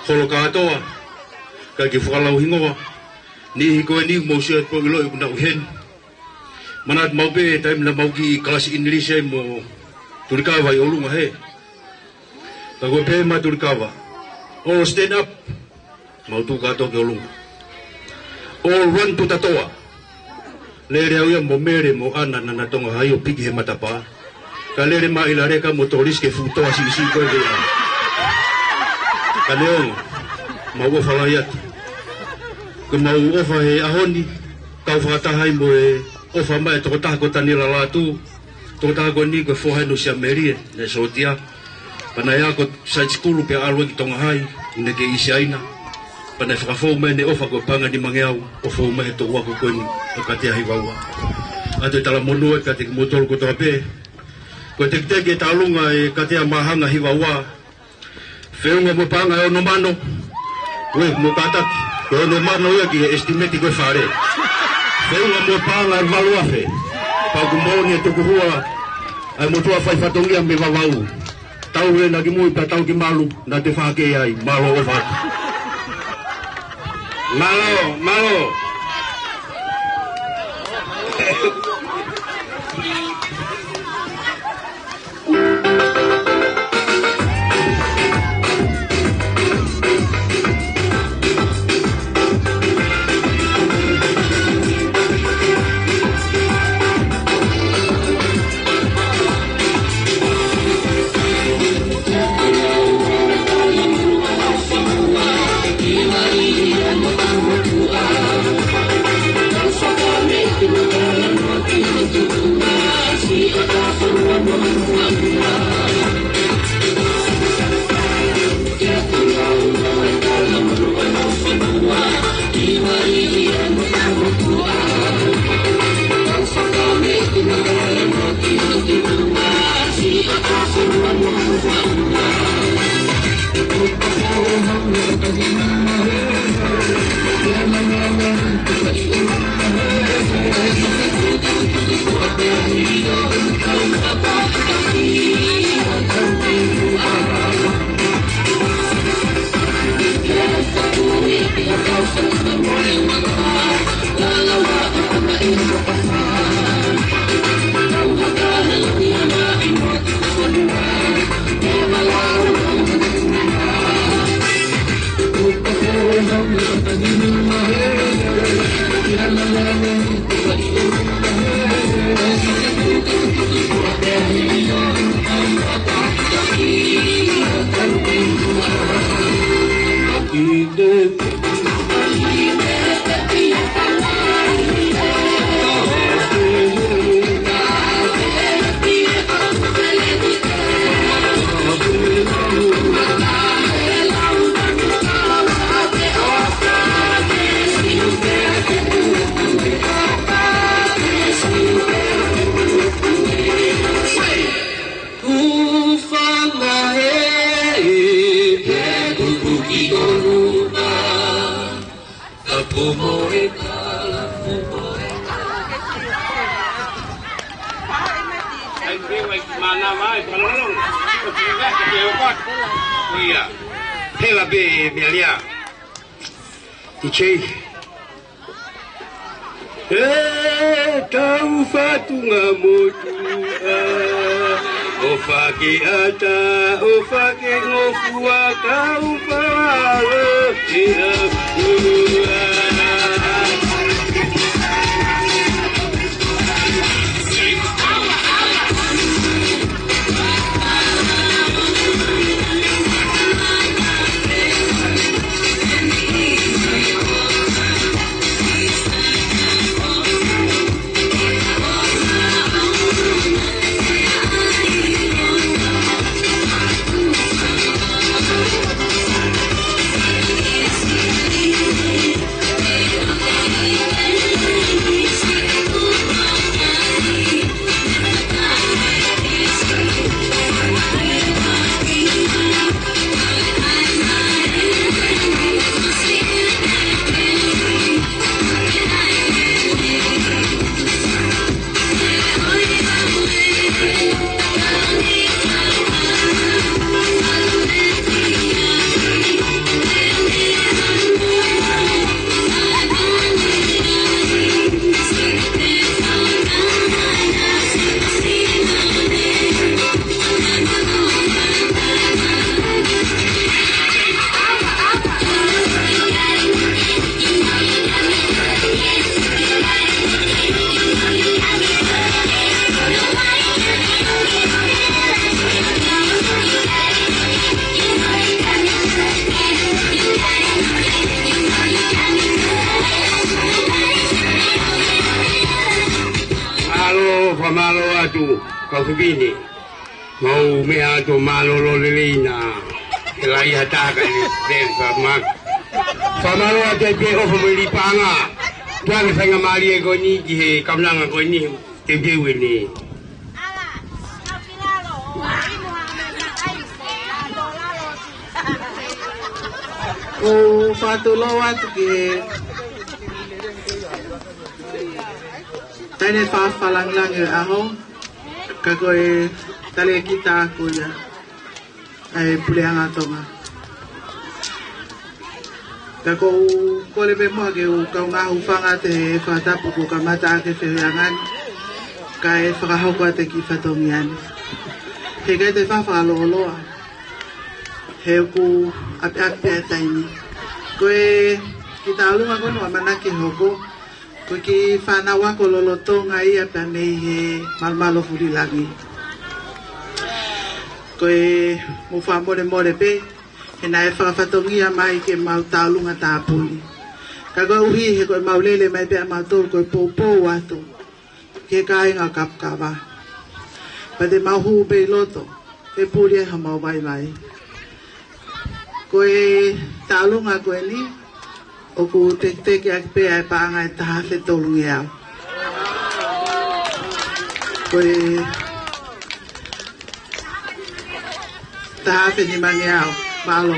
[SPEAKER 8] holo ka atoa, ka ki whakalau hingoa, ni hiko e niu mau siat po iloi unau hen. Manat mau pe taim na mau ki kalasi inilise mo turikawa i olunga he. Ka koe pe ma turikawa, o stand up, mau tu kato ke olunga.
[SPEAKER 9] all run to tatoa. Lere au ia mo mere mo ana na tonga hai o piki he matapa. Ka lere mai la reka motoris ke futoa si ko de. Ka leong ma wo fala ia. Ko ma wo fa he ahoni ka fa ta hai mo e o fa mai to ta ko tani la la tu. To ta ko ni ko fo hai no sia merie ne sotia. Pana ya ko sa skulu pe alwe ki tonga hai ine ke isiaina. Pana whakafou mai ne ofa ko panga ni mangeau o fou mai to wako koni o katea hi waua. Ato i tala monua e kate ki motoro ko toa pe. Ko te kiteke e talunga e katea mahanga hi waua. Whiunga mo panga e ono mano. Ue mo kataki. Ko ono mano ia ki e estimeti koe whare. Whiunga mo panga e waluafe. Pau kumoni e tuku hua. Ai motua whai whatongia me wawau. Tau re na ki mui pa tau ki malu na te whake ai malo o whaki. Malo.
[SPEAKER 7] famalo atu kausubini. Mau me atu malo lo lelina. Kelai hata kali den sama. Famalo atu pe o famili panga. Tuan saya ngamali ego ni je kamlang ego ni tempe wini.
[SPEAKER 3] O fatulawa ke tane fa falang lang aho kagoy tale kita kuya ay puliang atonga kako kole be mo ke u ka nga ufanga te fata puku kamata ke feriangan kai fra ho kwa te ki fatomian ke ga te fa fa lo lo he ku ap taini koe kita lu ngako no mana ki hoko ko ki fana wa ko lo to ngai apa nei he malo furi lagi koe mo fa more pe e nai fa fatongia mai ke mau talu ngata puli ka go uhi he ko maulele mai pe ma to ko popo wa to ke kai nga kap ka ba pa de ma hu be loto e puli ha mau vai vai koe talunga koe ni o ku te ki ak pe ai panga e taha te tolungi au koe taha te ni mangi au malo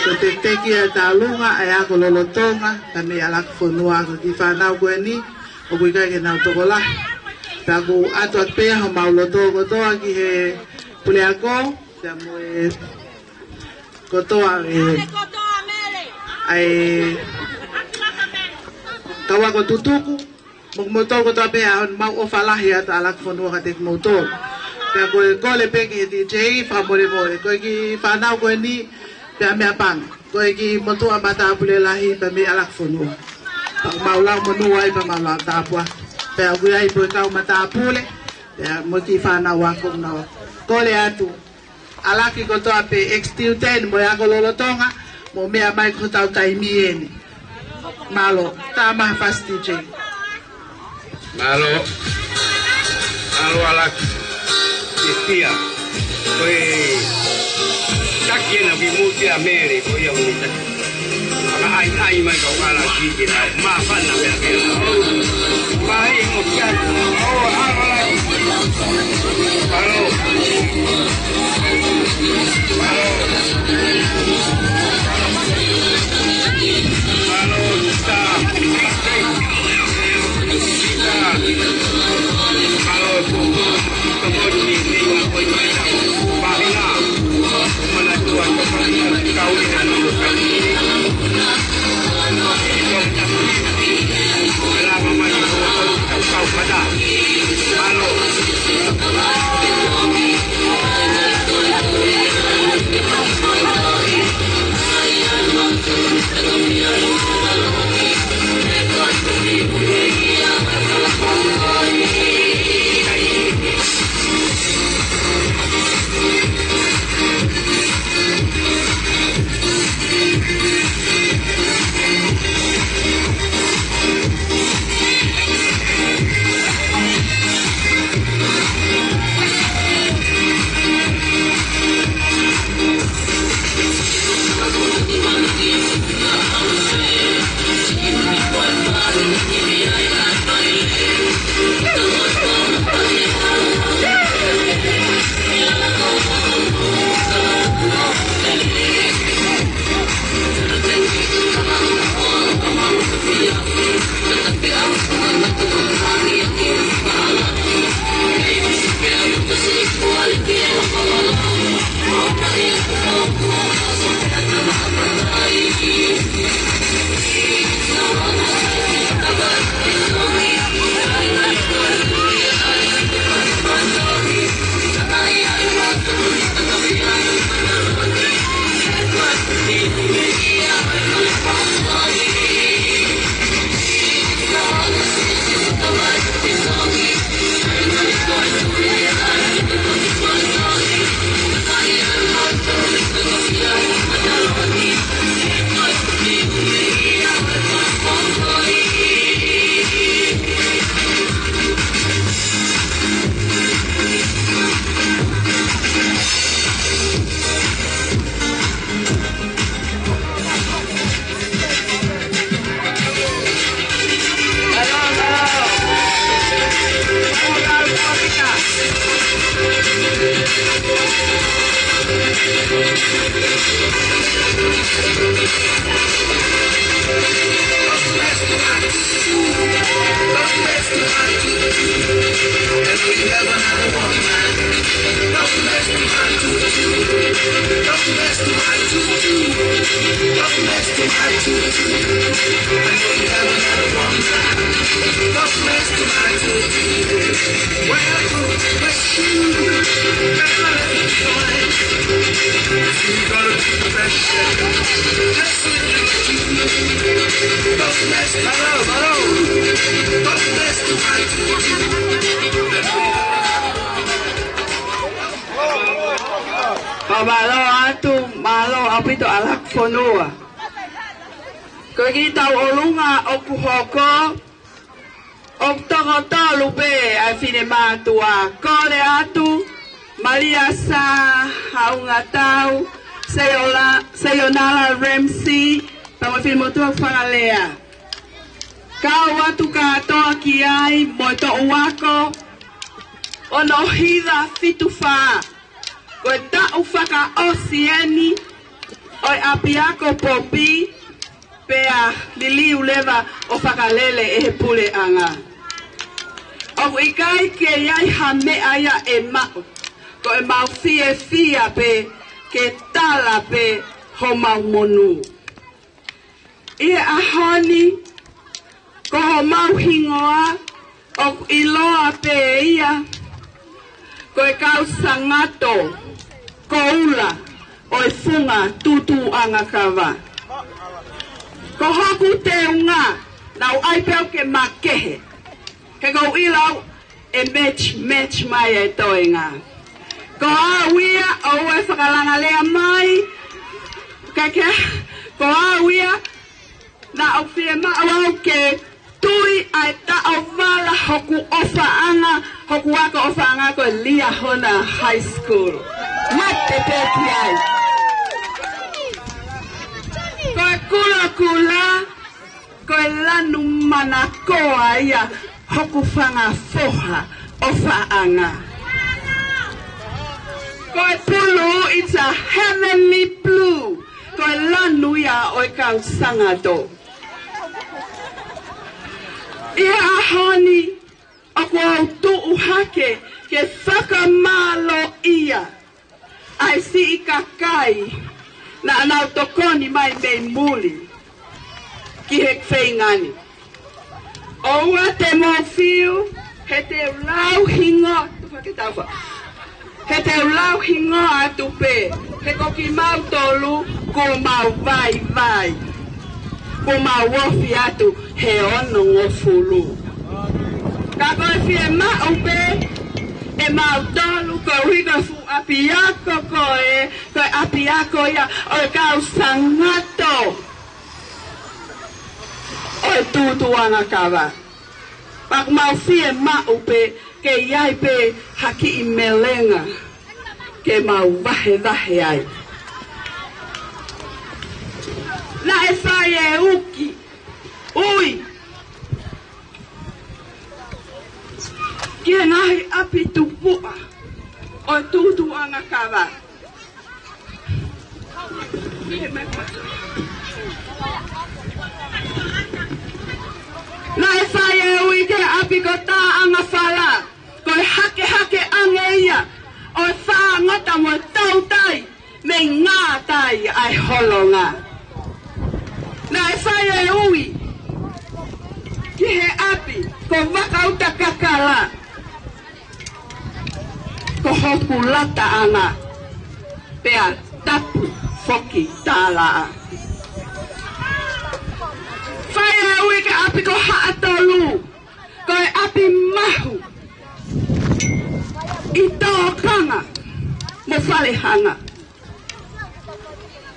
[SPEAKER 3] ko te ki ai talunga ai ako lolotonga ta me alak fonua ko ki whanau koe ni o kui kai ke nau tokola ta ku atu ak pe ha maulo toko toa ki he pule ako Samuel kotoa ai tawa ko tutuku motor ko tabe on mau ofalahi ata alak fonua ka tek motor ka ko le peki DJ fa mole ko ki fa na ko ni ta me apang ko ki motor mata pule lahi ta me alak fonua pa mau la monua i pa mau ta pua pa ko ai po ka mata pule ya mo ki fa na wa ko na ko le atu alaki ko to ape XT10 mo ya ko lolotonga mo me mai ko tau taimieni malo tama fast DJ
[SPEAKER 7] malo alaki estia koe takien abi muti amere ko ya unita ai mai ko ala DJ na ma fa na me ke mai mo ka ala
[SPEAKER 12] Pamalo atu malo apito alak fonua. Ko kita olunga okuhoko oktogoto lupe ai fine matua kore atu Maria sa haungatau Sayonara Ramsey pamafil motua fangalea. Kau watu katoa kiai moito uwako onohida fitufa ko ta ufaka osieni oi apiako popi pea lili uleva ofakalele ehepule anga o ikai ke yai hame aya e mao ko e mau fia pe ke tala pe homa monu e ahoni ko mau hingoa o iloa pe ia ko e kau sangato koula o e funga tutu anga kawa ko hoku te unga nau ai peo ke makehe ke kau ilau e match mai e toinga ko awia o e whakalanga lea mai ko awia na o fie maa ke tui ai ta o wala hoku ofa anga hoku waka ofa anga ko Lia Hona High School mate peki ai ko kula ko lanu mana koa ia hoku fanga foha ofa anga ko pulu it's a heavenly blue ko lanu ia o kau sangato ia ahoni ako autu uhake ke whakamalo ia ai si ikakai na anautokoni mai mei muli ki he kwheingani oua te mofiu he te ulau hingo he te ulau hingo atu pe he koki mau tolu ko mau vai ko mau wofi atu he ono ngofulu ka koe fie mau pe e mau tolu ko higa fu apiako koe apiako ia o kau sangato o tutu anga kawa pak mau fie mau pe ke iai pe haki I melenga ke mau vahe ai la e fai e uki ui kia ngahi api tupua o tutu anga kawa la e fai e ui ke api kota anga fala ko hake anga ia o fa ngata mo tautai me ngā tai ai holonga na e fai e ui ki he api ko wakauta kakala ko hoku lata anga pea tapu foki tālaa fai e ui ke api ko haatolu ko e api mahu I tō kanga mo whale hanga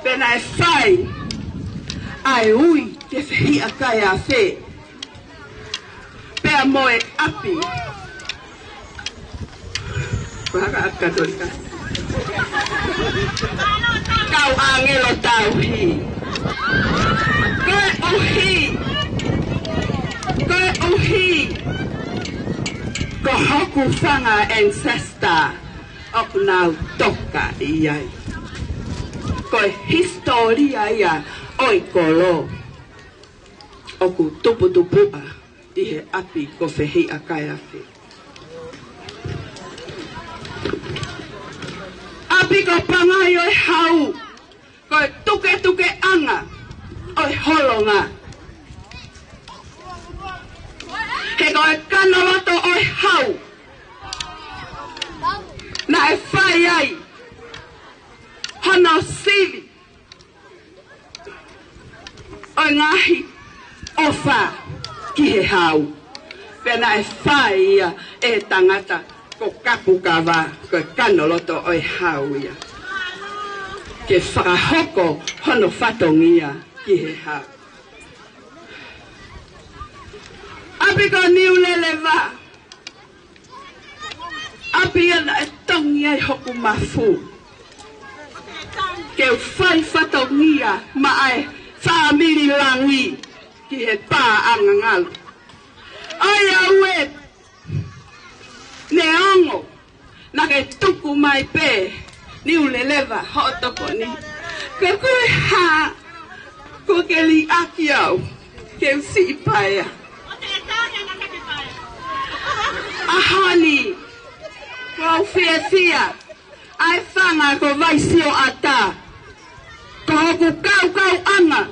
[SPEAKER 12] pena e whai ai ui te whihi a kai a whe pea mo e api Waka akatorika kau angelo tau hi koe uhi ko hoku whanga ancestor o nau toka iai koe historia ia oi kolo. Oku tupu-tupua i he api ko whehi a kai api. Api ko pangai oi hau, koe tuke anga, oi holonga. He koe kanaloto oi hau, na e whai ai, hono sivi, oi ngahi ofa ki he hau. Pena e whai ia e tangata ko kapukawa, ko kanoloto oi hau ia. Ke whakahoko hono whatongia ki he hau. Api ko niu lele wā. Api ana e tongi ai hoku mafu. Ke whai whatongia ma ai whamiri langi ki he pā angangalu. Ai aue ne ongo na ke tuku mai pe ni ulelewa hotoko ni ke koe ha ko ke li aki au ke usi paia ahani ko fia ai whanga ko vaisio ata ko hoku kau anga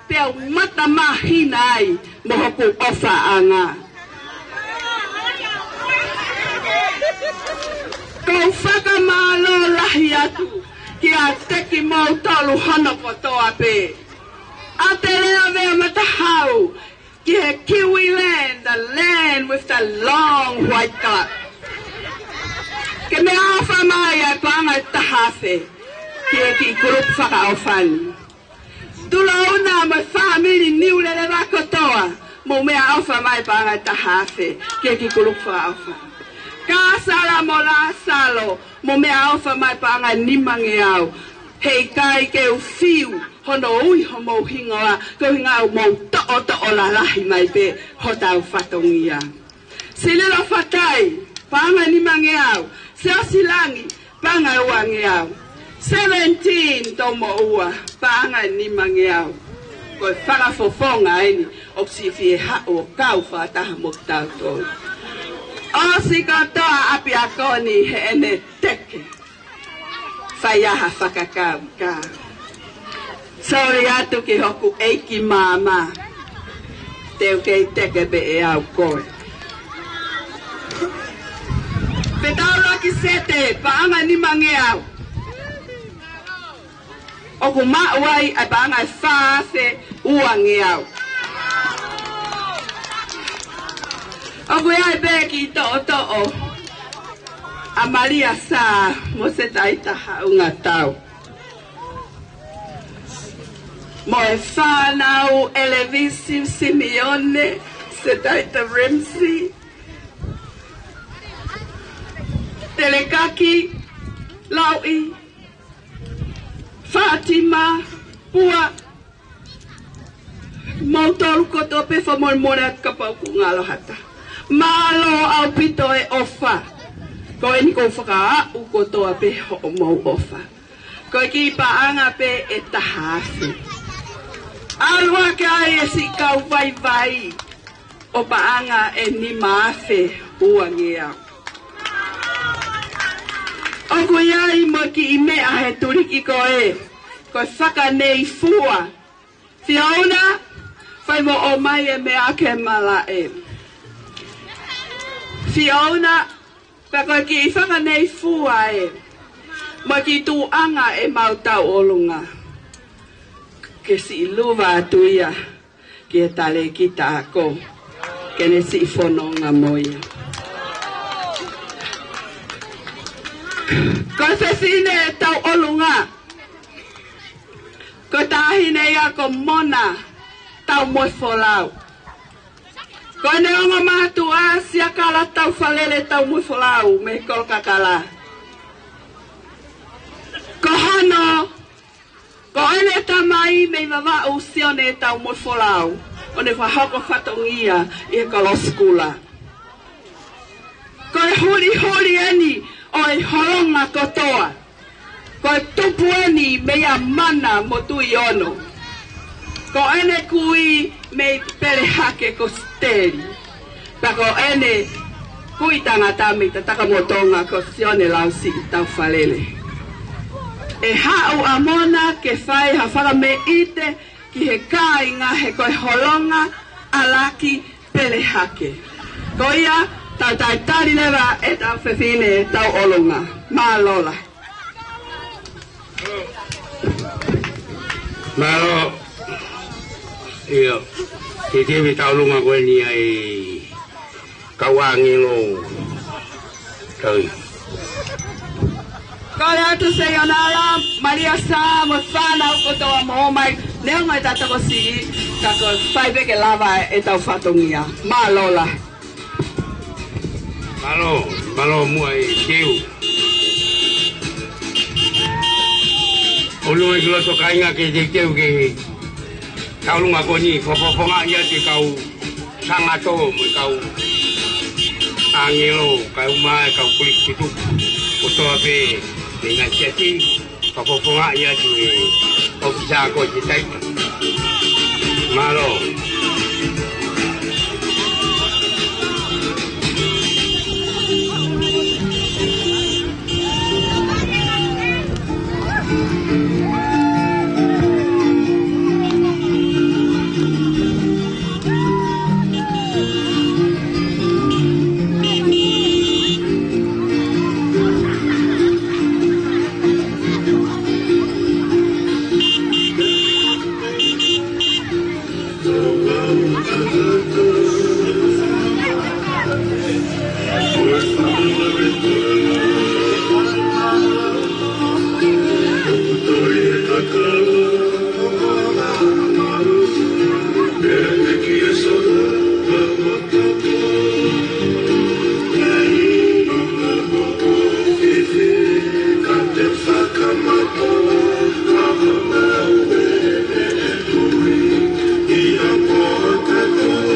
[SPEAKER 12] pea mata mahina ai mo hoku ofa anga. Kau whakamalo lahi atu ki a teki mau tolu hana kotoa pe. A te rea vea matahau ki he Kiwi land, the land with the long white cloud. Ke me awha mai ai panga tahafe ki e ki grup whakaawhani. Tula una ma family niu le lewa kotoa mo mea awha mai panga tahafe ki e ki grup whakaawhani. Ka sala mo la salo mo me alfa mai panga nimange au hei kai ke u fiu hono ui ho mo hingoa ko hinga mo to la lahi mai pe ho tau whatongia sililo whatai panga nimange au seo silangi panga uange au 17 to mo ua panga nimange au ko whakafofonga eni o sifi e ha o kau whataha mo tau tō o si katoa api akoni he ene teke. Whaiaha whakakau ka. Sauri atu ki hoku eiki māma. Teu kei teke be e au koe. Petaura ki sete, paanga ni mange au. Oku mauai ai paanga e whaase uange au. Oku ai beki to'o a Maria sa mo se taitaha unga tau. Mo e whanau Elevisiu Simeone se taita Ramsey. Telekaki Laui Fatima Pua Mautoru koto pe whamormora kapau ku ngalo hata. Malo au pito e ofa. Ko e ni ko whaka u kotoa pe ho mau ofa. Ko e ki paanga pe e tahasi. Alua ke ai e si kau vai. O paanga e ni maafe uangea. O ko iai mo ki i mea he turiki ko e. Ko e whaka nei fua. Fiona, whai mo o mai e mea ke mala e. Fiona, pako ki i whaka nei fua e. Ma ki tu anga e mautau olunga. Ke si luwa atuia ki e tale ki tako. Ke ne si whanonga moia. Ko se sine e tau olunga. Ko tahine ia ko mona tau moi folau. Ko ne onga matua sia kala tau falele tau moi folau me kol kakala. Ko hano, ko ene tamai me wawa usione tau moi folau. O ne whahoko whatongia i e koloskula. Ko e huri eni o e horonga kotoa. Ko tupueni mea mana motu iono. Ko ene kui me pelehake ko steri. Pako ene kui tangata me tataka motonga ko sione lausi tau falele. E hau amona ke fai hawhaka me ite ki he kāinga he koe holonga alaki pelehake. Ko ia tau taitari lewa e tau whewhine tau olonga. Mālola.
[SPEAKER 7] Malo, iyo, te tewe tau lunga koe ni ai kawangi lo kai.
[SPEAKER 12] Kale atu sayonara, Maria sa mo whana o toa mo mai, neo ngai tatako si, kako whaibeke lava e tau whatongia. Mālola.
[SPEAKER 7] Malo mua e teu. Olu e kilo to kainga ke te teu ke tau lunga ko ni whapaponga ia te kau sangato mo kau angelo kau mai kau kulik kitu o toa pe te ngai tiati whapaponga ia te o kisa ko te taita. Malo.
[SPEAKER 6] Ia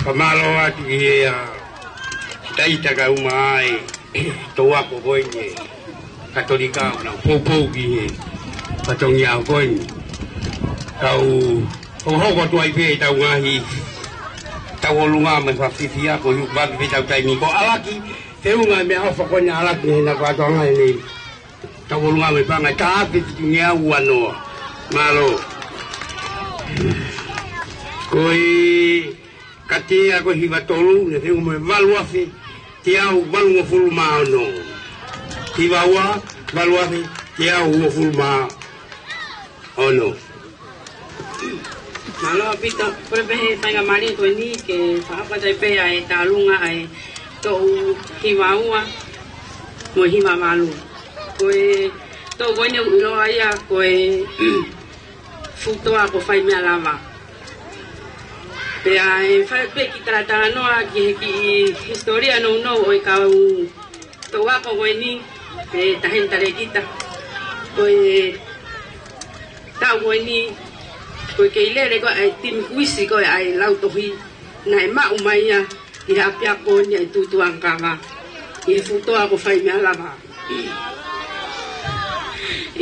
[SPEAKER 7] Pamalo atu ia taita ka umai toa ko koine katolika na popo ki patongia koine kau ho ko tuai pe tau ngahi tau lunga me fa fifia ko yu ba ki tau tai ni ko alaki te unga me ho ko nya alaki na ka tonga ni tau lunga me pa nga ta ki tunia uano malo koi katia ko hiva tolu ne te mo valuafi te au valu fulu ma no hiva wa valuafi te au fulu ma ono
[SPEAKER 11] malo pito prebe tanga mari ko ni ke fa pa dai pe ai talunga ai to hiva wa mo hiva malu ko to go ni ulo ai ko futo a ko fai me alava pe ai fa pe ki trata no ki historia no oi ka to wa ko ni pe ta gente le kita oi ta ni ko ke ile re ko ai tim wisi ko ai lau to hi na ma umai ya i ha pia ko ni tu tu angkama i futo a ko fai me alava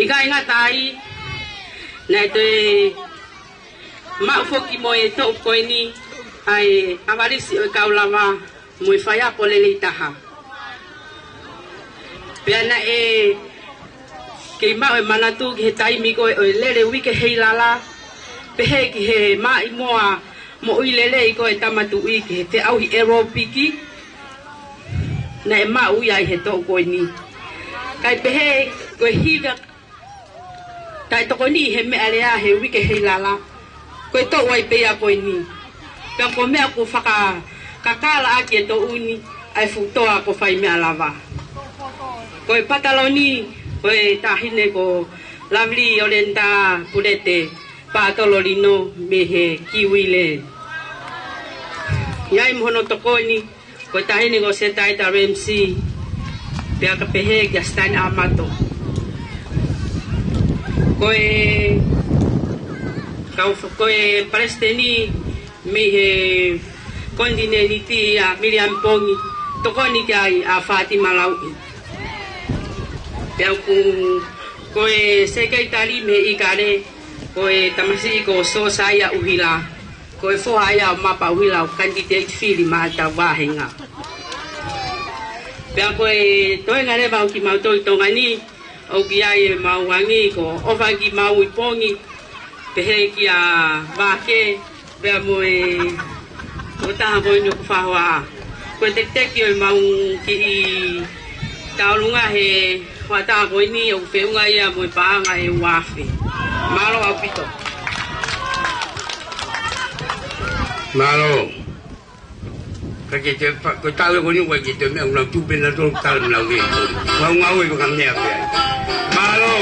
[SPEAKER 11] i ga inga tai na te ma foki mo e to ko ni ai avarisi o kaulava mo fai a polele taha pena e ke ma e manatu ke tai mi ko e lele wike heilala pehe ki he ma i moa mo ilele ko e tamatu i ke te au hi aerobiki na e ma u ya he to ko ni kai pehe ko higa tai to ko ni he me alea he wike heilala ko to wai pe ya ko ni ka ko me ko faka kakala ake to uni ai futo a ko fai me alava ko pataloni ko tahine ko lovely olenta purete patololino mehe kiwile yai mono to ko ni ko tahine ko setai ta RMC pe ka pehe gastan amato ko kau koe palestini me kondineni ti a Miriam Pongi tokoni kai a Fatima Lau pau koe sekretari me ikare koe tamasi ko so saya uhila koe fo aya mapa uhila candidate fili ma ta wahenga pau koe toi ngare ba ki mau toi tongani o ki ai mau wangi ko ofagi mau Pongi pehe ki a vake pe moe o ta ho no fa wa ko te te ki o mau ki taulunga he wa ta ko ni o fe unga ia mo pa nga e wafe malo a pito
[SPEAKER 7] malo ka ke te ko ta ko ni wa ki te me una tu pe na to ta na we wa nga we ko kam ne a pe malo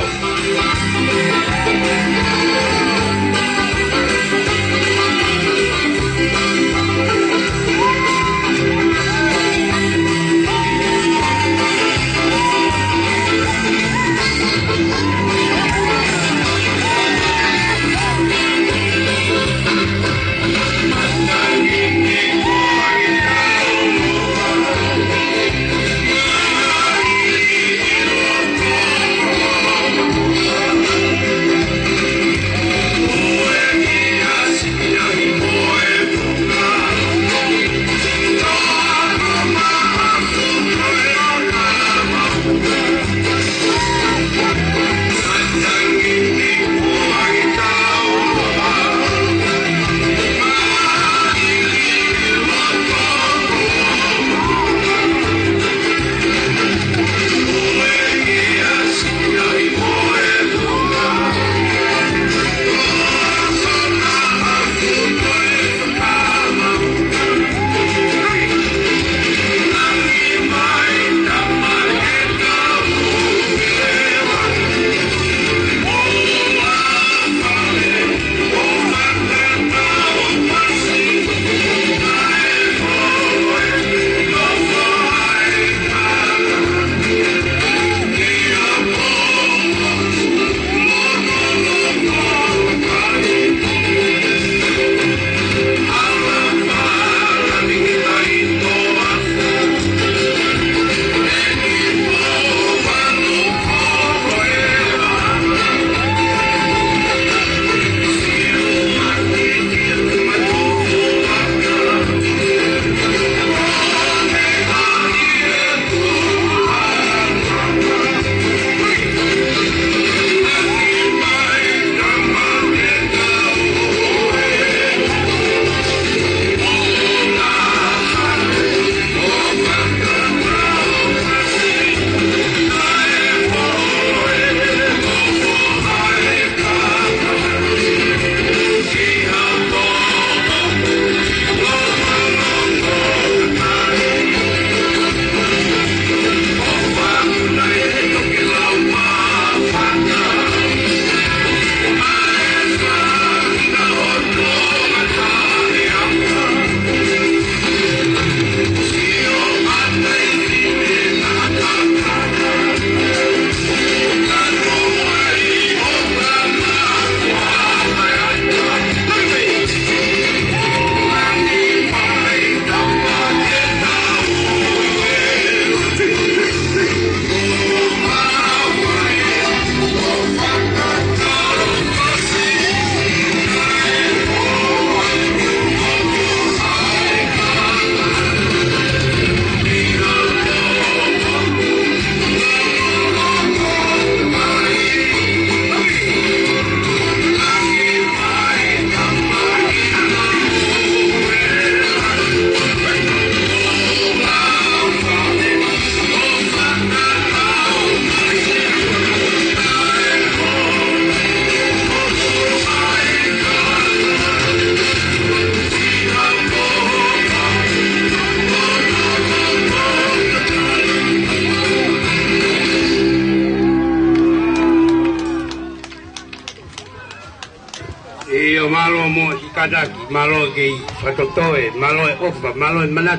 [SPEAKER 7] Iyo malo mo ikadaki, malo ke fatotoe, malo e ofa, malo e manat.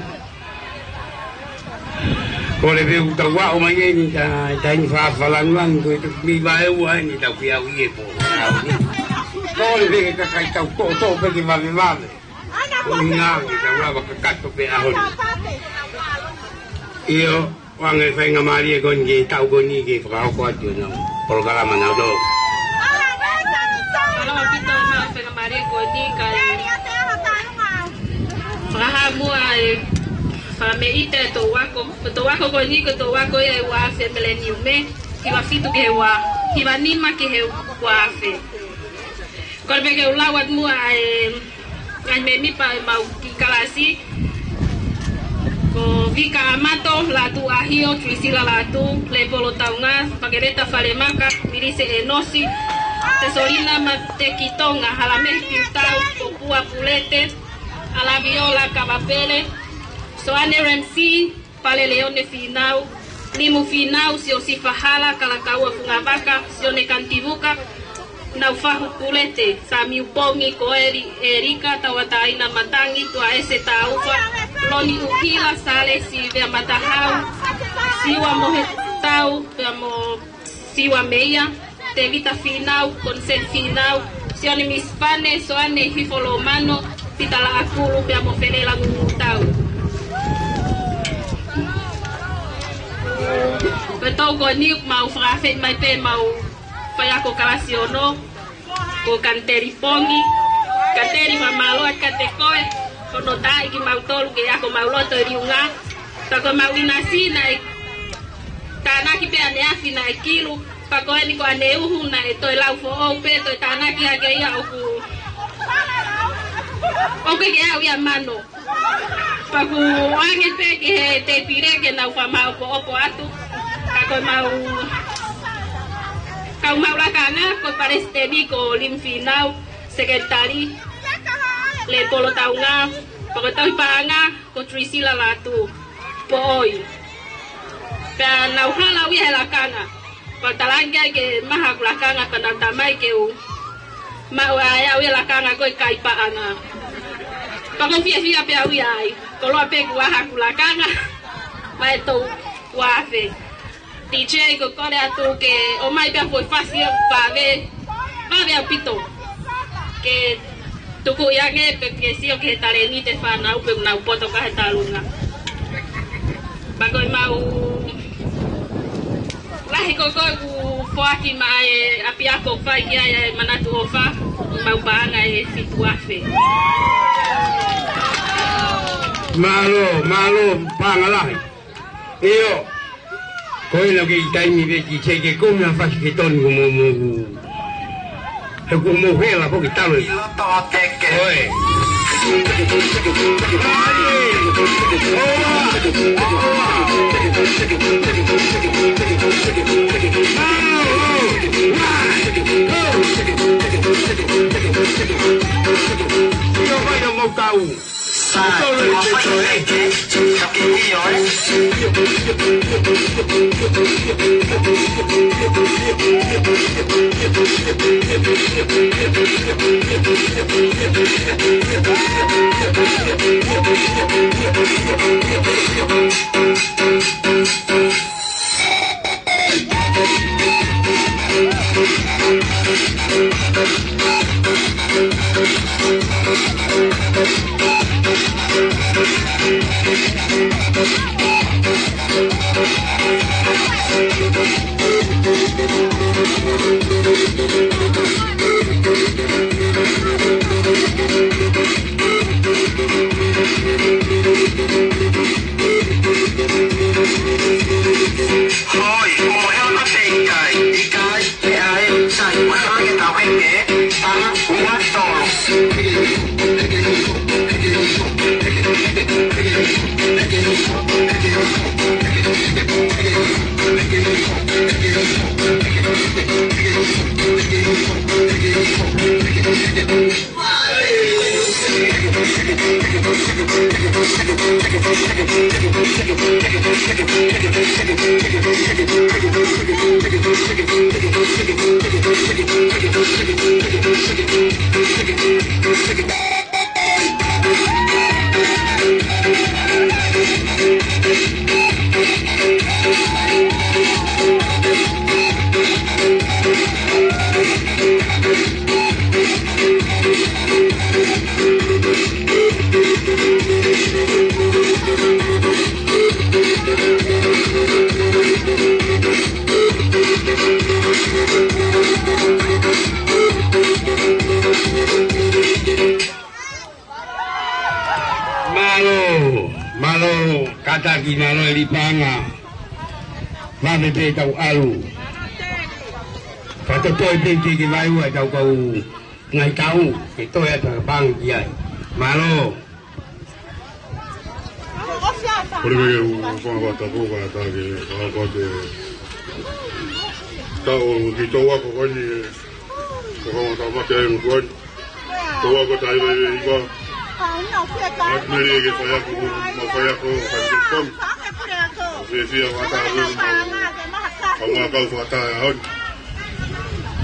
[SPEAKER 7] Kole be uta wa o mangeni ta ni fa falangan ko itu mi bae wa ni ta pia wi po. Kole be ka kai ta ko to be ki va va. Ko nga ki ta wa ka ka to be a hon. Iyo wang e fa nga mari e gon ge ta ko ni ge fa ko atu no. Programa na do.
[SPEAKER 11] Fahamu ai fame ite to wako koni to wako e wa fe millennium me ki wa fitu ke wa ki wa nima ke he wa fe ko be ke ulawat mu ai ngai me mi pa mau ki kalasi ko vika amato la tu ahio trisila la tu le polo taunga pagereta fale maka mirise enosi tesorina mate kitonga halame pintau popua pulete ala viola cabapele soane remsi pale leone finau limu finau sio sifahala kalakaua fungabaka sio ne kantibuka na ufahu pulete sami upongi koeri erika tawataina matangi tua ese taufa loni ukila sale si vea matahau siwa mohetau mo siwa meia te vita finau konsen finau sio ne mispane soane hifolo mano pitala akulu pe mo felela ngutau beto ko ni mau frafe mai pe mau faya ko kalasiono ko kanteri pongi kanteri mamalo kate koe kono dai ki mau tolu ke ako mau loto riunga ta ko mau inasi na tanaki pe ane afi na kilu pa ko ni ko ane uhu na to lau fo o pe to tanaki age ya oku oke ke au ya mano paku wangi pe ke te pire ke na fa mau opo atu ka kau mau la kana ko paresteni ko limfinau sekretari le polo taunga ko tau panga ko trisila latu poi ka na uhala wi la kana ko talanga ke maha la kana kana tamai ke u mau aya wi la kana ko kai pa ana Pagong fia pe awi ai, kolo ape kuah aku lakanga, mai to wafe. DJ ko kore atu ke o mai pe foi fácil pave apito. Que tuku yange pe que si o que taleni te fa na upe na upoto ka talunga. Bagoi mau lahi ko ku foaki mai api ako fa ia manatu ofa mau banga e situafe.
[SPEAKER 7] Malo, pangalahi. Iyo, koi lagi taimi beki cheke kumna fasi kiton gumu. Gumu hela ko kitalo. Oi. Yo vaya mau tahu. Malo kata kinalo lipanga mame pe tau alu kata toi pe ki vai wa tau kau ngai tau ke toi ata bang kiai malo
[SPEAKER 4] Porque fue uma tabuca tá que pode tá o que toa com ele como tá batendo no gol toa com tá aí igual mas me que foi a não foi a com se se a tá como a causa tá onde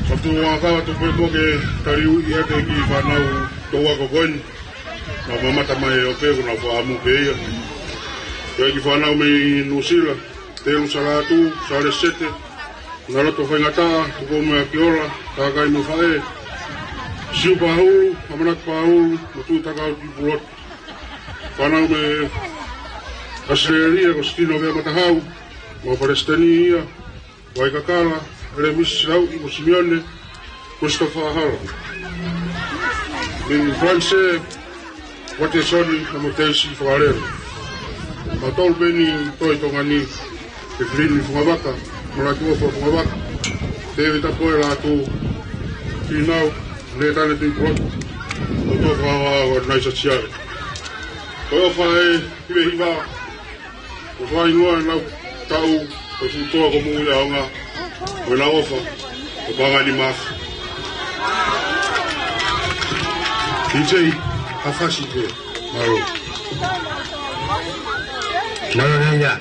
[SPEAKER 4] só tu acaba tu porque caiu e até que vai não toa com gol na mata mai o pego na famu beia eu que vai não me no sila tem salatu sale sete na loto foi ngata como é que ora tá cai no fae siu pau amanak pau tu tá cai de bulot para me asleria com stino ve matahau o palestania vai kakala remis rau e Simeone Mustafa Hall in France what is on the motelsi farer matol beni toi tongani ke frini fumabaka mora tu fo fumabaka deve ta poi la tu finau le tane tu pro to fa wa nai social to fa e hiva o fa ingoa na tau o tu to ko mu ya nga o na ofa o banga ni mas DJ afasi ko maro
[SPEAKER 7] malo nanya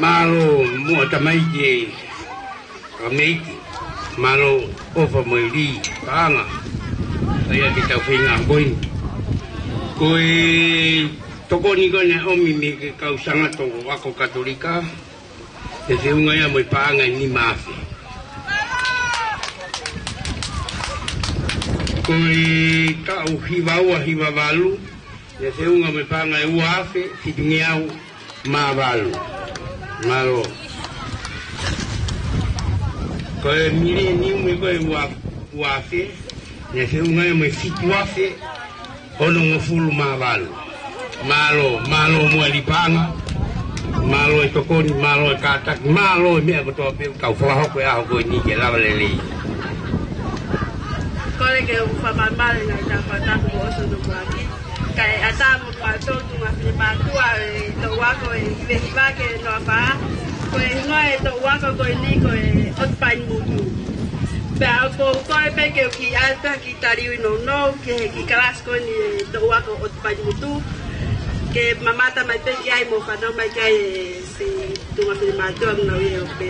[SPEAKER 7] malo mo tamaiki kameki malo ofa moiri kanga saya kita finga boin koi toko ni kone omi mi kau sangat to ako katolika te se unga ia mo paanga ni mafi koi ka u hiva valu te se unga mo paanga e uafe fitingiau ma valu malo koi miri ni mo koi uafe te se unga mo fituafe ono mo fulu ma valu malo mo lipanga malo e tokoni malo e katak malo e mea kotoa pe kau whahoko e aho koe ni ke lawa lelei
[SPEAKER 11] kore ke whamamare ngai tā whataku o oso nuku aki kai ata mo pātotu ngā whine pātua e tō wako e hiwehiwa ke noa wha koe hingoa e tō wako koe ni koe otpaini mutu pea au ko kore pe ke ki alta ki tariu no no ke ki kalas koe ni tō wako otpaini mutu ke mamata mai pe ki ai mo whanau mai kai si tunga whine mātua ngau e o pe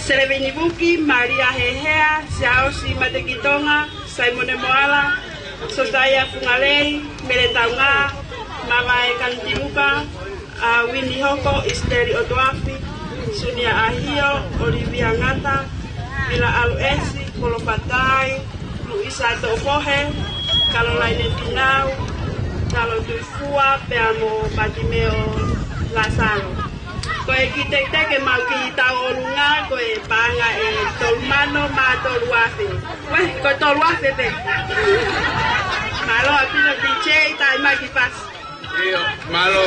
[SPEAKER 11] Serevini Buki, Maria Hehea, Siaosi Matekitonga, Simone Moala, Sosaya Fungalei, Meretaunga, Mama Ekantiruka, Winnie Hoko, Isteri Otoafi, Sunia Ahio, Olivia Ngata, Vila Aluesi, Kolopatai, Luisa Tofohe, Caroline Pinau, Talo Tuifua, Peamo Batimeo Lazaro. Koe ki te ke mau ki tau olunga, koe panga e tolumano ma toluafe. Weh, koe toluafe te. Malo apino piche, tai mai ki pas.
[SPEAKER 7] Malo.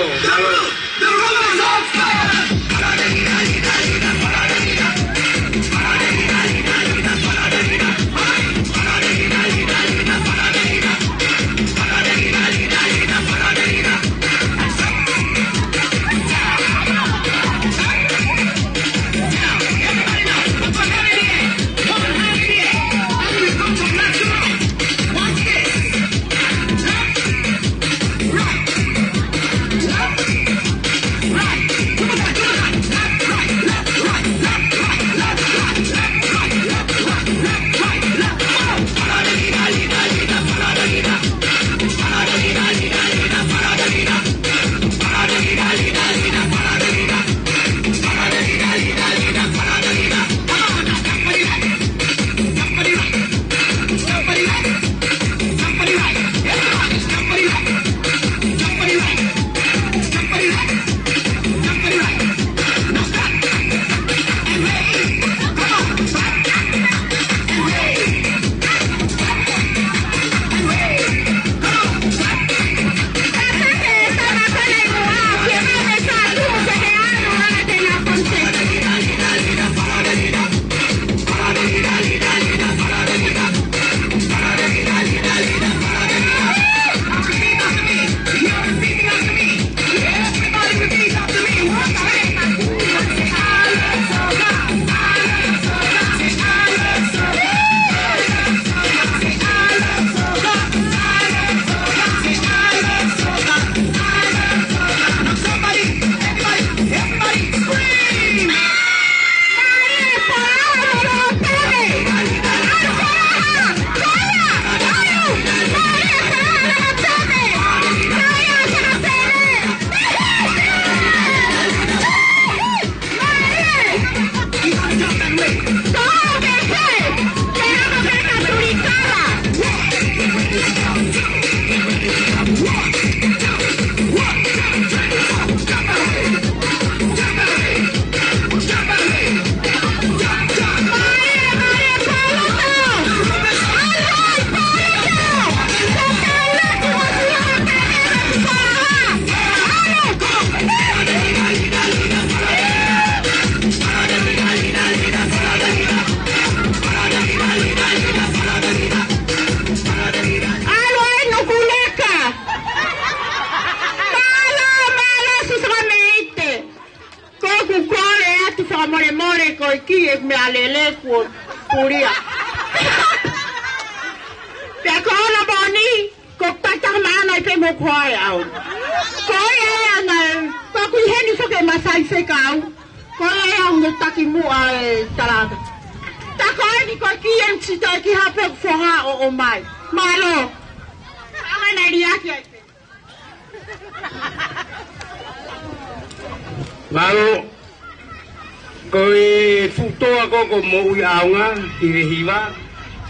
[SPEAKER 7] Koe futoa koko mo ui aunga, hiwa.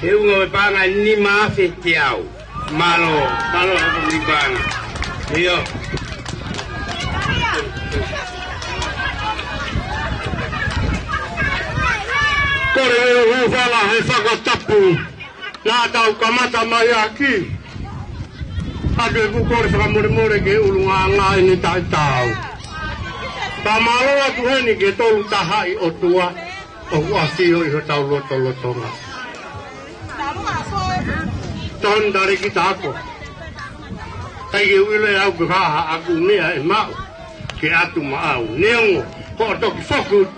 [SPEAKER 7] He unga panga ni maafe te au. Malo ako ni panga. Iyo.
[SPEAKER 10] Kore ufala he whakatapu. Nā tau kamata mai aki. Atu e kukore whakamore ke ulunga ngā ini tai tau. Tā malo atu heni ke tolu tahai o tua. O uasio iho tau lotonga. Ton dari kita ako. Tai ke uile au ke haha aku mea e mau. Ke atu maau. Neongo. Ko toki whakut.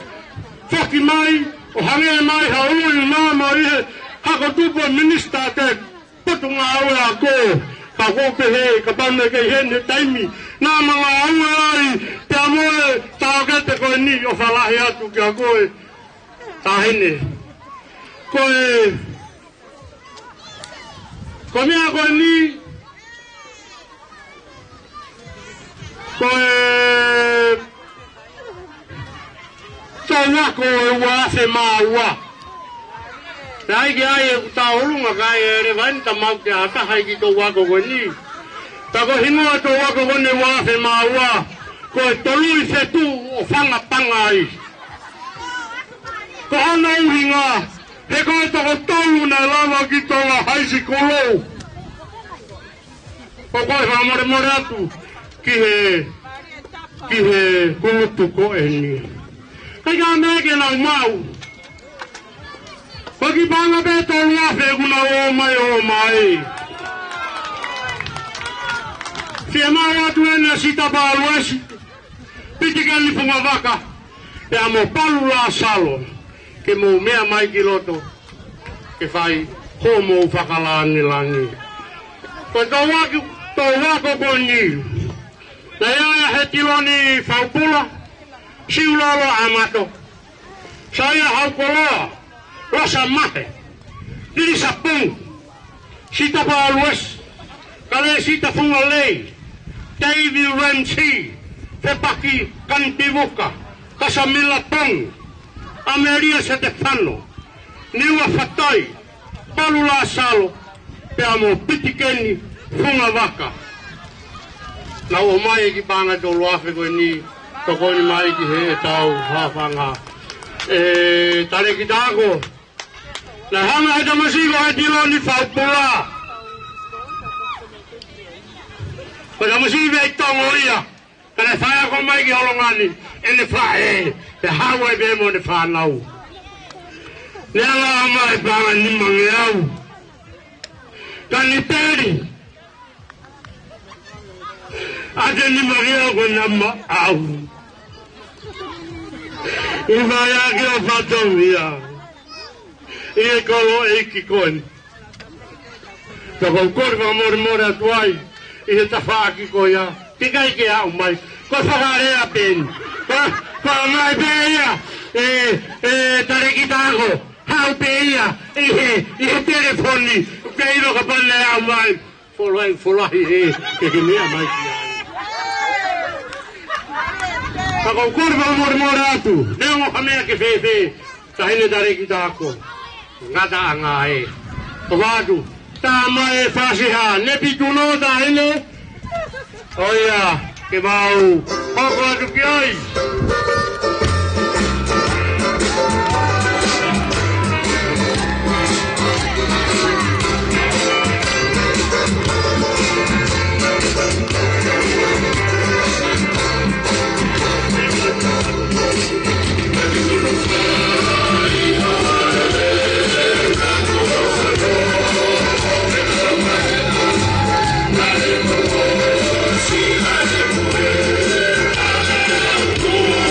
[SPEAKER 10] Whaki mai. O hange mai ha ui māma ihe. Hako tupo minista te putunga aue a ko. Ka kope he, ka pane ke hene taimi. Nā mga aue ai, te amoe, tā kete koe ni, o whalahi atu ki a koe. Tā hene. Koe... Ko mea koe ni... Koe... Tō wako e ua se maa ua. Rai ki ai e kuta orunga kai e re vanta mau te ata hai ki tō wako koe ni. Ta ko hinua tō wako koe ne wafe maua. Ko e tolui se tu o whanga panga ai. Ko ana uhinga. He koe toko tolu na lama ki tōna haisi kolou. Ko koe whamore more atu. Ki he kulutu ko e ni. Kai ka meke nau mau. Pagi banga beto luafe kuna o mai. Fia mai atu ene sita paluesi. Pitikeli funga vaka. E amo palu la salo. Ke mo mea mai ki loto. Ke fai homo whakalani langi. Ko tō wako koni. Na ia he tiloni whaupula. Siulolo amato. Saya haukoloa. Rosa mahe, diri sapung, sita palues, kale sita funga lei, David Ramsey, Fepaki Kantivuka, Casamila Pong, Ameria Setefano, Niwa Fatai, Palula Salo, Peamo Pitikeni, Funga Vaka. Na o mai ki panga tō loafe koe ni, toko ni mai ki he tau hawhanga. Tare ki tāko, na hanga he tamasiko he tiloni whaupula. Ko tamasiko he tongo ia. Kane whaia ko mai ki holongani. Ene whae. Te hawa e bemo ne whanau. Nea ama e panga ni mange au. Kani peri. Ate ni mange au ko nama au. Iwa ya ki o whatau ia. Ie kolo eiki koen. Ka kou korwa more atu ai. Ie ta whaaki ko ia. Tika ike au mai. Ko whakarea pen. Ko mai pe ia. Tareki tāko. Hau pe ia. Ie telefoni. Keiro ka pane au mai. Folahi he. Ke mea mai ki ai. Ka kou korwa more atu. Neo hamea ke whewe. Ta hene tareki tāko. Ngata anga e. O wadu. Tā mai e whasiha. Nepi tuno ta hene. Oia. Ke mau. Hoko atu ki ai.
[SPEAKER 6] Cool.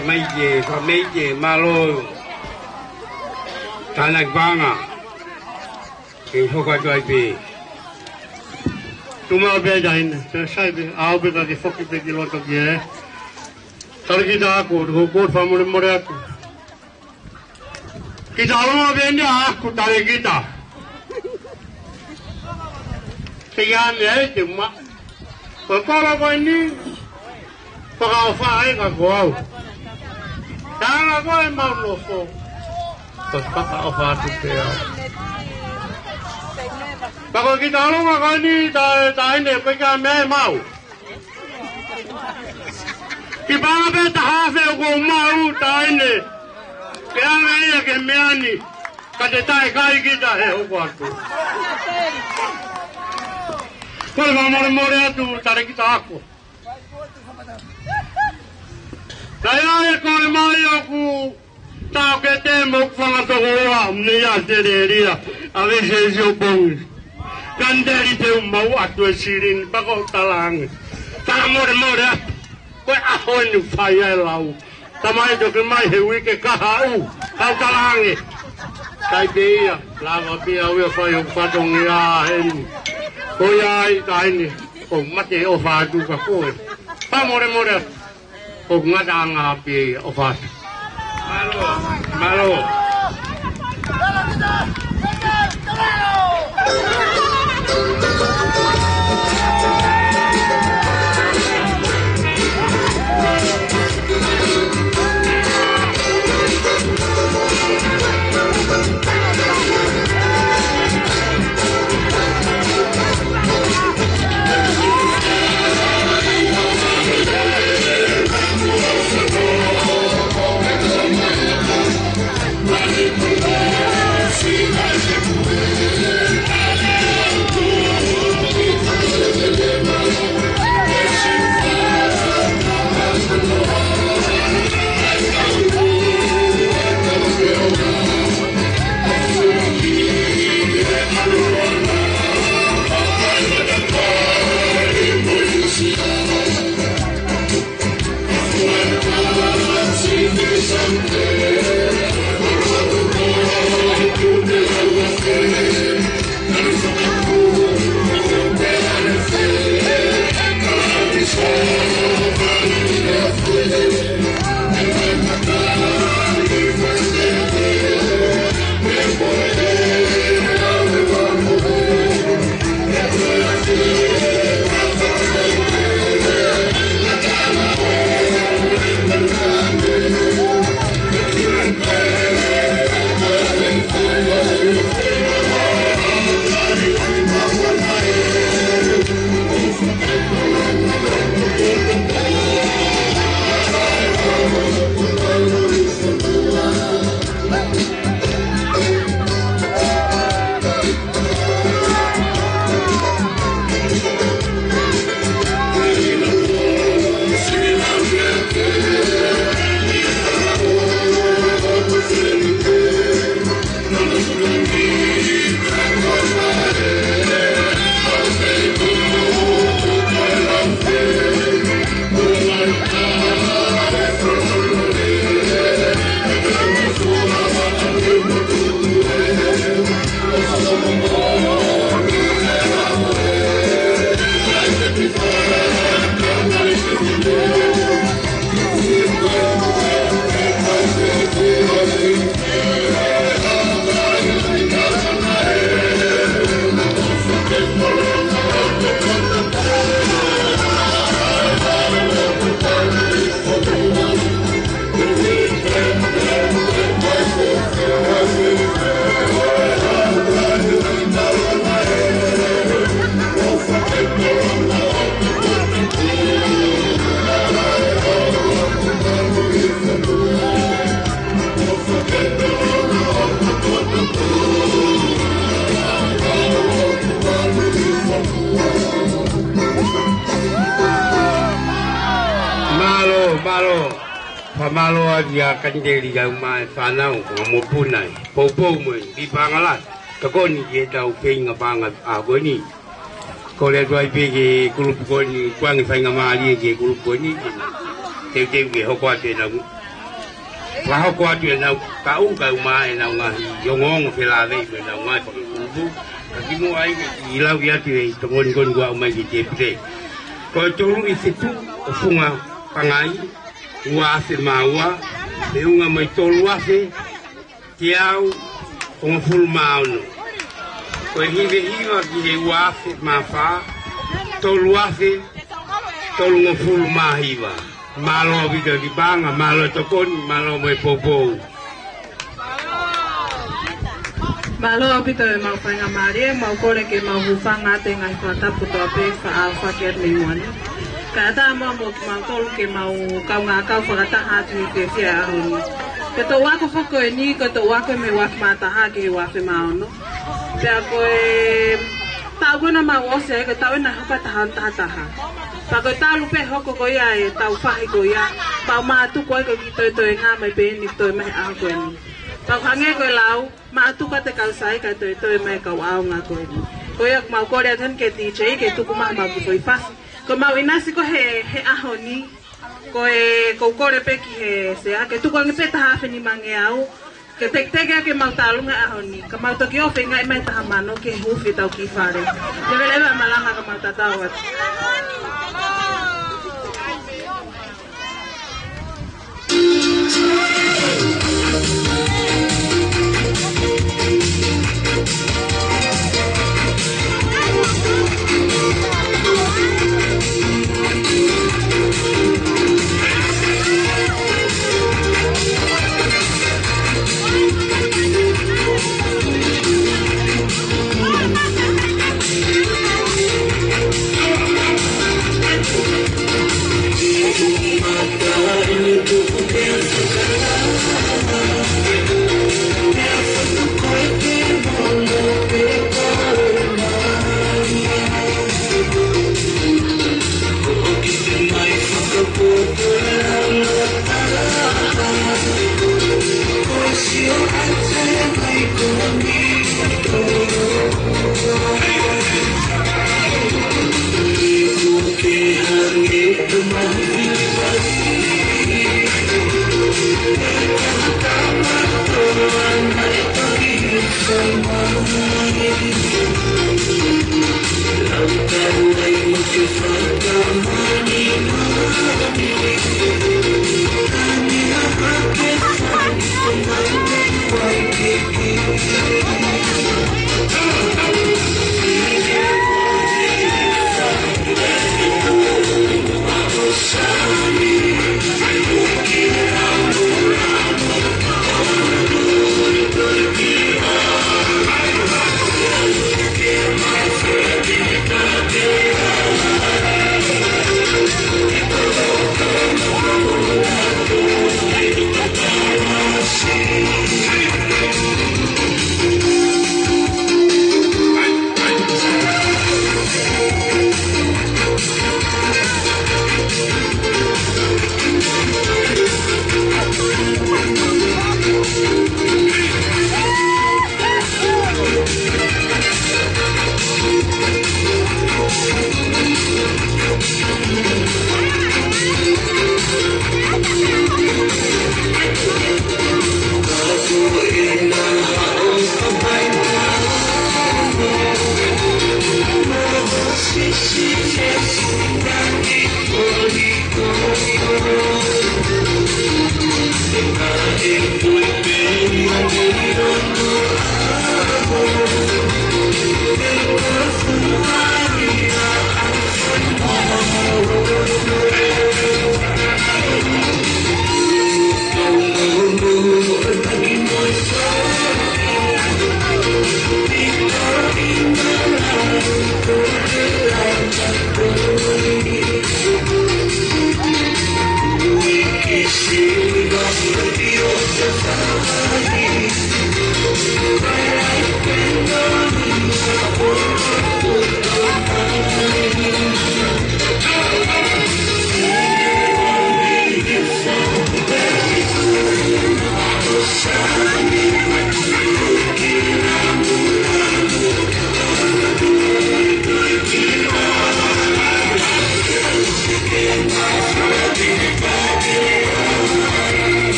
[SPEAKER 7] mai je fa mai je malo tanai banga ke hoka doi be
[SPEAKER 10] tuma be jain sai be ao be ka ke foki be ki loto ge tar ki da ko fa more more aku ki da lo be ni a ku ta le ki da se ya ne te ma ko ko ni Pagao fai ka ko. Tanga ko e mau lo fo. Pas pagao fa tu pe. Pagao ki talo ka ni ta ne pe ka me mau. Ki ba be ta ha fe ko mau ta ne. Ke anga ia ke me ani. Ka te tai kai ki ta he o ko tu. Ko ma more atu tare ki ta ko. Kaya e kore mai aku tau ke te mok whangatokoa ni a te reria a vese si o bongi. Kanderi te umau atu e sirin bako talangi. Taka more atu koe aho ni whai e lau. Tamai toke mai he wike kaha u kau talangi. Kai beia lava pia ue whai o whatongi a heni. Koi ai taini o mate o whātu ka koe. Pa more atu. O ngata anga pi o fas. Malo.
[SPEAKER 7] Pamalo dia kandeli ga mai fanau ko mo punai popo mo di pangala ko ni ye tau penga panga agoni ko le doi pegi kulup ko ni kwang fai nga mali ge kulup ko ni te ge ho kwa te na Wah ko atu na ka mai na ngahi yongong pelave na ngai ko kubu kakimu ai I lau ya ti to ngon gua mai ki te ko tolu I situ funga pangai wa se mawa e unga mai tolu afe tiau on ful maunu ko hive ki he wa se mafa tolu afe tolu ngo ful mahiva malo video di banga malo tokon malo mai popo
[SPEAKER 11] malo pito e mau fanga mare mau kore ke mau fanga te ngai kota puto pe fa alfa ke mingwan kada mau tol ke mau kau ngaka fa ta hatu ke sia honi ke to wako foko ni ke to wako me wak mata ha ke wa fe mau no pe ko e ta gona mau ose ke ta na ha ta ta ha Pako talu pe hoko ko ia e tau whahi ko ia. Pau maatu koe ko ki toi ngā mai pe ni toi mai au koe ni. Pau hange koe lau, maatu ka te kausai ka toi mai kau au ngā koe ni. Ko ia mau kore atan ke DJ ke tuku maha mau koi whasi. Ko mau inasi ko he aho ni. Ko e kou kore pe ki he sea. Ke tuku ange pe taha whini mange au. Ke teke ke mau talunga aho ni. Ka mau toki ofe ngai mai taha mano ke hufi tau ki whare. Lewe malanga ka mau tatau atu.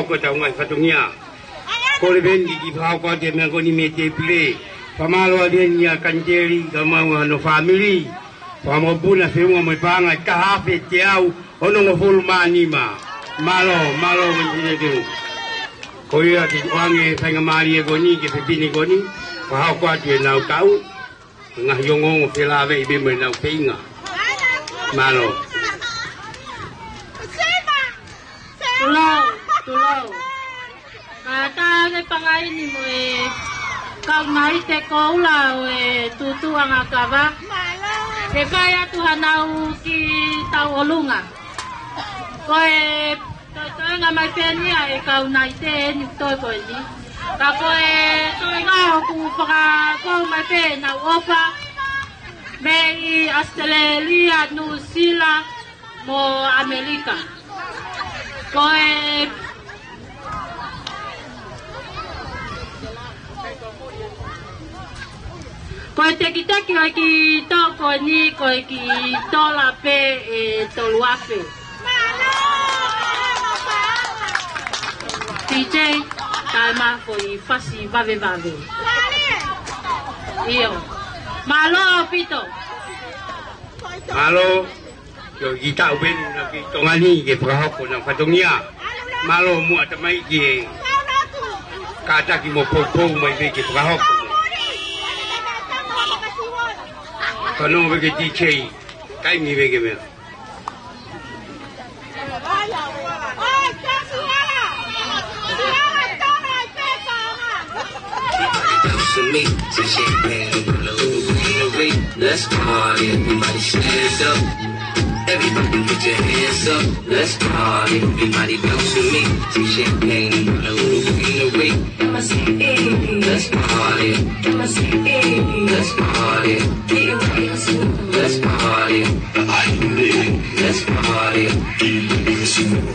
[SPEAKER 7] ko tau ngai fatungia ko le ben ki phao ko te me ko ni me te pile pamalo dia nia kanjeri ka mau no family pamo buna fe mo mai panga ka hape te au ono mo fulu manima malo ngine de ko ia ki wange fanga mari ko ni ke pini ko ni phao ko te nau tau ngah yongo fe la ve be me nau pinga malo
[SPEAKER 13] Tulau. Kata ke pangai ni mo kau mai te kau la tutu ang akaba. Ke kaya Tuhan au ki tau olunga. Koe to nga mai peni ai kau nai te ni to ko ni. Ka koe to nga ku paka ko mai pe na ofa. Me Australia, New Zealand mo Amerika. Koe teki oi ki tō koe ni koe ki tō la pe e tō luape. TJ, taima koe fasi vave. Iyo. Malo pito.
[SPEAKER 7] Malo. Yo kita uben ki tongani ke prahoko na fatongia malo mu atamai ki kata ki mo popo mai be ki prahoko kanu be ki tichei kai mi be ke me
[SPEAKER 6] Let's party, everybody stand up. Everybody put your hands up, let's party. Everybody bounce with me, some champagne, a little in the way. Let's party, let's party, let's party, let's party. Let's party, let's party.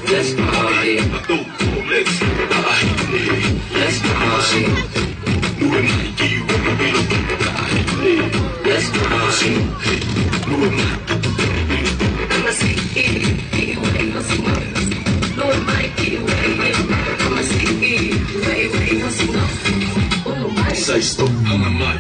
[SPEAKER 6] Let's party. Say stop, I'm a man.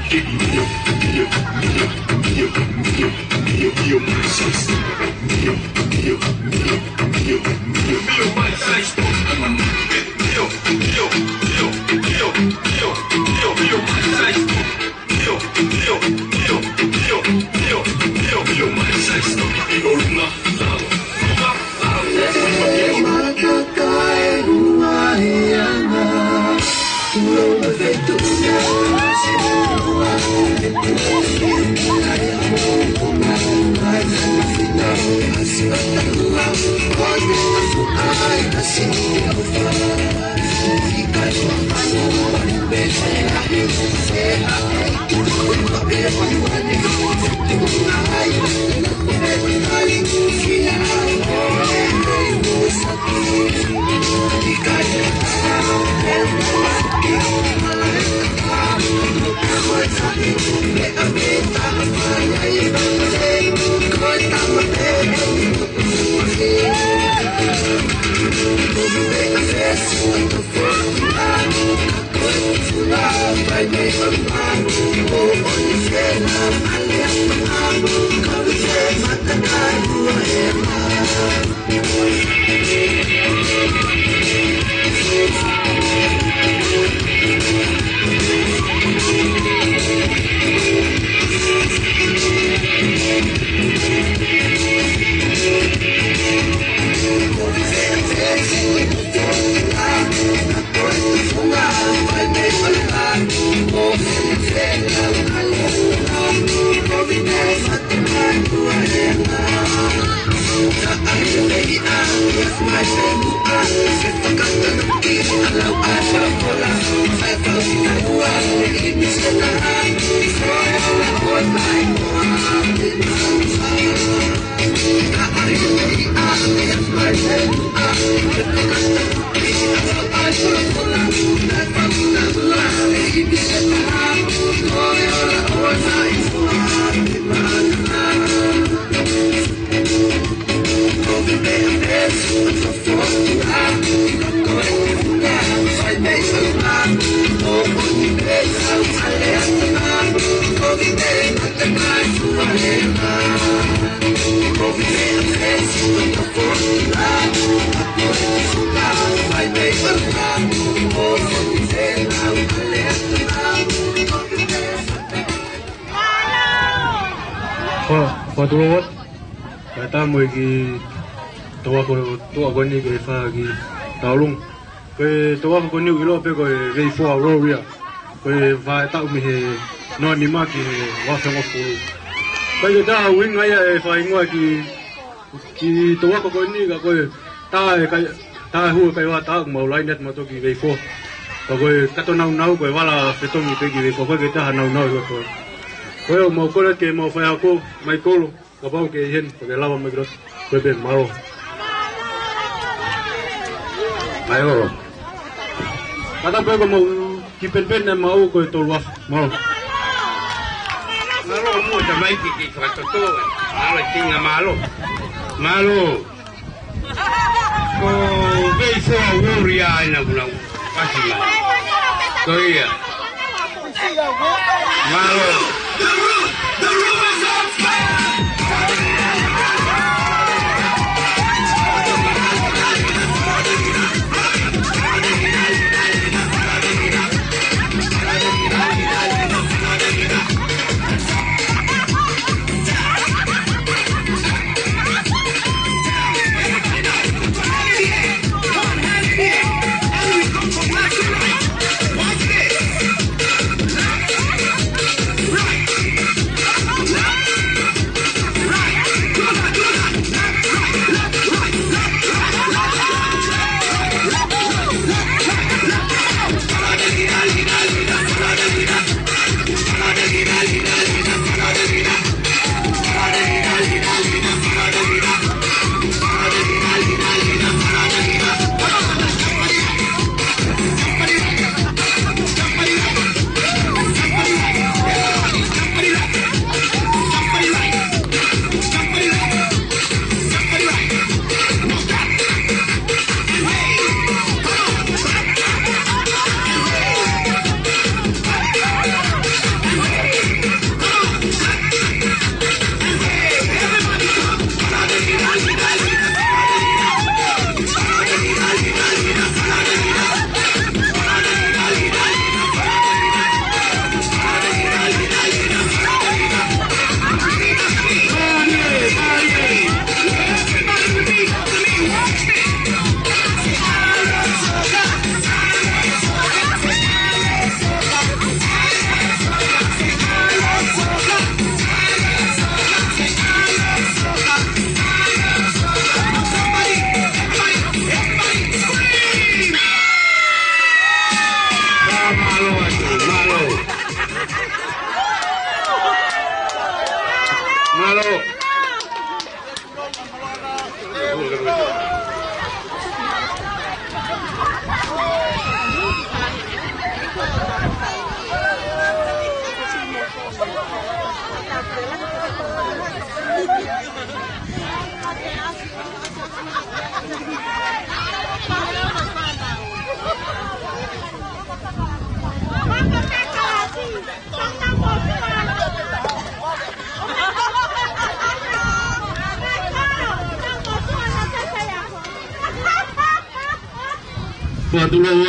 [SPEAKER 14] Fatulot, kata mo ki tua ko ni ke fa ki taulung. Ke tua ko ni ilo pe ko vei fo roria. Ko va ta mi he no ni ma ki wa fa ngo fu. Ko ta wing ai fa ingwa ki tua ko ni ka ko ta hu kai wa ta mo lai net ma to ki vei fo. Ko ka to nau ko wala fe to mi pe ki vei fo ko ta nau ko. Ko mo ko ke mo fa ko mai ko kapau ke hen ke lawa megros ko ben malo ayo kata pe ko mo ki pen na mau ko to wa malo
[SPEAKER 7] mo ta mai ki ka to malo tinga malo ko vei fo wuria ina bulau pasila ko iya malo the room is on fire.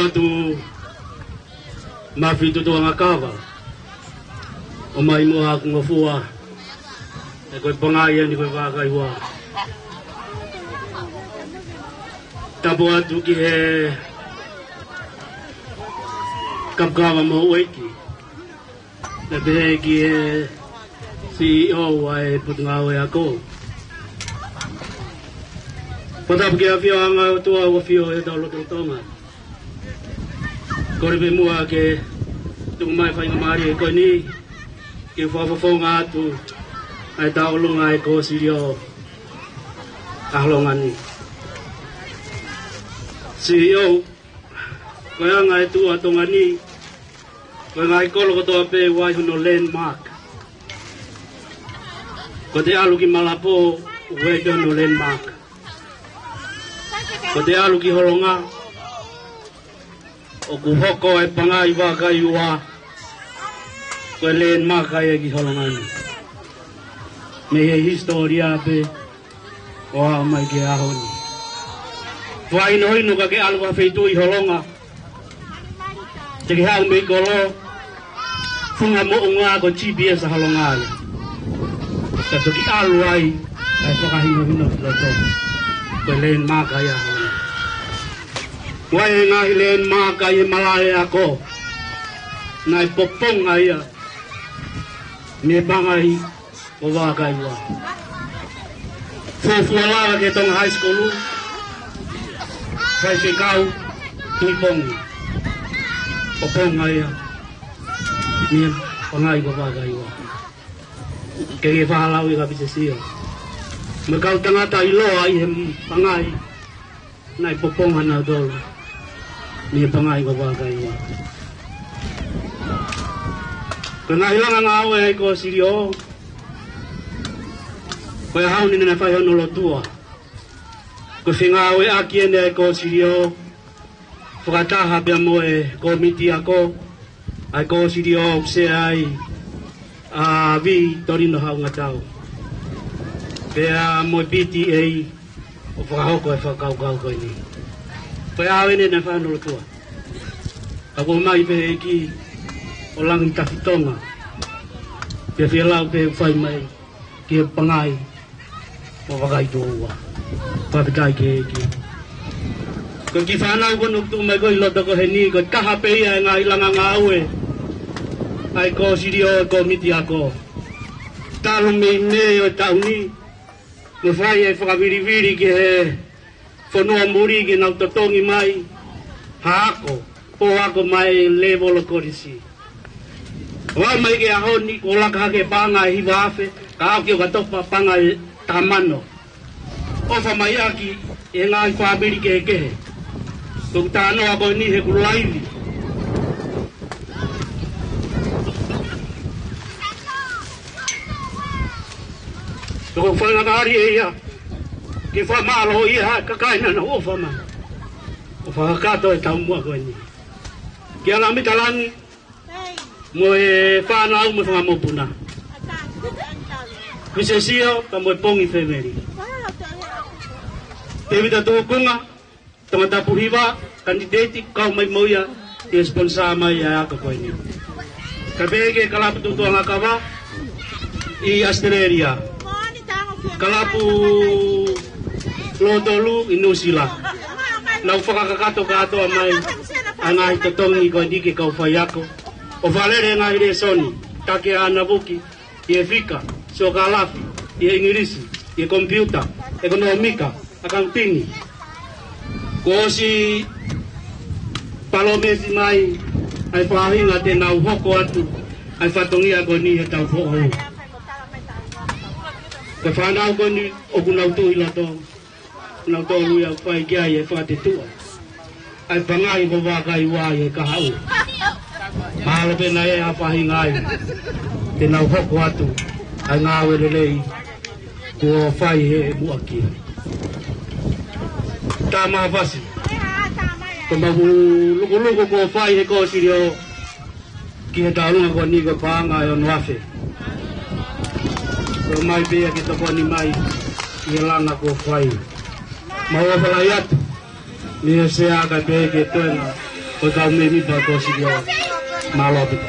[SPEAKER 14] Watu mafito to ang akava o mai mo ako ngafua e ko'y pangayan ni ko'y kakaywa tapo atu ki he kapkava mo ueki na behe ki he CEO ay putungawe ako patap ki afio anga tua wafio e tau lotong tonga Koribe mua ke tumai fai ngamari ko ni ke fo nga tu ai tau lunga ai ko sirio ahlongani sirio ko nga tu atongani ko nga ko lo to pe wai no landmark ko te alu ki malapo we no landmark ko te alu ki holonga o kuhoko e pangai wa kai wa ko len ma kai ki holongani me he historia pe o mai ke ahoni vai no ino ka ke alwa feitu I holonga te ke ha me kolo funga mo unga ko GPS holonga
[SPEAKER 15] Tapi aluai, ay pakahino-hino ito. Belen makaya ako. Wai nga hilen makaya malaya ako. Na ipopong aya. May bangay wawagay wa. Fufuala ka itong high school. Kaya ikaw, tipong. Popong aya. May bangay wawagay wa. Kaya fahalawi ka bisa siya. Magkaw tanga tayo ay pangay na ipoponghan na doon. May pangay babagay wa. Kangailang ang away ko siriyo. Kaya haun ni na fayon ulo tua. Kasi nga away akien ay ko siriyo. Fakataha biya mo komiti ako. Ay ko siriyo se ay vi torino hao nga tao. Kaya mo PTA o fakahoko ay fakau-kau ko ini. Kaya awin na fayon ulo tua. Ako mai peheki o lang itafitonga. Kaya fialaw pehefay mai kaya pangay o wakay doa. Papitay keheki. Kung kifanaw ko nung tumay ko ilota ko heni ko kahapeya nga ilang ang awe. Ay ko sirio komiti ako. Talong may o tauni. Ngafay ay fakabiri-biri ke fonua muri ke nautotongi mai. Hako. Po ako mai level ko risi. Wa mai ke ahon ni kolak hake panga hiwafe. Kao kio katopa panga tamano. Ofa mai aki e ngai fakabiri ke. Tung tano ako ni he kulaili. Kung fa nga kari iya, kifa malo iya kakaina na ofa man. Ofa kato e tamu ako ni. Kia lami talangi, mo e fa na mo fa mo puna. Kisesio tamo pongi femeri. Tevi da tukunga, tama tapuhiwa kandidati kau mai moya ti sponsor mai ya ako ni. Kabege kalapu tu nga kawa i Australia. Kalapu lodolu inusila. Lau fakakakato-kato amay angai totongi ko hindi kau fayako. O valere ngai resoni. Take anabuki. Ie fika. So kalafi. Ie ingirisi. Ie komputa. Ekonomika. Accounting. Ko si palomesi mai. Ay pahinga te nau hoko atu. Ay fatongi ako ni hatau foko. Kafana ko ni ogunau tu ilato. Nau to lu ya fai kia ye fate tu. Ai pangai babakai wa ye kahau. Malo pe na ye apa hingai. Te nau hoko atu. Ai ngawe lelei. Ko fai he buaki. Tama fasi. Kamabu luku-luku ko fai he ko sirio. Kia taunga ko ni ko pangai on wafe. Ko mai pia kita ko ni mai hilang aku fai. Mau pelayat ni saya akan pergi tu na ko kau memi ba ko sidio malo bit.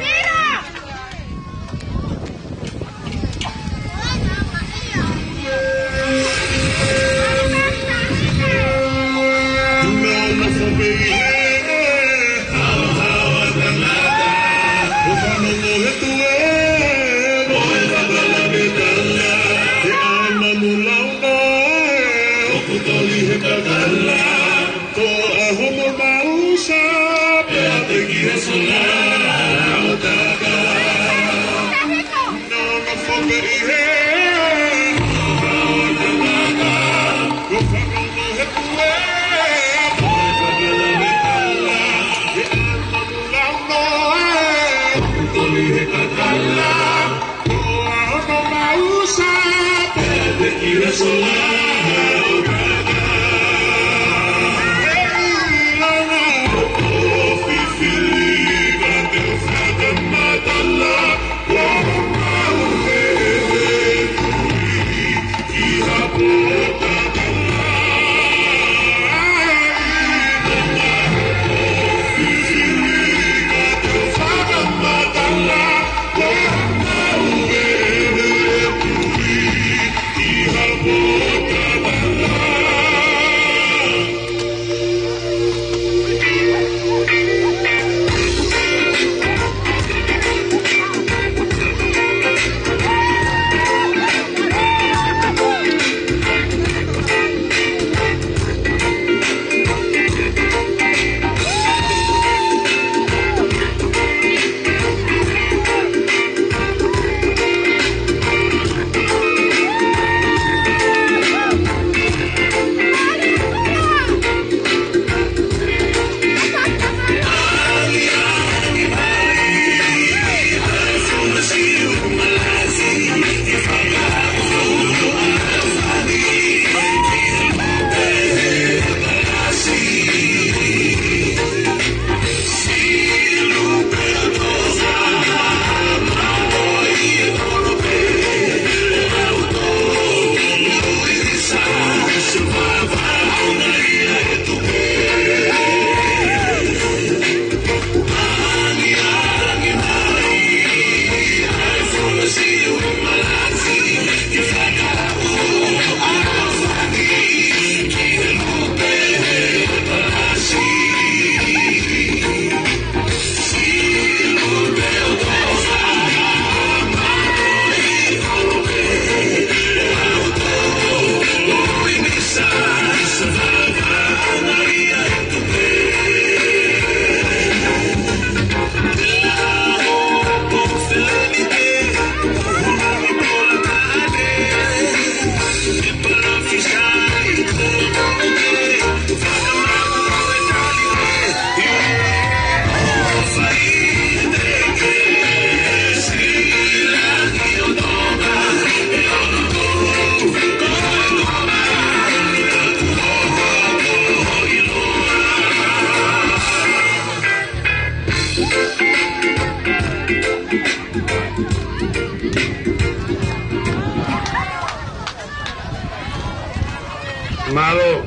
[SPEAKER 7] Pamalo.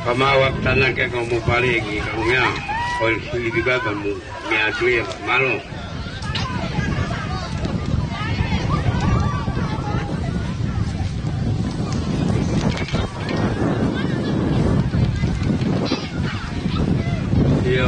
[SPEAKER 7] Pamawak tanah ke kamu balik lagi kamu ya. Kalau lebih baik kamu miadu ya Pamalo. Iya.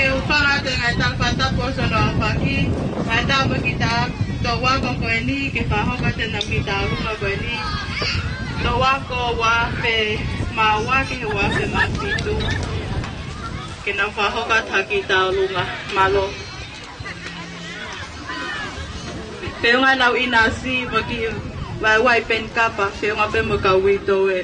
[SPEAKER 12] Ufana dengan talpata poso no pagi, ada kita doa ko ini ke paho kata nam kita rumah ko ini doa ko wa pe mawa ke wa pe masitu ke nam paho kata kita rumah malo. Peunga nau inasi bagi wai pen kapa peunga pe mukawito e.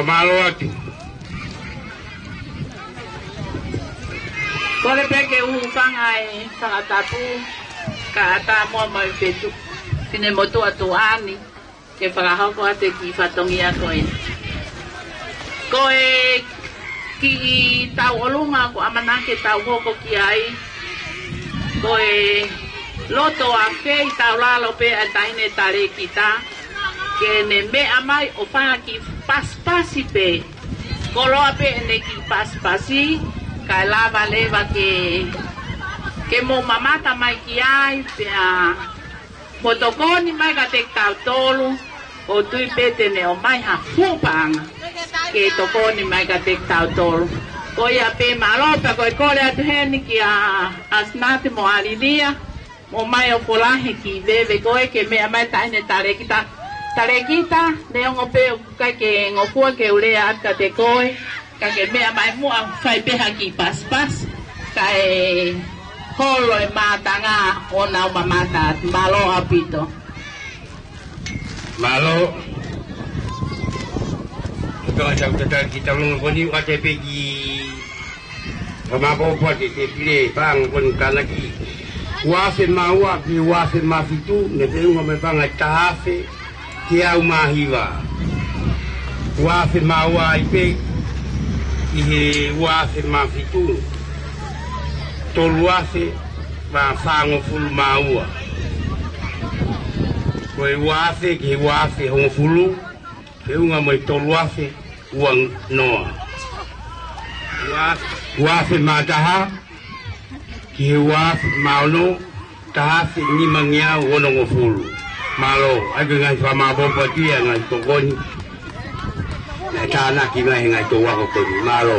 [SPEAKER 7] Malu lagi.
[SPEAKER 12] Kole peke ufangai sakatapu kata mo mai fetu sine moto atuani ke faraho ko ate ki fatongia koe ki tau olunga ko amanake tau hoko ki ai koe loto a fei tau lalo pe ataine tare kita ke ne me amai o fa ki paspasi pe kolo ape ne ki paspasi ka lava leva ke mo mamata mai ki ai pe a motokoni mai ka tek tau tolu o tui pete ne o mai ha fupanga ke tokoni mai ka tek tau tolu ko ia pe malopa ko kole atu heni ki a asnati mo alilia mo mai o polahe ki veve ko ke me mai taine tare kita ne ngo pe ka ke ngo fu ke ule atka te koe ka ke me mai mo a fai pe ha ki pas ka e holo e matanga ona o mamata malo apito
[SPEAKER 7] malo macam kita belum koni kata pergi Pemako buat dia pilih bang pun kan lagi wafe mawa pi wafe mafitu nebenga mebanga tahafe kia umahiwa wafe mawa ipe ihe wafe mafitu toluafe ba fango fulu maua koi wafe ki wafe hong fulu keunga mai toluafe uang noa wafe mataha ki wafe mauno tahafe ni mangia wono ngofulu malo ai ngai fa ma bomba dia ngai to goni na tana ki ngai to wa ko ni malo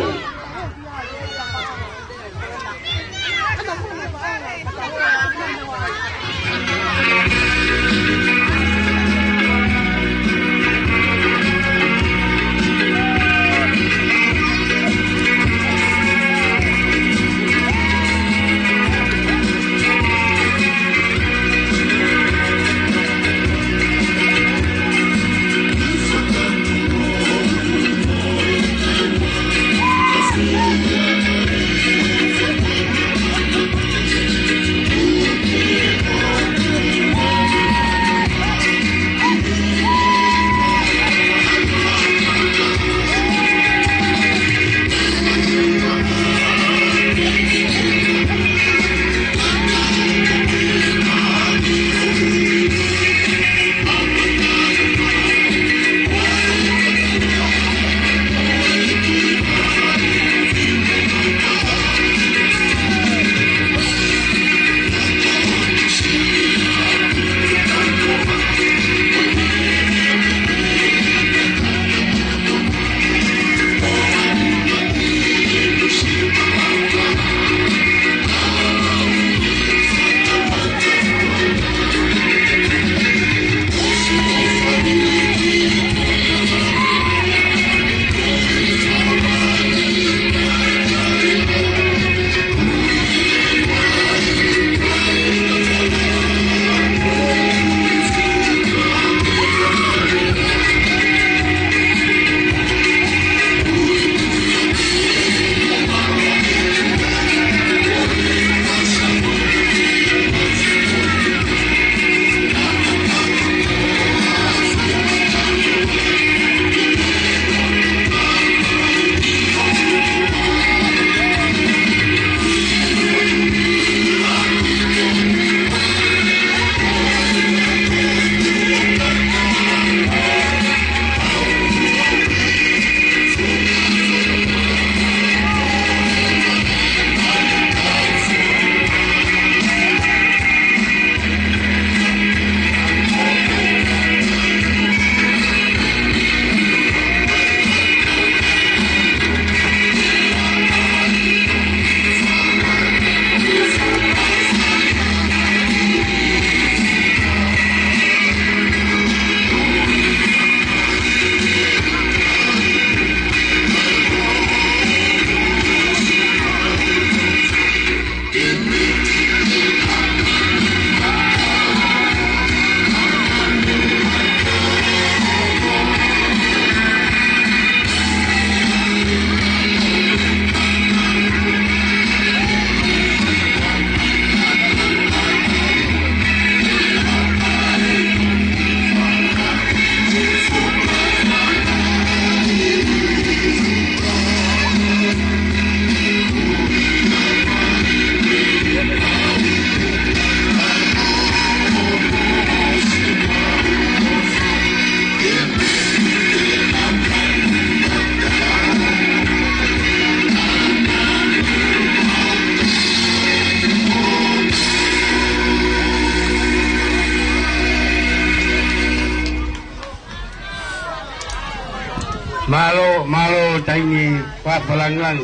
[SPEAKER 7] Malo taini pa palangan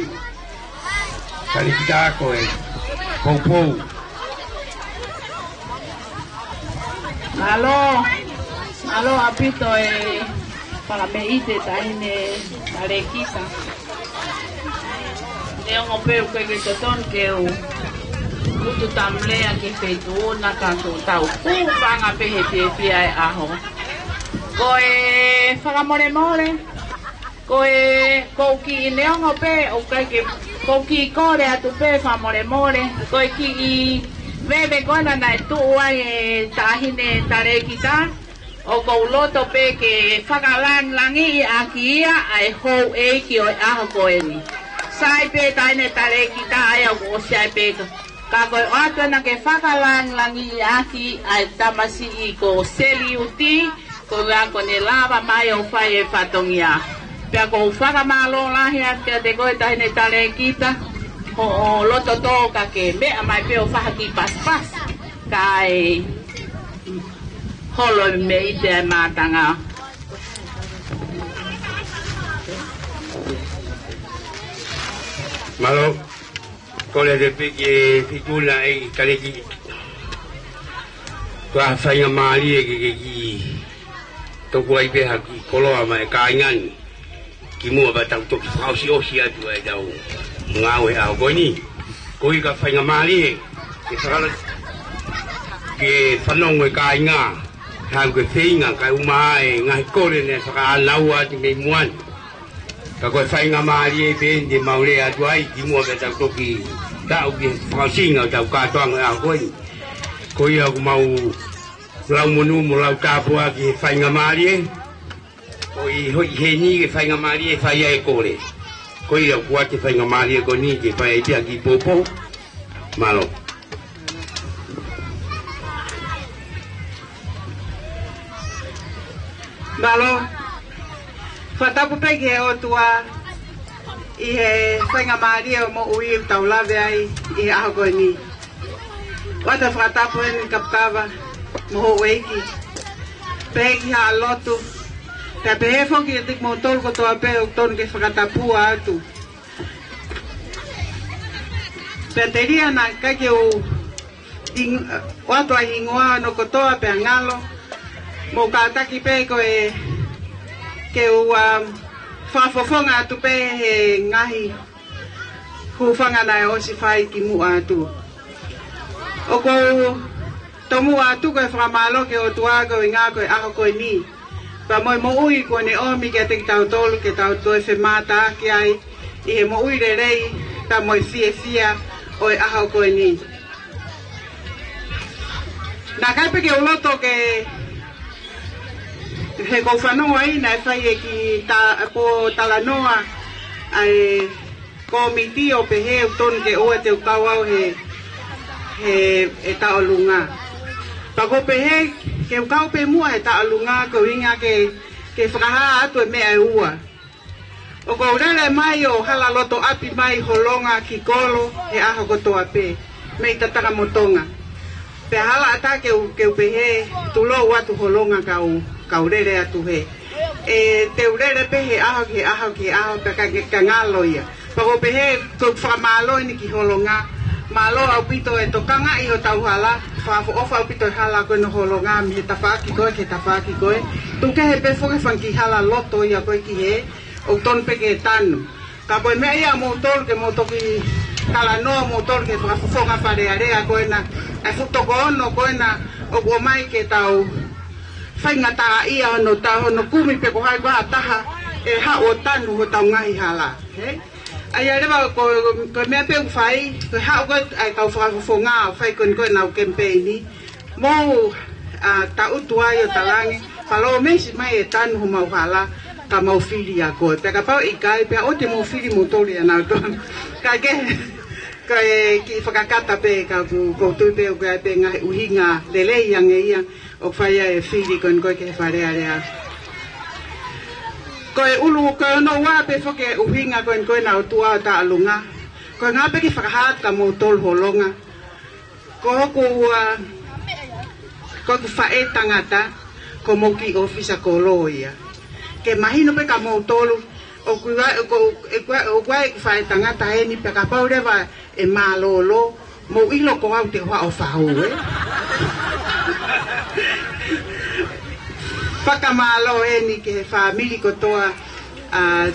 [SPEAKER 7] kali kita ko popo
[SPEAKER 11] malo apito para meite taine arequita de un opeu que toton que o tu tamlea que feito na canto tau panga pehe pe ai aho ko fala more
[SPEAKER 12] ko ki neongo pe o kai ke ko ki kore atu pe fa more ko ki I veve kona na tu ai tahine tare kita o ko loto pe ke whakalang langi akia ai ho e ki o aho ko eni sai pe taine tare kita ai o sai pe ka ko ato na ke whakalang langi aki ai tamasi I ko seli uti ko ga ko ne lava mai o fai e fatongia pe ko whakamalo lahi atia te ko taine tare kita o loto toka ke me mai pe o whahaki pas kai holo me I te matanga
[SPEAKER 7] malo kole de piki figula e kale ki kwa fanya mali e ki to kwa ipe haki kolo ama e kaingan ki mua ba tau to hausi osi atu e dau ngawe a goni ko I ka fanya mali ke sala ke fanong e kainga ha ke feinga ka uma e ngai kore ne saka lawa ti me muan ka ko fanya mali e ben de maule atu ai ki mua ba tau to ki dau ki hausinga dau ka toang a goni ko ia mau lau monu mo lau tapua ki fanya mali o I hoi he ni ke whainga mari e whaia e kore. Ko ia kua ke whainga mari e ko ni ke whaia e tia ki popo. Malo.
[SPEAKER 2] Malo. Whatapu peke o tua I he whainga mari e mo ui tau lawe ai I aho koe ni. Wata whatapu e ni kapkawa mo ho weiki. Peki ha lotu. Te pehe whoki e tik mo tolu ko toa pe o tonu ke whakatapua atu. Pea te ria na kake o watu a hingoa no kotoa pe angalo. Mo kātaki pe ko e ke o whafofonga atu pe he ngahi huwhanga na e osi whai ki mua atu. O ko tomu atu ko e whakamalo ke o tuago I ngā ko e aho ko e ni. Pa moi mo ui ko ne omi ke te tau tolu ke tau toe fe mata ki ai I he mo ui re rei pa moi fia o e aho koe ni. Na kai pe ke uloto ke he ko whanua I na e whai e ki po talanoa ai komiti o pe he utonu ke oe te ukau au he tau lunga. Pa ko pe he ke ukau pe mua he ta alunga ko inga ke whakaha atu e mea e ua. O ko urele mai o hala loto api mai holonga ki kolo he aho kotoa pe. Me I tataka motonga. Pe hala ata ke upehe tulo watu holonga ka urele atu he. E te urele pe he aho pe ka ngalo ia. Pa ko pehe ko whakamalo ni ki holonga. Malo au pito e tokanga I ho tau hala. Whafo ofa au pito hala koe no holonga mi he tawhaki koe ke tawhaki koe. Tuke he pefo ke whanki hala loto ia koe ki he. O ton peke tanu. Ka koe mea ia motor ke motoki talanoa motor ke whafonga wharearea koe na. E futoko ono koe na o kua mai ke tau whainga taa ia ono tau ono kumi pe ko hai koha taha e ha o tanu ho tau ngahi hala. He? Ai rewa ko mea pe whai, ko hao ko ai tau whakafonga whai koe nau kempeini. Mo ta utu ai o talangi, whalo mesi mai e tanu ho mau hala, ka mau whiri a koe. Pea ka pau I kai, pea o te mau whiri motori anau tonu. Ka ke, ka ki whakakata pe, ka koutu pe o kai pe ngahi uhinga lelei ange ia, o whai e whiri koe ke wharearea. Koe ulu koe no wā pe whake uhinga koe na o tua ta alunga. Koe ngā pe ki whakahata mo tolu holonga. Ko hoku koe ku whae tangata ko mo ki ofisa ko loia. Ke mahino pe ka mo tolu o kua e whae tangata heni pe ka pau rewa e malolo mo ilo ko au te hoa o whahou Whakamalo ni ke whamiri kotoa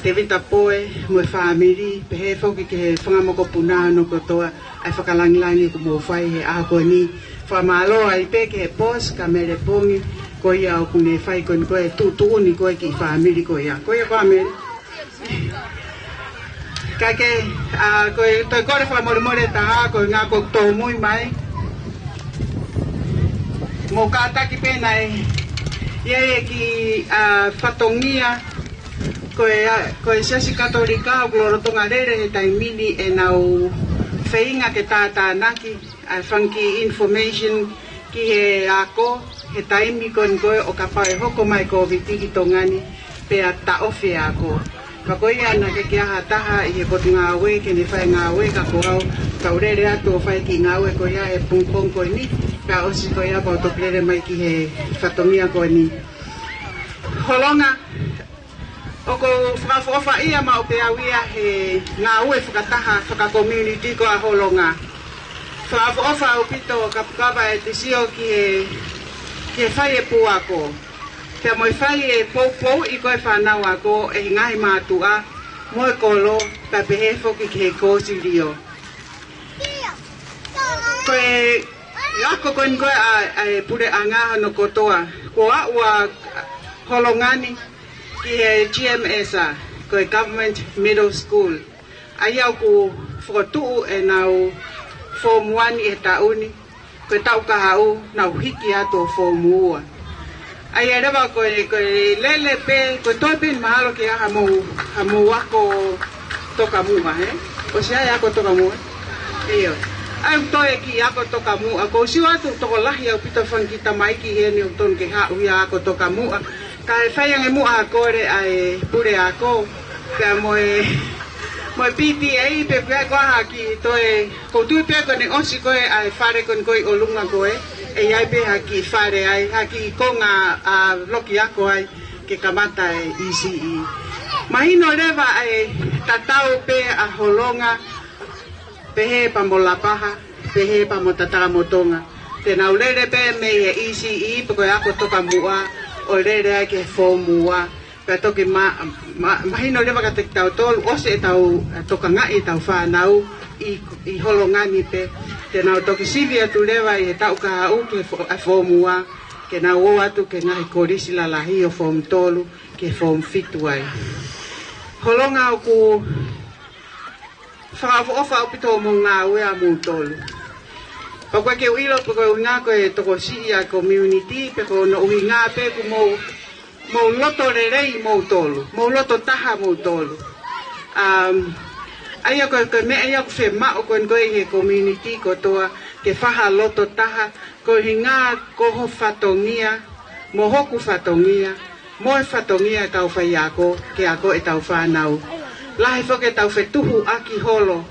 [SPEAKER 2] te vita poe mo whamiri pe he whoki ke he whangamoko punano kotoa ai whakalangilangi ko mo whai he ako ni whamalo ai pe ke he pos ka mere pongi ko ia o kune whai koe koe tuuni koe ki whamiri ko ia. Ko ia whamiri? Kake koe toi kore wha more taha koe ngā ko tō mui mai. Mō kātaki pēnā e ki whatongia koe siasi katolika o Glorotonga Rere he taimini e nau whainga ke tātānaki a whanki information ki he ako he taimi koe o ka whae hoko mai ko vitiki tongani pe a taofi ako. Pakoi ana ke kia taha i he potu ngā we ke ne whae ngā we ka koau ka urere atu o whae ki ngā we ko ia e pungpong koe ni ka osi ko ia pa o toplere mai ki he whatongia koe ni. Holonga o ko whakawhofa ia ma o pe awia he ngā ue whakataha whaka-community ko a holonga. Whakawhofa o pito ka pukawa e te sio ki he whai e puako. Pea moi whai e pou i koe whanau ako e ngahi mātua moe kolo ka pehe whoki ki he kōsi rio. Koe ako koe a pure angaha no kotoa. Ko a ua holongani ki he GMS a, koe Government Middle School. Ai au ku whakatuu e nau Form 1 i he tauni, koe tau kahau nau hiki ato Form 1. Ai e rewa koe lele pe, koe toi pe mahalo ki a hamu wako toka mua, he? O si ai ako toka mua? Iyo. Ai toi ki ako toka mua, ko si watu toko lahi au pito whankita maiki heni o ton ke hau ia ako toka mua. Ka e whaiang e mua a kore ai pure ako, ka moe PTA pe pia koha ki toe, ko tui pia koe ne osi koe ai whare koe o lunga koe, e iai pe haki whare ai, haki konga a loki ako ai ke kamata e ECE. Mahino rewa ai tatau pe a holonga, pehe pa mo lapaha, pehe pa mo tatara motonga. Te nau lere pe me e ECE, pe koe ako toka mua, o rere ai ke fō mua. Pea toki mahino rewa ka te tau tolu, ose e tau toka ngai tau whanau i holongani pe. Te nau toki sivi atu rewa i he tau ka hau ke fō mua, ke nau o atu ke ngahi korisi la lahi o fōm tolu, ke fōm fitu ai. Holonga o ku whakawhofa o pito mo ngā ue a mō tolu. Pa koe ke uilo, pa koe ngā koe toko si a community, pe koe no ui ngā pe ku mō loto rerei mō tolu, mō loto taha mō tolu. Aia koe mea ia ku whe mao koe he community ko toa ke whaha loto taha, koe he ngā koho whatongia, mō hoku whatongia, mō e whatongia e tau whai ako, ke ako e tau whanau. Lahi whoke tau whetuhu aki holo,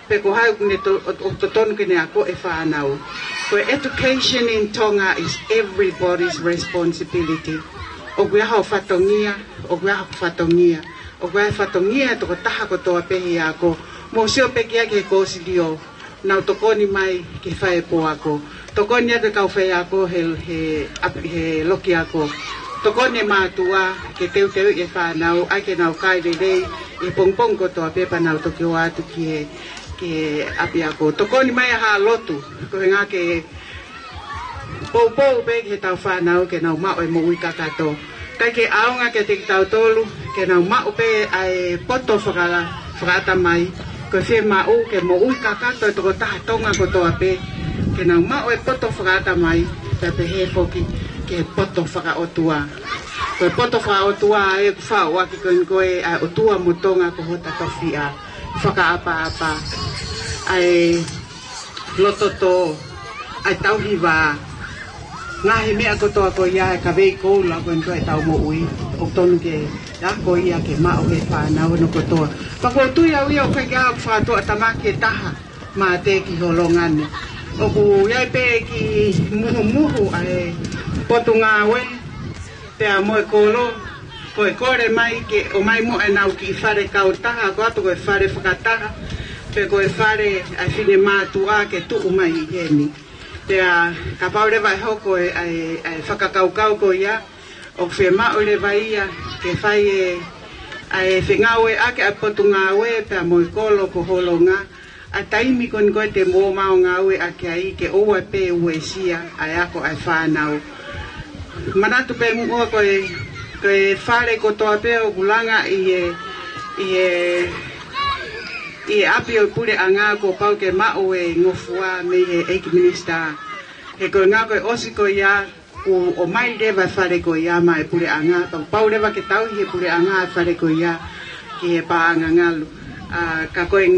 [SPEAKER 2] pe ko hau kune o totonu kene ako e whanau. Koe education in Tonga is everybody's responsibility. O kua hau whatongia, o kua hau whatongia. O kua whatongia toko taha ko toa pehi ako. Mō sio peki ake he kōsi dio, nau tokoni mai ke whae po ako. Tokoni atu kau whae ako he loki ako. Tokoni mātua ke teu e whanau, ai ke nau kai rei, i pongpong ko toa pepa nau toki o atu ki he api ako. Tokoni mai ha lotu, ko he ngā ke pou pe ke tau whanau ke nau mao e mo ui kakato. Kai ke aonga ke te tau tolu ke nau mao pe ai poto whakata mai. Ko whi mau ke mo ui kakato e toko taha tonga ko toa pe. Ke nau mao e poto whakata mai pe pe he foki ke poto whakaotua. Ko poto whakaotua e whao aki koe ai otua mo tonga ko hota tofi a whakaapa ai lototo ai tauhiwa. Ngahi mea kotoa ko ia e ka vei koula koe tau mo ui. O tonu ke ako ia ke mao he whanau no kotoa. Pako tui au ia o kai ke hau whātua tamaki e taha mā te ki holongane. O ku iai pe ki muhu ai potu ngā we. Pea moe kolo. Koe kore mai ke o mai mo e nau ki whare kau taha. Ko atu koe whare whakataha. Pe koe whare ai whine mātua ke tuu mai i heni. Pea ka paure vai hoko e whakakaukau ko ia. O whe mao le vai ia ke whai e whengau e ake a potu ngā ue pea moe kolo ko holonga. A taimi kon koe te mō mao ngā ue ake ai ke oua pe ue sia ai ako ai whanau. Manatu pe mua koe whare ko toa pe o kulanga i I api o pule anga ko pau ke mao e ngofua me he eki minister. He ko ngā koe osi ko ia o mai rewa whare ko ia mai pule anga. Pau rewa ke tau he pule anga whare ko ia ki he paanga ngalu. Ka koe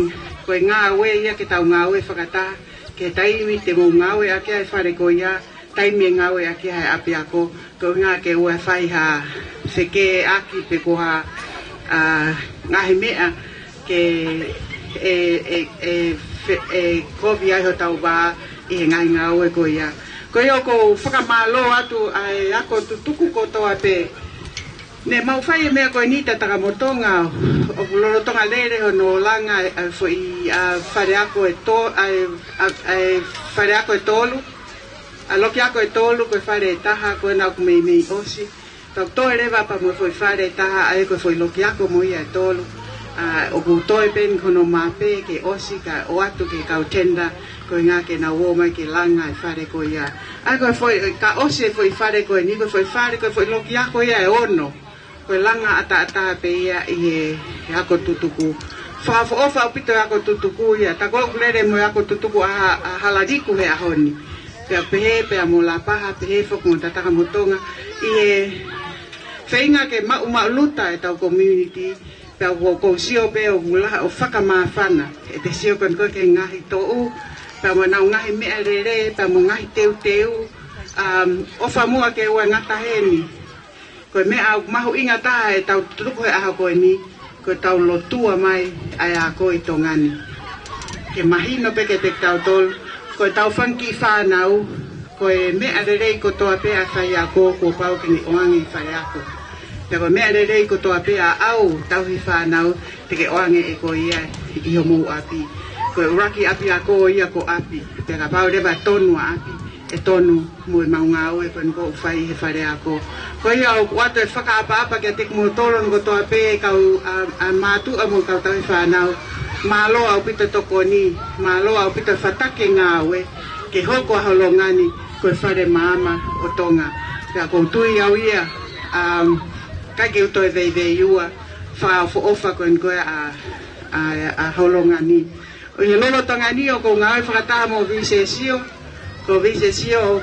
[SPEAKER 2] ngā ue ia ke tau ngā ue whakata. Ke taimi te mō ngā ue ake ai whare ko ia. Taimi e ngā ue ake ai api ako. Ko ngā ke ue whai ha wheke aki pe ko ha ngahi mea ke kovi ai ho tau wā i he ngai ngā ue ko ia. Ko ia ko whakamalo atu ai ako tutuku ko toa pe. Ne mau whai e mea koe nita takamotonga o lorotonga lere ho no langa fo i whare ako e tolu. A loki ako e tolu koe whare e taha koe nau kumei mei osi. Tau toe rewa pa mo foi whare e taha ai koe foi loki ako mo ia e tolu. O kutoe pen kono mape ke osi ka o atu ke kau tenda koe ngā ke na woma ke langa e whare ko ia. Ai koe foi ka osi e foi whare koe ni koe foi whare koe foi loki ako ia e ono. Koe langa ata pe ia i he ako tutuku. Whafo ofa upito e ako tutuku ia. Ta koe kulere mo e ako tutuku a halariku he ahoni. Pea pehe, pea mo la paha, pehe whaku mo tataka motonga. I he whainga ke mau luta e tau community. Pea ko sio pe o mulaha o whakamawhana. E te sio kon koe ke ngahi to'u. Pea mo nau ngahi mea rere, pea mo ngahi teu. Ofa mua ke ua ngata heni. Koe mea au mahu inga taha e tau tuku he aha koe ni. Koe tau lotua mai ai a koe tongani. Ke mahino pe ke te tau tolu. Koe tau whanki whanau. Koe mea rere ko toa pe a whai a ko pau ke ni oangi whai ako. Te ko mea rei ko toa pea au tau hi whanau te ke oange e ko ia i ho mou api. Ko uraki api a ko ia ko api. Te ka pau rewa tonu a api e tonu mo i maunga au e kon ko whai he whare a ko. Ko ia o wato e whakaapa ke te kumo tolon ko toa pea kau a mātu a mo kau tau hi whanau. Mālo au pita toko ni, mālo au pita whatake ngā ue ke hoko a holongani ko e whare maama o tonga. Pea ko tui au ia kai ke uto e vei ua whao fo ofa koen koe a holonga ni. O i lolo tonga ni o ko ngāi whakataha mo vise sio. Ko vise sio o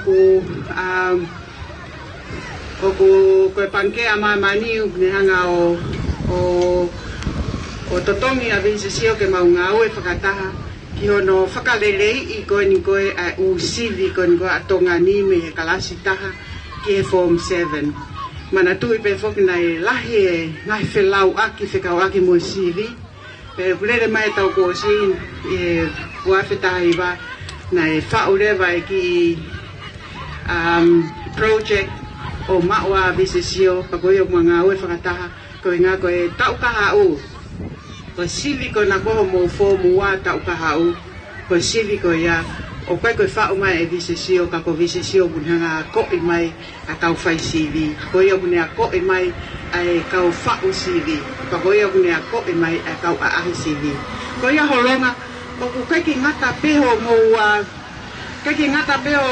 [SPEAKER 2] ku koe pankea mamani ne hanga o totongi a vise sio ke mau ngāu e whakataha. Ki hono whakalelei i koe ni koe a usivi koen koe a tonga ni me he kalasi taha ki he Form 7. Mana tui pe foki nai lahi e ngai whelau aki whekau aki mo sivi. Pe pulere mai tau ko sin e whawhetahi wa nai whaurewa e ki project o maua visesio pakoi o mga ue whakataha koe ngā koe tau kaha u. Ko sivi ko na koho mo fomu wa tau kaha u. Ko sivi ko ia o koe koe whau mai e visesio ka ko visesio bunhanga koe mai a kau whai CV. Koe au ne a koe mai ai kau whau CV. Pa koe au ne a koe mai a kau a ahi CV. Koe a holonga, o ku keki ngata peho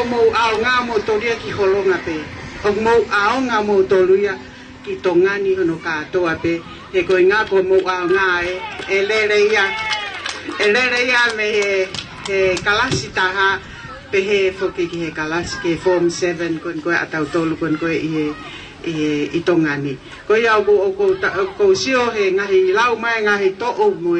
[SPEAKER 2] mo ao ngā mo toria ki holonga pe. O mo ao ngā mo toria ki tongani hono katoa pe. He koe ngā ko mo ao ngā e lere ia me he kalasi taha pehe foki ki he kalasi ke Form 7 kon koe atau tolu kon koe i tongani. Koe au ko sio he ngahi lau mai ngahi to'o mo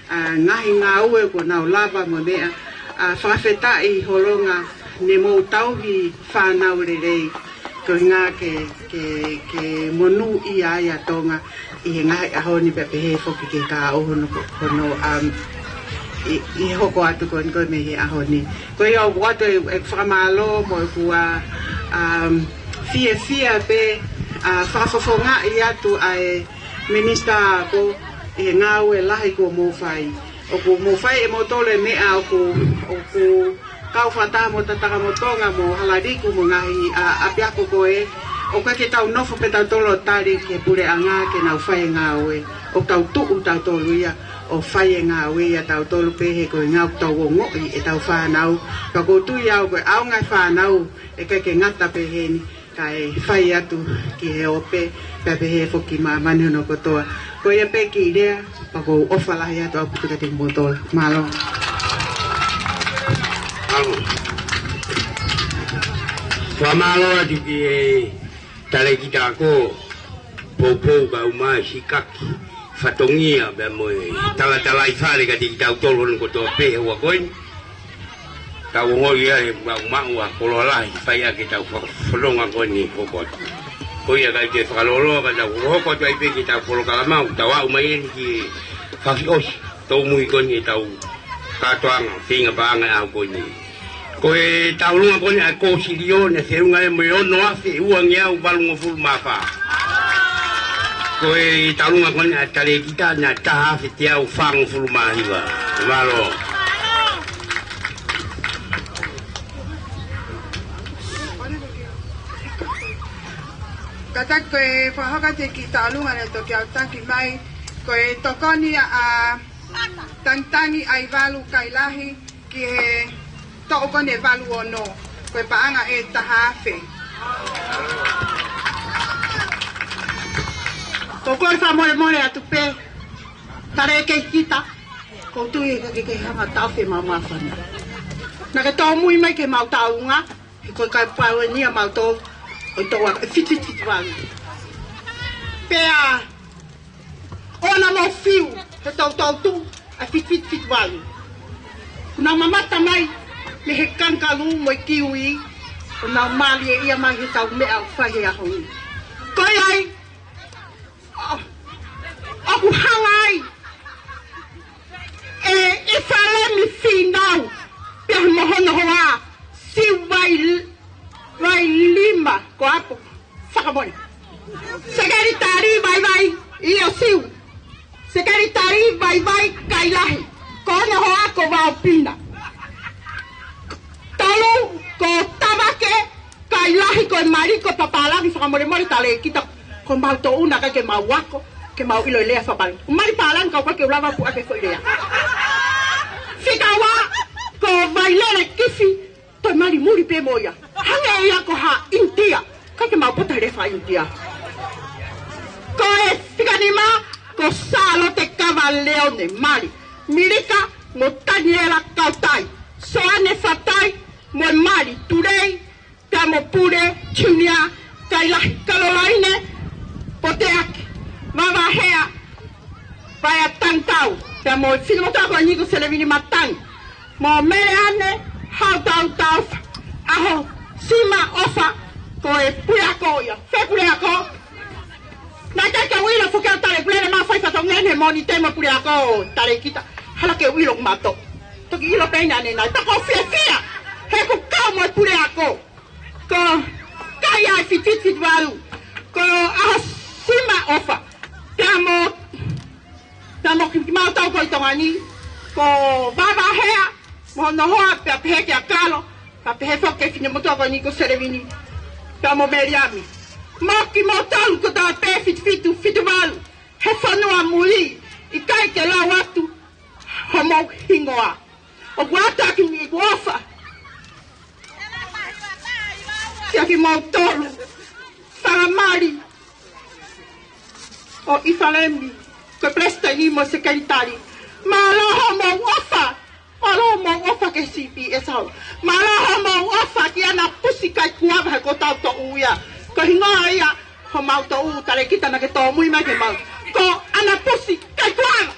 [SPEAKER 2] ngahi ngā ue ko nau lava mo mea whawheta i holonga ne mou tauhi whanau rerei ko ngā ke monu i aia tonga i he ngahi ahoni pehe foki ke ka ohono i hoko atu kon koe me he ahoni. Koe au watu e whakamalo mo e kua fia pe whakafofonga i atu ai minister ko i ngā ue lahi ko mōwhai. O ku mōwhai e motole mea o ku kau whata mo tataka motonga mo halariku mo ngahi apiako koe. O koe ke tau nofo pe tau tolo tari ke pure anga ke nau whai ngā ue. O tau tuu tau tolu ia. O whai ngā wea tau tolu pehe koe ngau tau o ngoi e tau whanau. Ka koutu iau koe au ngai whanau e ke ngata pehe ni. kai fai atu ki he ope pepe he foki ma manu no kotoa ko ia pe ki idea pa ko ofa la ia to apu te motor malo
[SPEAKER 7] Famalo atu ki tale kita ko popo ka uma sikaki fatongia be mo tala ifale ka kita utolo ko to pe wa koin ka ngo ia ba uma kolola fai kita folonga ko ni pokot ko ia ka ke falolo ka da ro ko tai pe kita folo ka mau tawa uma ki fakios to mui ko ni tau ka toang pinga banga au ko ni ko e taulunga ko ni ko silione se unga e mo no afi uangia u balungo ful mafa ko e taulunga ko ni tale kita na ta afi tia u fang ful mahiwa malo
[SPEAKER 2] kata ko e fahoka te ki taulunga ne to kia tanki mai ko e tokoni a tantangi ai valu kailahi ki he toko ne valu ono koe paanga e tahafe ko koe wha more atu pe tare ke kita ko tu e ke hanga tawhe mau mawhana na ke tō mui mai ke mau taunga koe kai pau e nia mau tō o tō waka fit wangi pea ona mo fiu he tau tu a fit wangi kuna mamata mai me he kankalu mo kiwi na mali ia mai he tau mea whahe a hoi koi ai aku hangai e whale mi whinau pia mohono hoa si wai lima ko apo whakamone sekaritari vai ia siu sekaritari vai kailahi kone hoa ko wau pina talo ko tabake kailahi ko mari ko papalagi whakamore tale kita ko mau to una ka ke mau wako ke mau ilo lea whapari mari palang kau ke ulawa pu ake whoirea whikawa ko vailele kifi to mari muri pe moia hange ia ko ha intia ka ke mau pota refa intia ko e whikanima ko salo te cavaleone mari mirika mo taniela kautai soane fatai mo mari turei tamo pure chunia kailahi kalolaine poteaki mama hea vai a tantau tamo filmo ta ko nico selevini matang mo meane how tau aho sima ofa ko e puako ya fe puako na ka wilo foka tale plena ma fai fato ngene moni tema puako tale kita hala ke wilo mato to ki ilo peña ne na ta ko fia he ko kamo puako ko kaya fit valu ko aho sima ofa tamo ki mau tau ko itongani ko baba hea mo no hoa pe ke akalo pa pe fo ke fini mo to ni ko serevini tamo meriami mo ki mo tau ko ta pe fit val he fano amui i kai ke la watu homo hingoa o guata ki ni gofa sia ki mo tolu faramari o ifalembi ko presta ni mo sekaritari malo mo ofa ke sipi esau malo mo ofa ki ana pusika kuava ko tau to uya ko hinga ia ho mau to u tale kita na ke to mui ma ke mau ko ana pusika kuava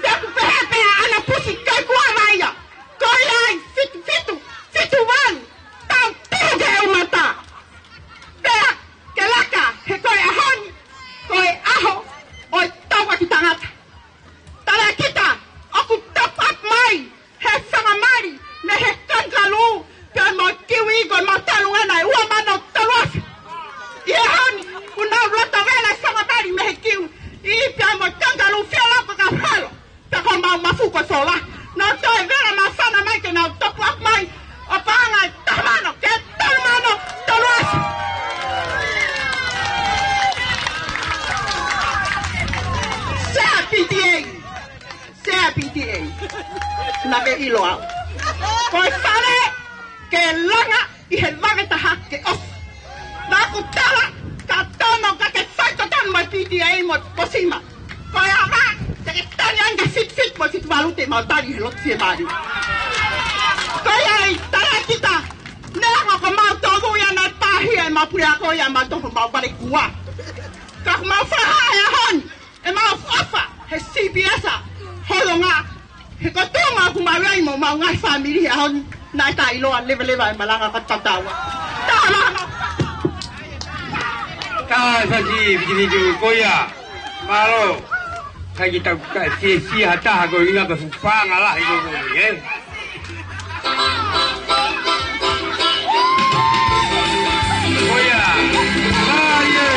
[SPEAKER 2] pepe ana pusika kuava ia ko ai fitu van tau tuge o mata pe ke laka he ko e hon ko e aho oi tau ki tangata tala kita aku tapat mai he sanga mari me he kankalu ke mo kiwi ko mo talunga na ua mano talos ye han una rota vela sanga mari me he kiwi I pia mo kankalu fiala ko ka halo ta ko ma mafuko sola na to e vera ma sana mai ke na tapat mai o panga tamano ke tamano talos PTA na ke ilo au ko fare ke langa I he langa taha ke of kutala katono kake faito tan mai piti ai mo posima. Kaya nga, takitanyan ka fit mo si Tumalute mautari helot siya mari. Kaya tala kita, nang ako mautogo yan at pahi ay mapuri ako yan mautogo maubalik kuwa. Kak maufahaya hon, e maufafa, he CBS holo nga, he kotunga kumaway mo maungay family hon na itailo ang leva-leva ay malanga katatawa. Tala nga!
[SPEAKER 7] Kaya sa si Bidinidu Koya, Malo, kaya kita si hata ako yung nga kasupang ala ito ko eh. Koya, Maye,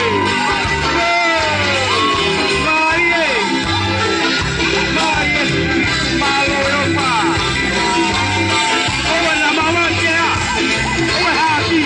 [SPEAKER 7] Maye, Maye, Malo Yopa. Oh, la mama dia, oh happy.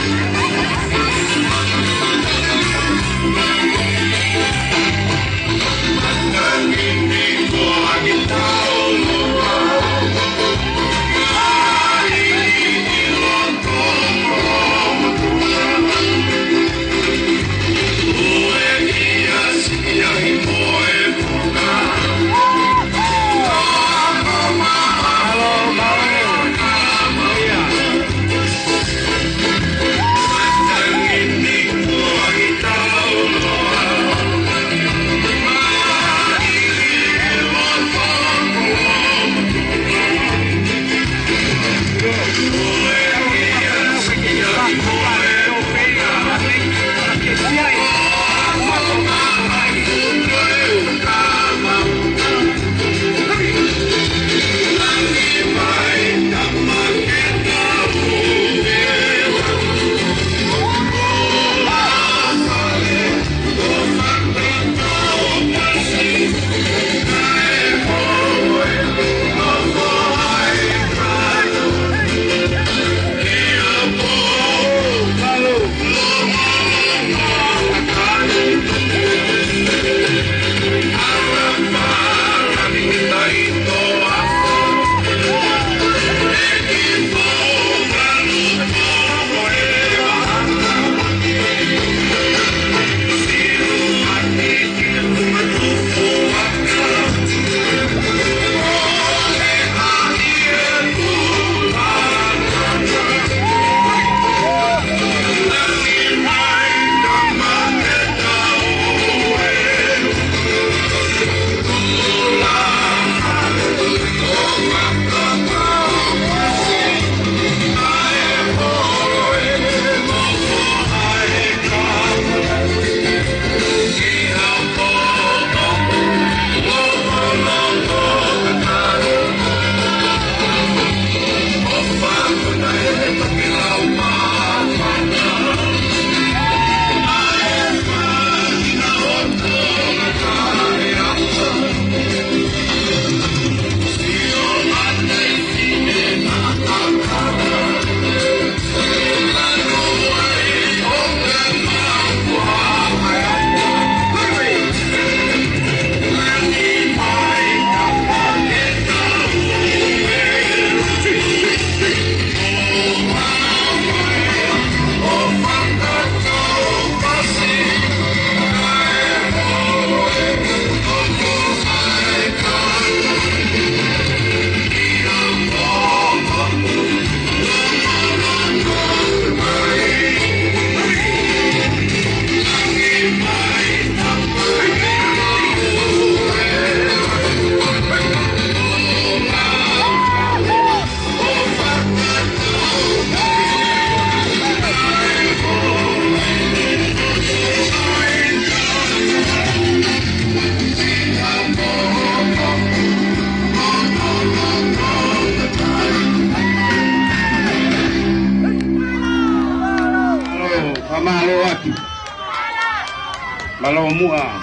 [SPEAKER 7] Malomua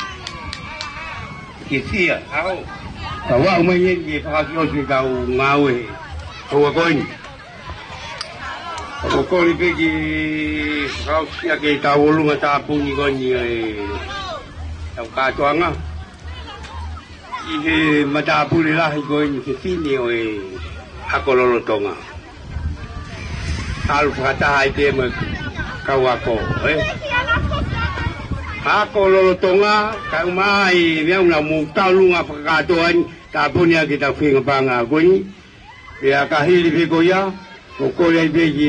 [SPEAKER 7] kisia au tawa umenye ye pakakio sikau ngawe tawa koin tawa koin pegi kau sia ke tawulu ngata pungi koni tau katuanga ihe mata puli lah koin kesini oi akololo tonga halu kata hai te kau ako Ako lolotonga ka umai dia una mutalunga pakatoan tapunia kita finga banga goni ya kahili begoya kokole begi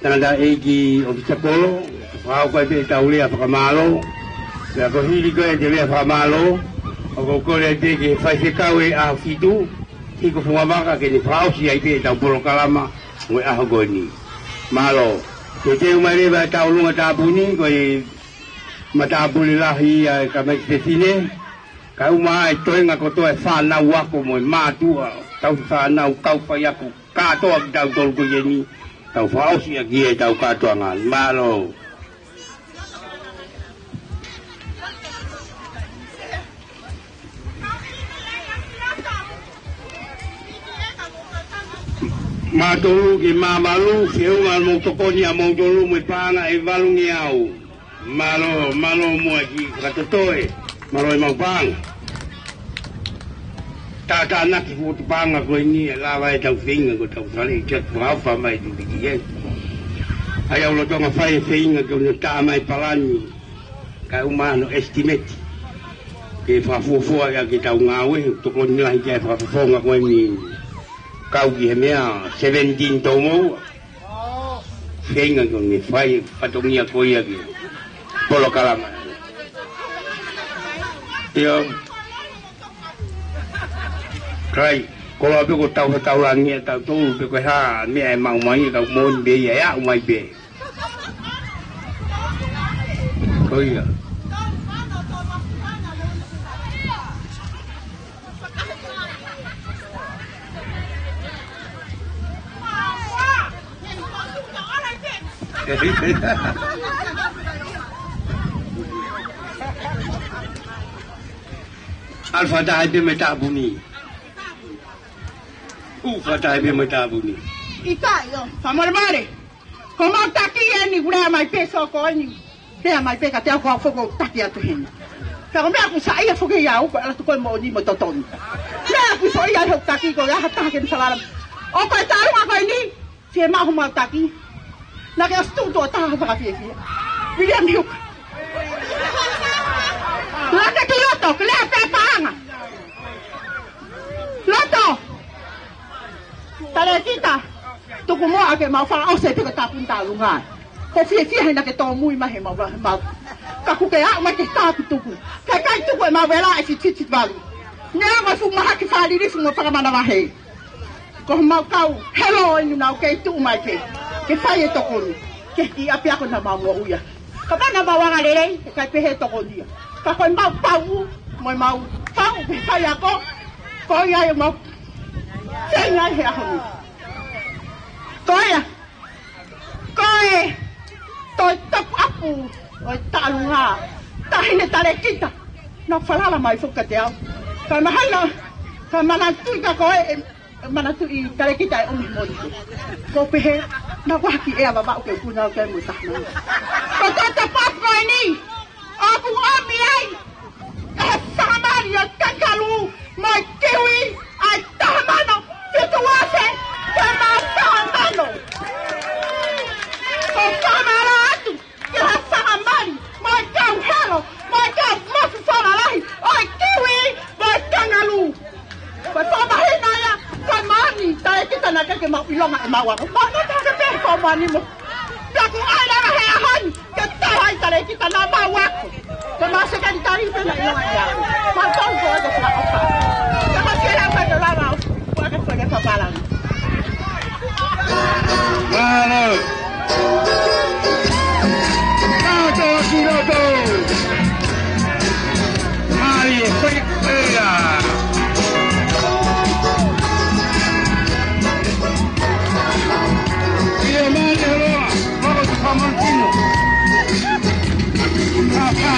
[SPEAKER 7] tanda egi obisapolo pau ka be taulia pakamalo ya kohili ko dia pakamalo kokole begi faisikawe a fitu iko funga baka ke ni pau si ai be tampolo kalama we a goni malo te umai ba taulunga tapuni ko matabuli lahi ai ka mai tesine ka uma ai toenga ko to e fa na wako mo matua tau fa na kau fa ya ku ka to dau tol ko yeni tau fa o si aki e tau ka to ngal malo matolu ki mamalu feu ngal mo to ko ni mo tolu mo panga e valungi au malo mo aquí katotoe malo mau bang tata nak ikut bang aku ini lava tau finga ko tau sali ket apa mai di bigen ayau lo tong fai finga ko no ta mai palani ka umano estimate ke fa fofo ya ki tau ngawe to ko ni lai ke fa fofo nga ko ni kau ki mea 17 tomo finga ko ni fai patongia ko ya ki polo kalama yo kai kalau aku tahu langit tahu tu aku ha ni emang mai kau mon be ya mai be koi ya Al-Fatah be metabuni. Fatah be metabuni.
[SPEAKER 2] Ika yo, famor mare. Como tá aqui ni gura mai peso ko ni. Te mai pe ka te ko fogo taki atu hen. Ka me aku sa ia fogo ya ko ala to ko mo ni mo toton. Me aku so ia ho taki ko ya hata ke salam. O ko ta ru ko ni. Se ma ho ma taki. Na ke stu to ta ha ka fi. William Duke. Lata ke loto, ke le pe panga. Loto. Tale kita. Tu ko mo ake ma fa o se te ka punta lunga. Ko fi hai na ke to mui ma he ma ka ku ke a ma ke ta tu ku. Ka kai tu ko ma vela e fi titi valu. Ne ma fu ma ke fa li fu ma fa ma na ma he. Ko ma kau hello ni na ke tu mai ke. Ke fa ye to ko ni. Ke ki apia ko na ma mo uya. Ka ba na ba wa ngale ka pe he to ko ni. Ka kon mau pau mau pau ka ya ko ya mau senga he a ho ko ya to tap apu o talunga ta hine tale kita na falala mai foka te au ka mahalo ka mana tu ka ko mana tu I tale kita o mi mo ko pe he na wa ki e ba ke ku na ke mu ta na ko ta pap ko ni aku ami ai sama dia kakalu mai kiwi ai tamano situasi sama tamano ko sama tu ya sama mari mai kau hello mai kau mas sama lai ai kiwi mai kakalu ko sama hina ya kan mani tai kita nak ke mau ilong ai mau mana tak ke ko mani mo aku ai la he han ke tai tale kita na bawa termasuk kan tadi pernah hilang ya. Macam tu ada apa? Kalau kita nak berlama, buat apa balang?
[SPEAKER 7] Mana? Kau siloto. Mari pergi. Dia mana lo? Kalau tu kamu tino. Apa?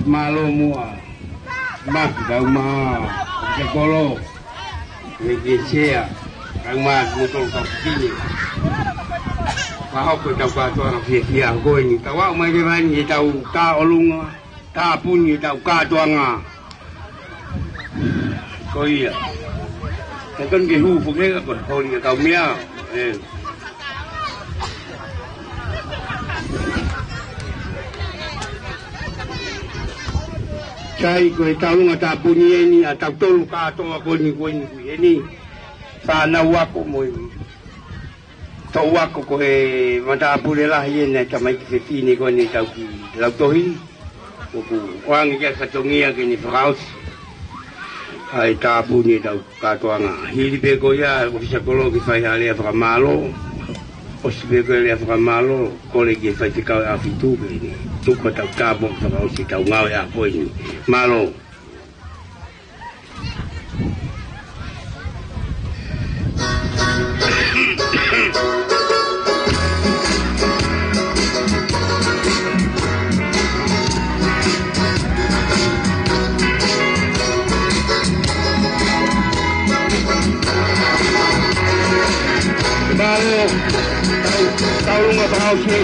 [SPEAKER 7] malo mua mak dauma sekolo megesia kang mak motor kini kau ko tau ka to ra fia ko ni tawa mai be man ni tau ka olunga ta pun ni tau ka to nga ko ia kan ke hu fu ke ko ho ni tau mia Cai ko tau nga ta puni ni atau tolu ka to ko ni ni sa na wa ko mo to wa ko ko e mata pule la ye na ta mai ke fini ko ni tau ki la to hi ko ku wang ke ka to ngia ke ni fraus ai ta puni tau ka to nga hi be ko ya ko sa ko lo ki fai ale fra malo o si be ko le fra malo ko le ki fai ka a fitu be ni tu ko tau ka bo fra o si tau nga ya ko ni malo malo tau nga tau si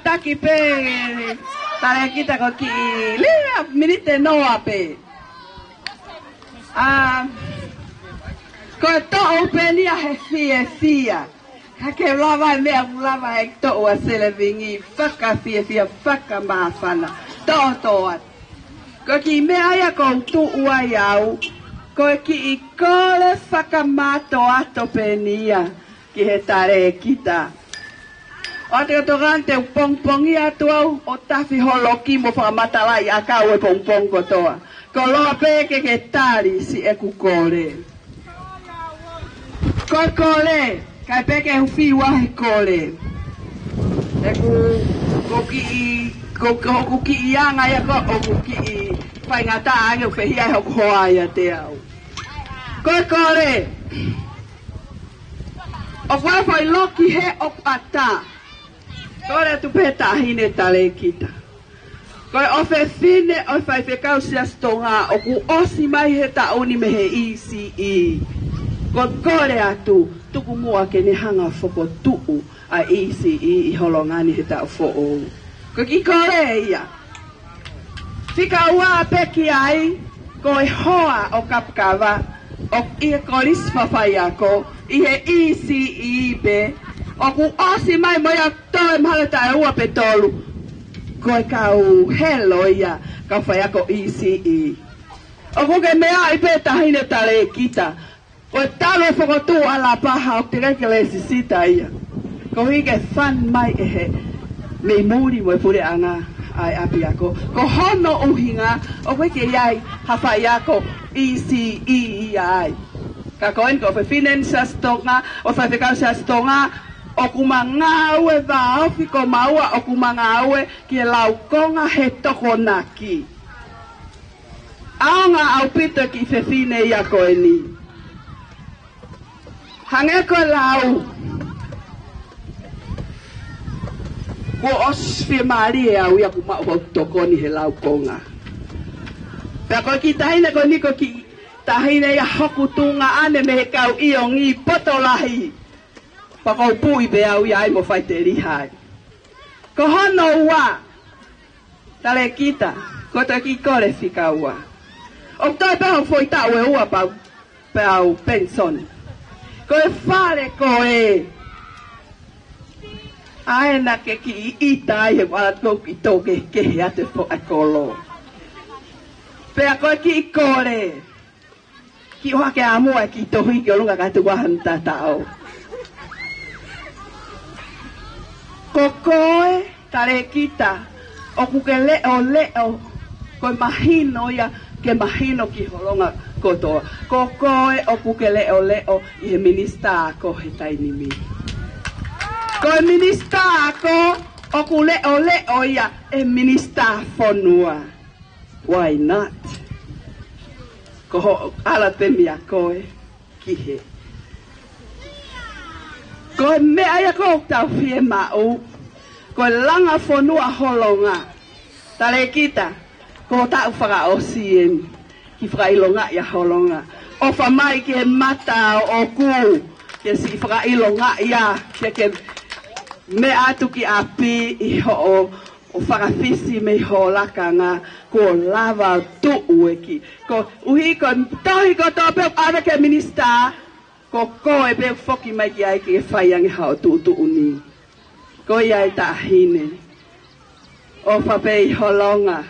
[SPEAKER 12] Taki pe tare kita ko ki le minute no ape ko to open ya fia ka ke lava me lava ek to wa sele vingi faka fia faka ma fana to ko ki me aya ko tu wa yau ko ki ikole faka ma to ato penia ki he tare kita o te torante pong ia tua o tafi holoki mo fa matalai aka o pong ko toa ko lo pe ke tari si e ku kole kai pe ke fi wa kole e ku ki ianga ya ko ku ki pai ngata anga fe ia ho hoa ya te au kole o fa foi loki he o ata Kore tu peta hine tale kita. Kore ofe fine o fai fekau si astonga o ku osi mai he tauni me he ECE. Kore atu tuku mua ke ne hanga foko tuu a ECE I holongani he tau fo o. Ko ki kore ia. Fika ua peki ai ko e hoa o kapkava o I koris fafai ako I he ECE be o ku osi mai moia toe mahalata e ua petolu koe kau helo ia ka whai ako ECE o ku ke mea I peta hine tale kita o talo whakotu ala paha o te rekele sisita ia ko hike fan mai e he me muri mo e pure anga ai api ako ko hono uhinga o koe ke iai hawhai ako ECE iai ka koen ko fe finance stonga o fa fe kausa stonga o kumanga ue vaofi ko maua o kumanga ue ki laukonga he toko naki. Aonga au pita ki fefine ia koe ni. Hange koe lau. Ko osfi mari e au ia kuma o toko ni he laukonga. Pea koe ki tahine koe niko ki tahine ia hoku tunga ane me he kau iyo ngi potolahi. Pakau pui be au ia ai mo fai te rihai. Ko hono ua. Tale kita. Ko te ki kore fika ua. O toi peho foi ta ue ua pau. Peau penson. Ko e fare ko e. Aena ke ki ita ai he wala tau ki toke ke he ate fo a kolo. Pea ko ki kore. Ki oha ke amua ki tohi ki olunga katu wahan tatao. Kokoe tare kita o kukele o leo ko mahino ya ke mahino ki holonga kotoa. Kokoe o kukele o leo i he minista ko he taini mi. Ko e minista ko o kule o leo ya e minista fonua. Why not? Ko ho ala te mia koe ki he. Ko me aia ko tau fie mau. Ko langa fonua holonga. Tale kita. Ko tau whaka o sien. Ki whaka ilonga ia holonga. O whamai ke mata o ku. Ke si whaka ilonga ia. Ke me atu ki api i ho o whaka fisi me ho lakanga. Ko lava tu ueki. Ko uhi ko tohi ko tope ara ke minista. Ko koe pe foki mai ki ai ki e whai angi hao tu uni. Ko iai tahine. O whapei holonga.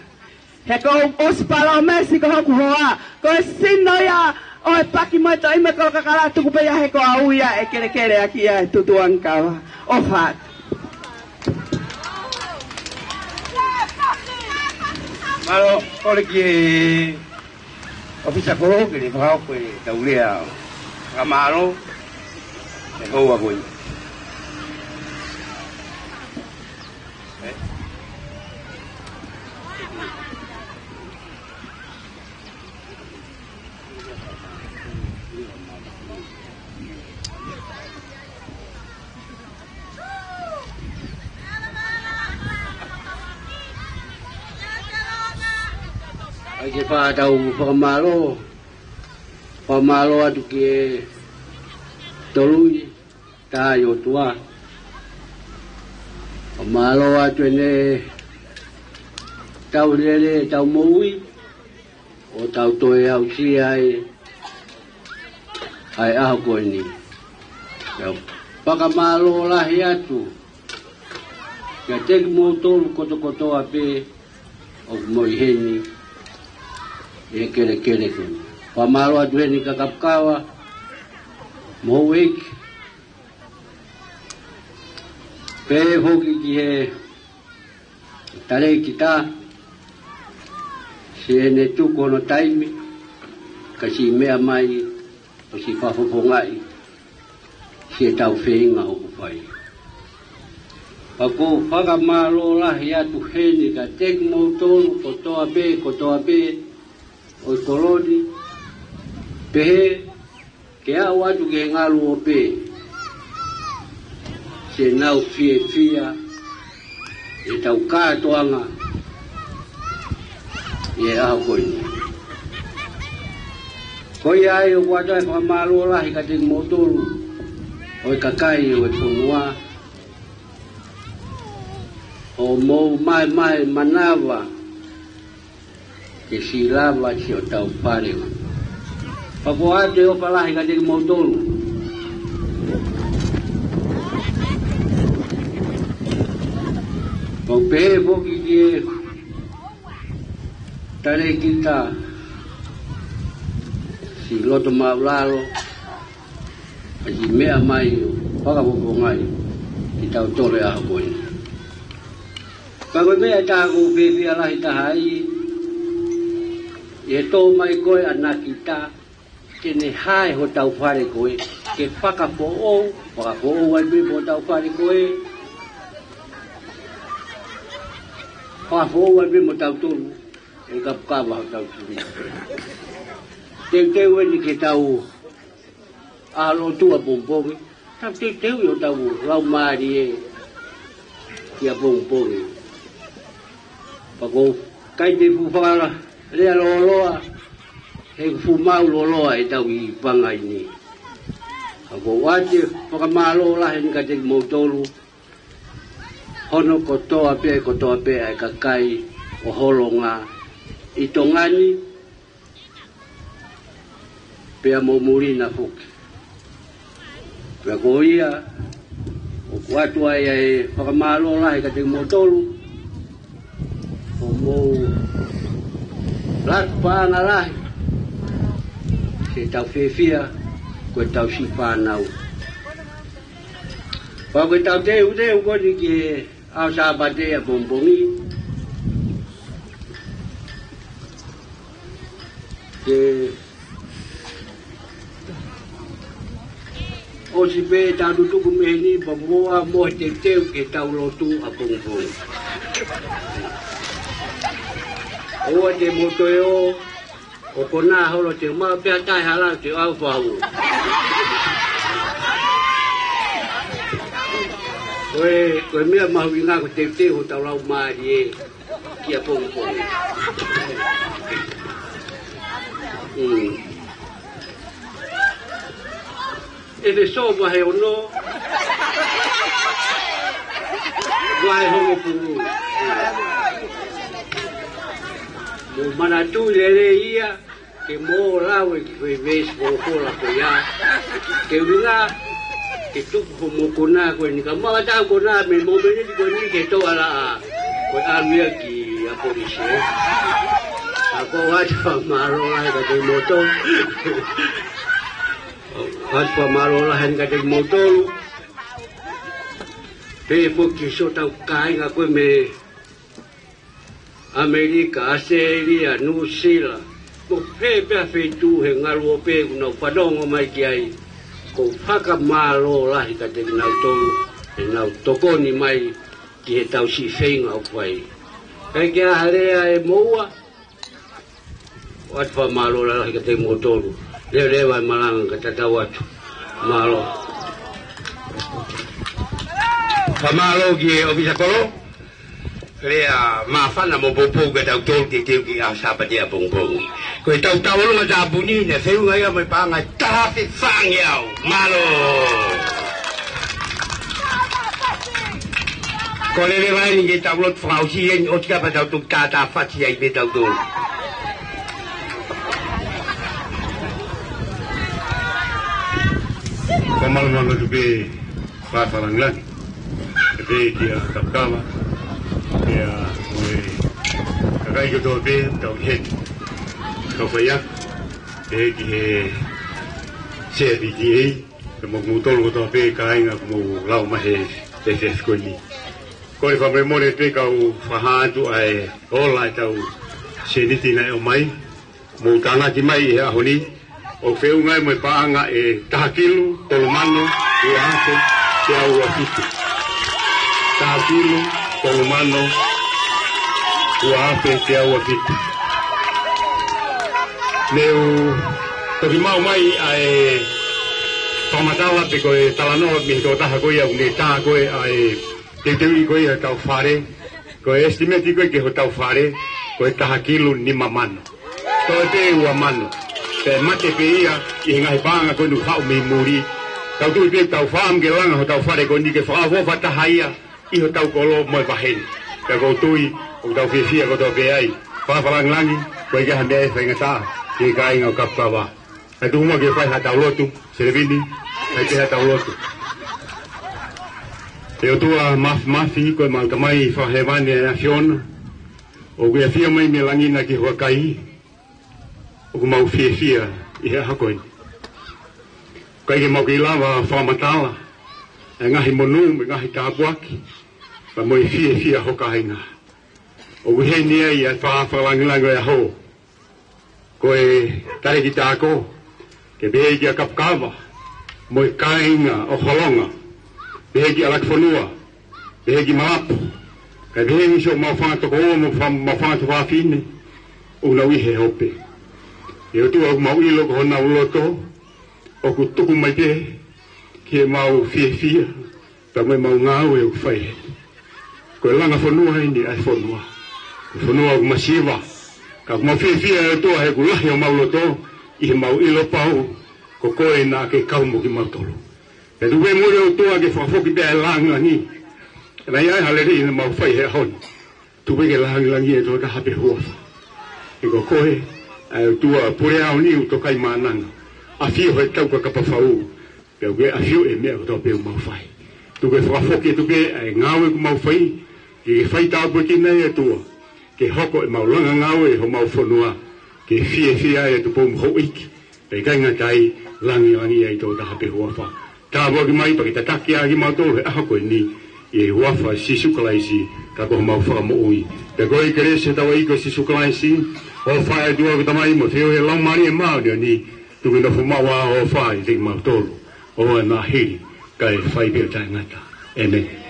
[SPEAKER 12] He ko ospala o mesi ko hoku hoa. Ko e sino ia o e paki mai to ime ko kakala tuku pe ia he ko au ia e kere kere aki ia e tutu ankawa. O what.
[SPEAKER 7] Malo, kore ki e ofisa koro ke le whakao koe taulea kamaro e hoa koe. Ai ke whātau whamalo atu ke tolui tāi o tua. Whamalo atu ene tau lele tau moui o tau toe au si ai aho koe ni. Whakamalo lahi atu kia teki mō tolu kotokotoa pe o moi heni. E kere kere kone. Whamaro atu heni kakapkawa. Mou eki. Pere hoki ki he tare ki tā. Se ene tuko no taimi. Ka si mea mai. O si whafofongai. Se tau whenga hoku whai. Pako whakamaro lahi atu heni ka tek mou tonu kotoa be. O koloni, pehe, ke au atu ke ngalu o pe, se nau fia, e tau kātoanga, e aho koini. Koi ai o kuatai whamalo lahi ka te motoru, o e kakai o e ponua, o mou mai manawa, ke si lava si o tau wharewa. Pako ate o palahi ka teki mautolu. Pau pehe poki ki e tare kita si loto maulalo a si mea mai o whakapopo ngai ki tau tore a koe. Pako mea tāko pepe alahi tahai e tō mai koe anaki tā, tene hae ho tau whare koe,
[SPEAKER 16] ke whakapo'o ai me mo tau whare koe. Whakapo'o ai me mo tau tonu, e kapukawa ho tau tunu. Teu ni ke tau alo tua pompongi, tau teu yo tau lau maari e kia pompongi. Pako kai te fufara, rea loloa, he fumau loloa e tau I pangai ni. Ako wate whakamalo lahe ni ka te mautolu, hono kotoa pia e kakai o holonga I tongani pia momurina fuki. Pia ko ia o kuatua ia e whakamalo lahe ka te mautolu, o mou lakpaanga lahe, se tau whewhia, koe tau si whanau. Pao koe tau teu koni ki au sāpatea pomponi. Ke o si pe tau tutuku meheni pa moa moe te teu ke tau lotu a pomponi. Oa te motoe o kona holo te maa pia tai hala te au whahu. Koe mea mahu I ngā ko te ho tau lau maari e kia pongpong. E te so wahe ono, wahe hongo puru. Mo manatu lere ia, ke mo lawe ki koe vesi mo kola koe ia. Ke winga, ke tuku ho mo kona koe ni ka maa tau kona me mo mene di koe ni ke to ala a koe aluia ki a polisi. Ako watu pa maro lahe ka te moto. Watu pa maro lahe ka te motolu. Pe po ki so tau kai nga koe me Amerika, Australia, New Zealand, mo pepea feitu he ngaru o pe kuna whanongo mai ki ai, ko whakamalo lahi ka te nau tolu, he nau tokoni mai ki he tau si whainga o whai. Kai kia harea e moua, watu whamalo lahi ka te mo tolu, leo lewa e malanga ka tatau atu, malo. Whamalo ki ofisa kolo? Lea mafana mo popo ga tau tol te teu ki a sapatea pongpong. Koe tau tau longa ta punine, whiunga ia mai panga tahafi whangi au. Malo! Ko lele vai ni ke tau lot whausi en o tika pa tau tuk tata whati ai pe tau tol.
[SPEAKER 5] Kamalo malo tu be whafaranglan. Be kia kapkawa. Ya, kakai ko to be tau het. Kau fayak, ki he se di ki, mo mutol ko to be kai nga mo lau ma he te skoli. Ko le fa memore te kau fahatu ai ola tau se ni tina o mai, mo tana ki mai e ahoni, o feu ngai mo paanga e takilu, tolumano, e ate, te au afitu. Takilu, tolumano, uape te au afitu. Leu, toki mau mai ai whamatawa pe koe talanoa mi tō taha koe au ne tā koe ai te teui koe ha tau whare, koe estimeti koe ke ho tau whare, koe taha kilu ni mamano. Tō te ua mano, te mate pe ia I ngahi pānga koe nu hau me muri, tau tui pe tau whaam ke langa ho tau whare koe ni ke whaavofa taha ia, I ho tau kolo moe waheni. Ka kou tui, o tau whiwhia ko tō pe ai, whawharangangi, koe ke ha mea e whainga tā. Ki kai ngau kapkawa. Hai tu huma ke whai ha tau lotu, serevini, hai te ha tau lotu. Te o tua mafi, koe malka mai whahewane a Fiona, o kuia fia mai me langina ki hoa kai, o ku mau fia I he hakoini. Kai ke mau ki lawa whamatala, e ngahi monu, me ngahi tāpuaki, pa moi fia hoka hainga. O ku he nia I a whalangilango e ho, koe tare ki tāko, ke behe ki a kapkawa,
[SPEAKER 10] mo kainga o holonga behegi alakfonua behegi malapu ka behegi so mo fa to ko mo fa to fa fine una wi he hope e tu o mo ilo ko na uloto o ku tuku mai te ke mau fia ta mai mau ngau e fai ko langa fonua ni ai fonua fonua masiva ka mo fia to he ku la yo mau loto I mau ilo pau ko koe na ke kaumo ki mautolo. E tuwe mure o toa ke whafoki bea langa ni. E na iai haleri ina mau whai he hon. Tuwe ke langi e toa ka hape huafa. E ko koe tua pure au ni uto kai mananga. A fio he tau ka kapawhau. Pea uke a fio e mea kotoa peu mau whai. Tuwe whafoki e tuke e ngawe ku mau whai. Ke whai tau po ki nei e tua. Ke hoko e mau langa ngawe e ho mau whanua. Ke fia e tu pom hoiki pe kainga kai langi ai to ta hape huafa ta bo ki mai pa ki tataki a ki ma to e ha ko ni e huafa si sukalaisi ka ko ma fa mo ui te ko I kere se ta wai ko si sukalaisi o fa e dua ko mai mo feo e long mari e ma ni tu ki no fu ma wa o fa I ma to o na hi kai fai be ta ngata amen.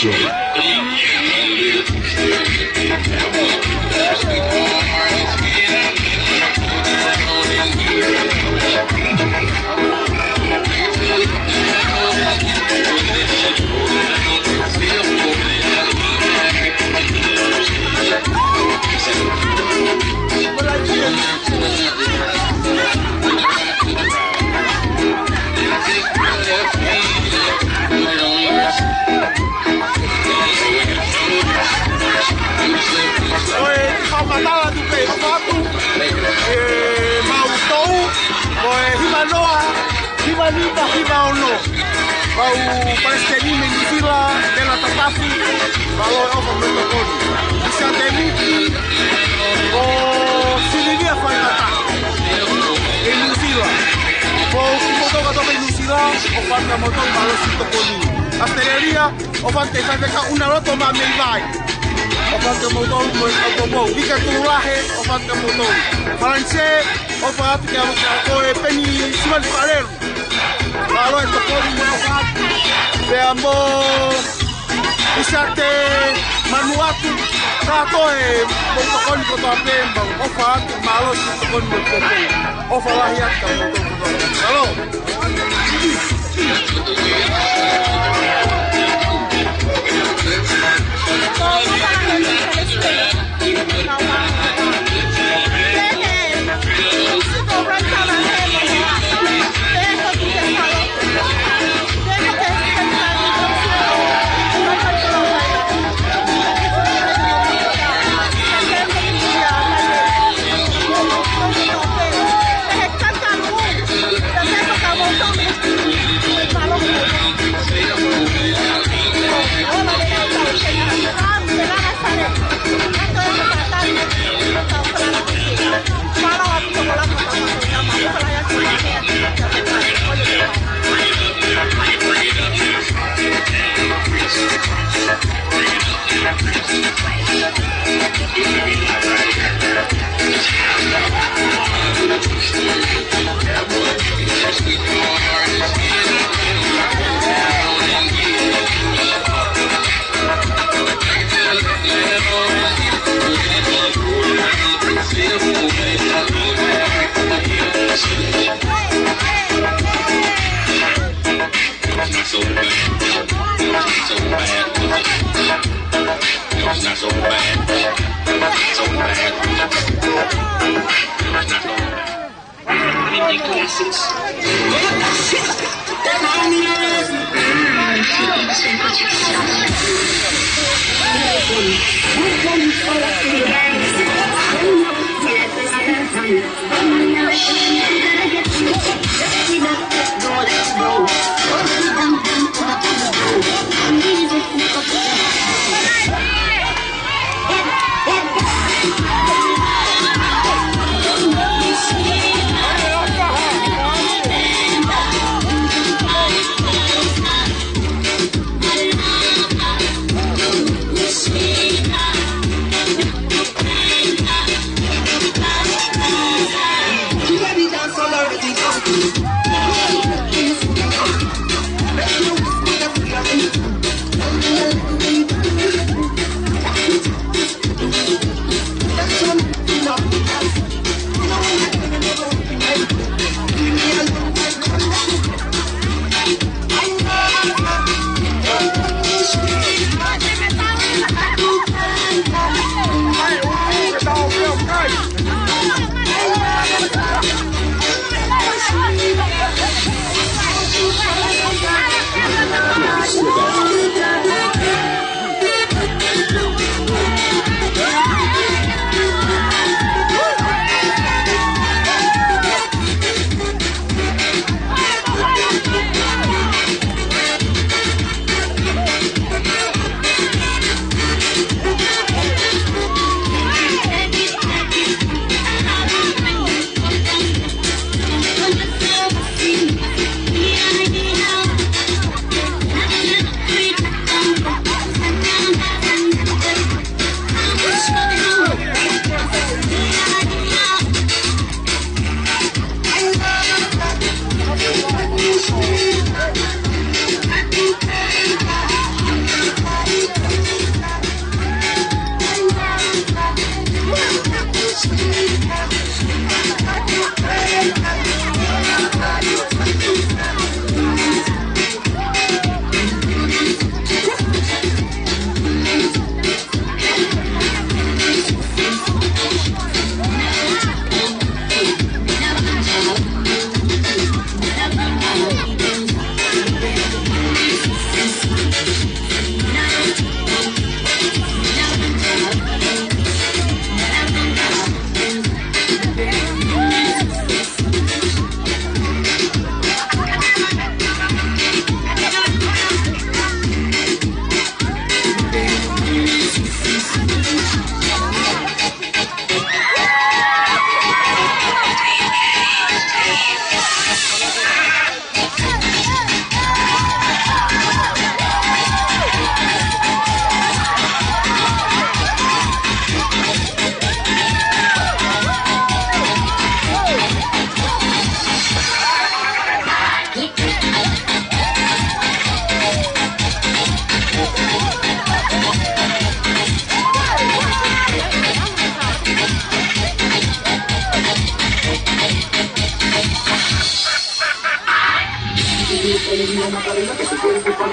[SPEAKER 6] DJ.
[SPEAKER 10] hiva ono. Bau Palestini mengisila dela tatafu balo ofa protokoli. Bisa temuki o siliria fainata. Mengisila. Bau kimotoka toka mengisila o fanta motor balo sitokoli. Asteleria o fanta ifaveka una roto ma melvai. O fanta motor mo autobou. Vika tulahe o fanta motor. Francês o fanta que o peni cima de farelo. Balo e tokoli mo fanta. Veamos isate manuatu kato e protokoli ko tapemba o fanta malo sitokoli mo tokoli. O fala hiata mo tokoli. Halo.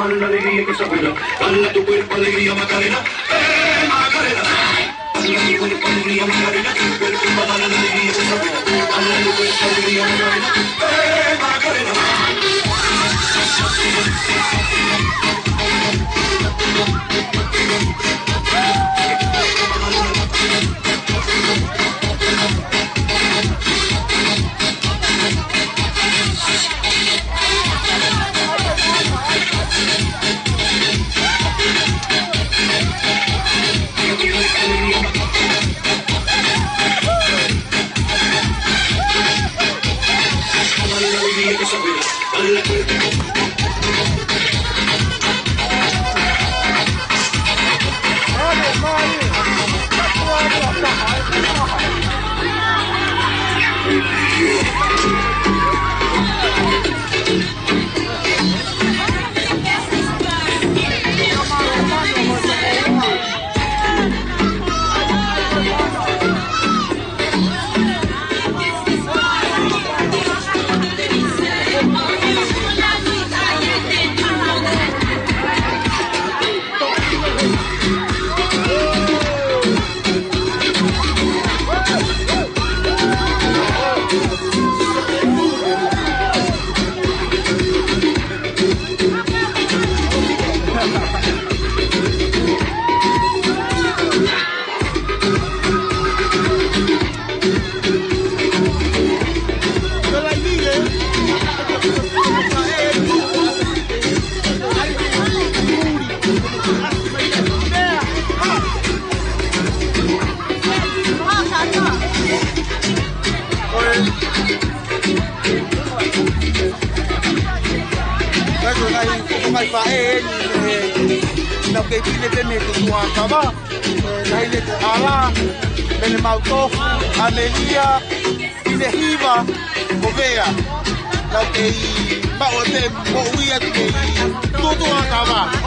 [SPEAKER 6] dale la alegría que se buena. Dale a tu cuerpo alegría, Macarena. Macarena. Dale a tu cuerpo alegría, Macarena. Tu cuerpo dale la alegría que se buena. Dale a tu cuerpo alegría, Macarena. Macarena.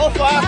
[SPEAKER 6] Opa,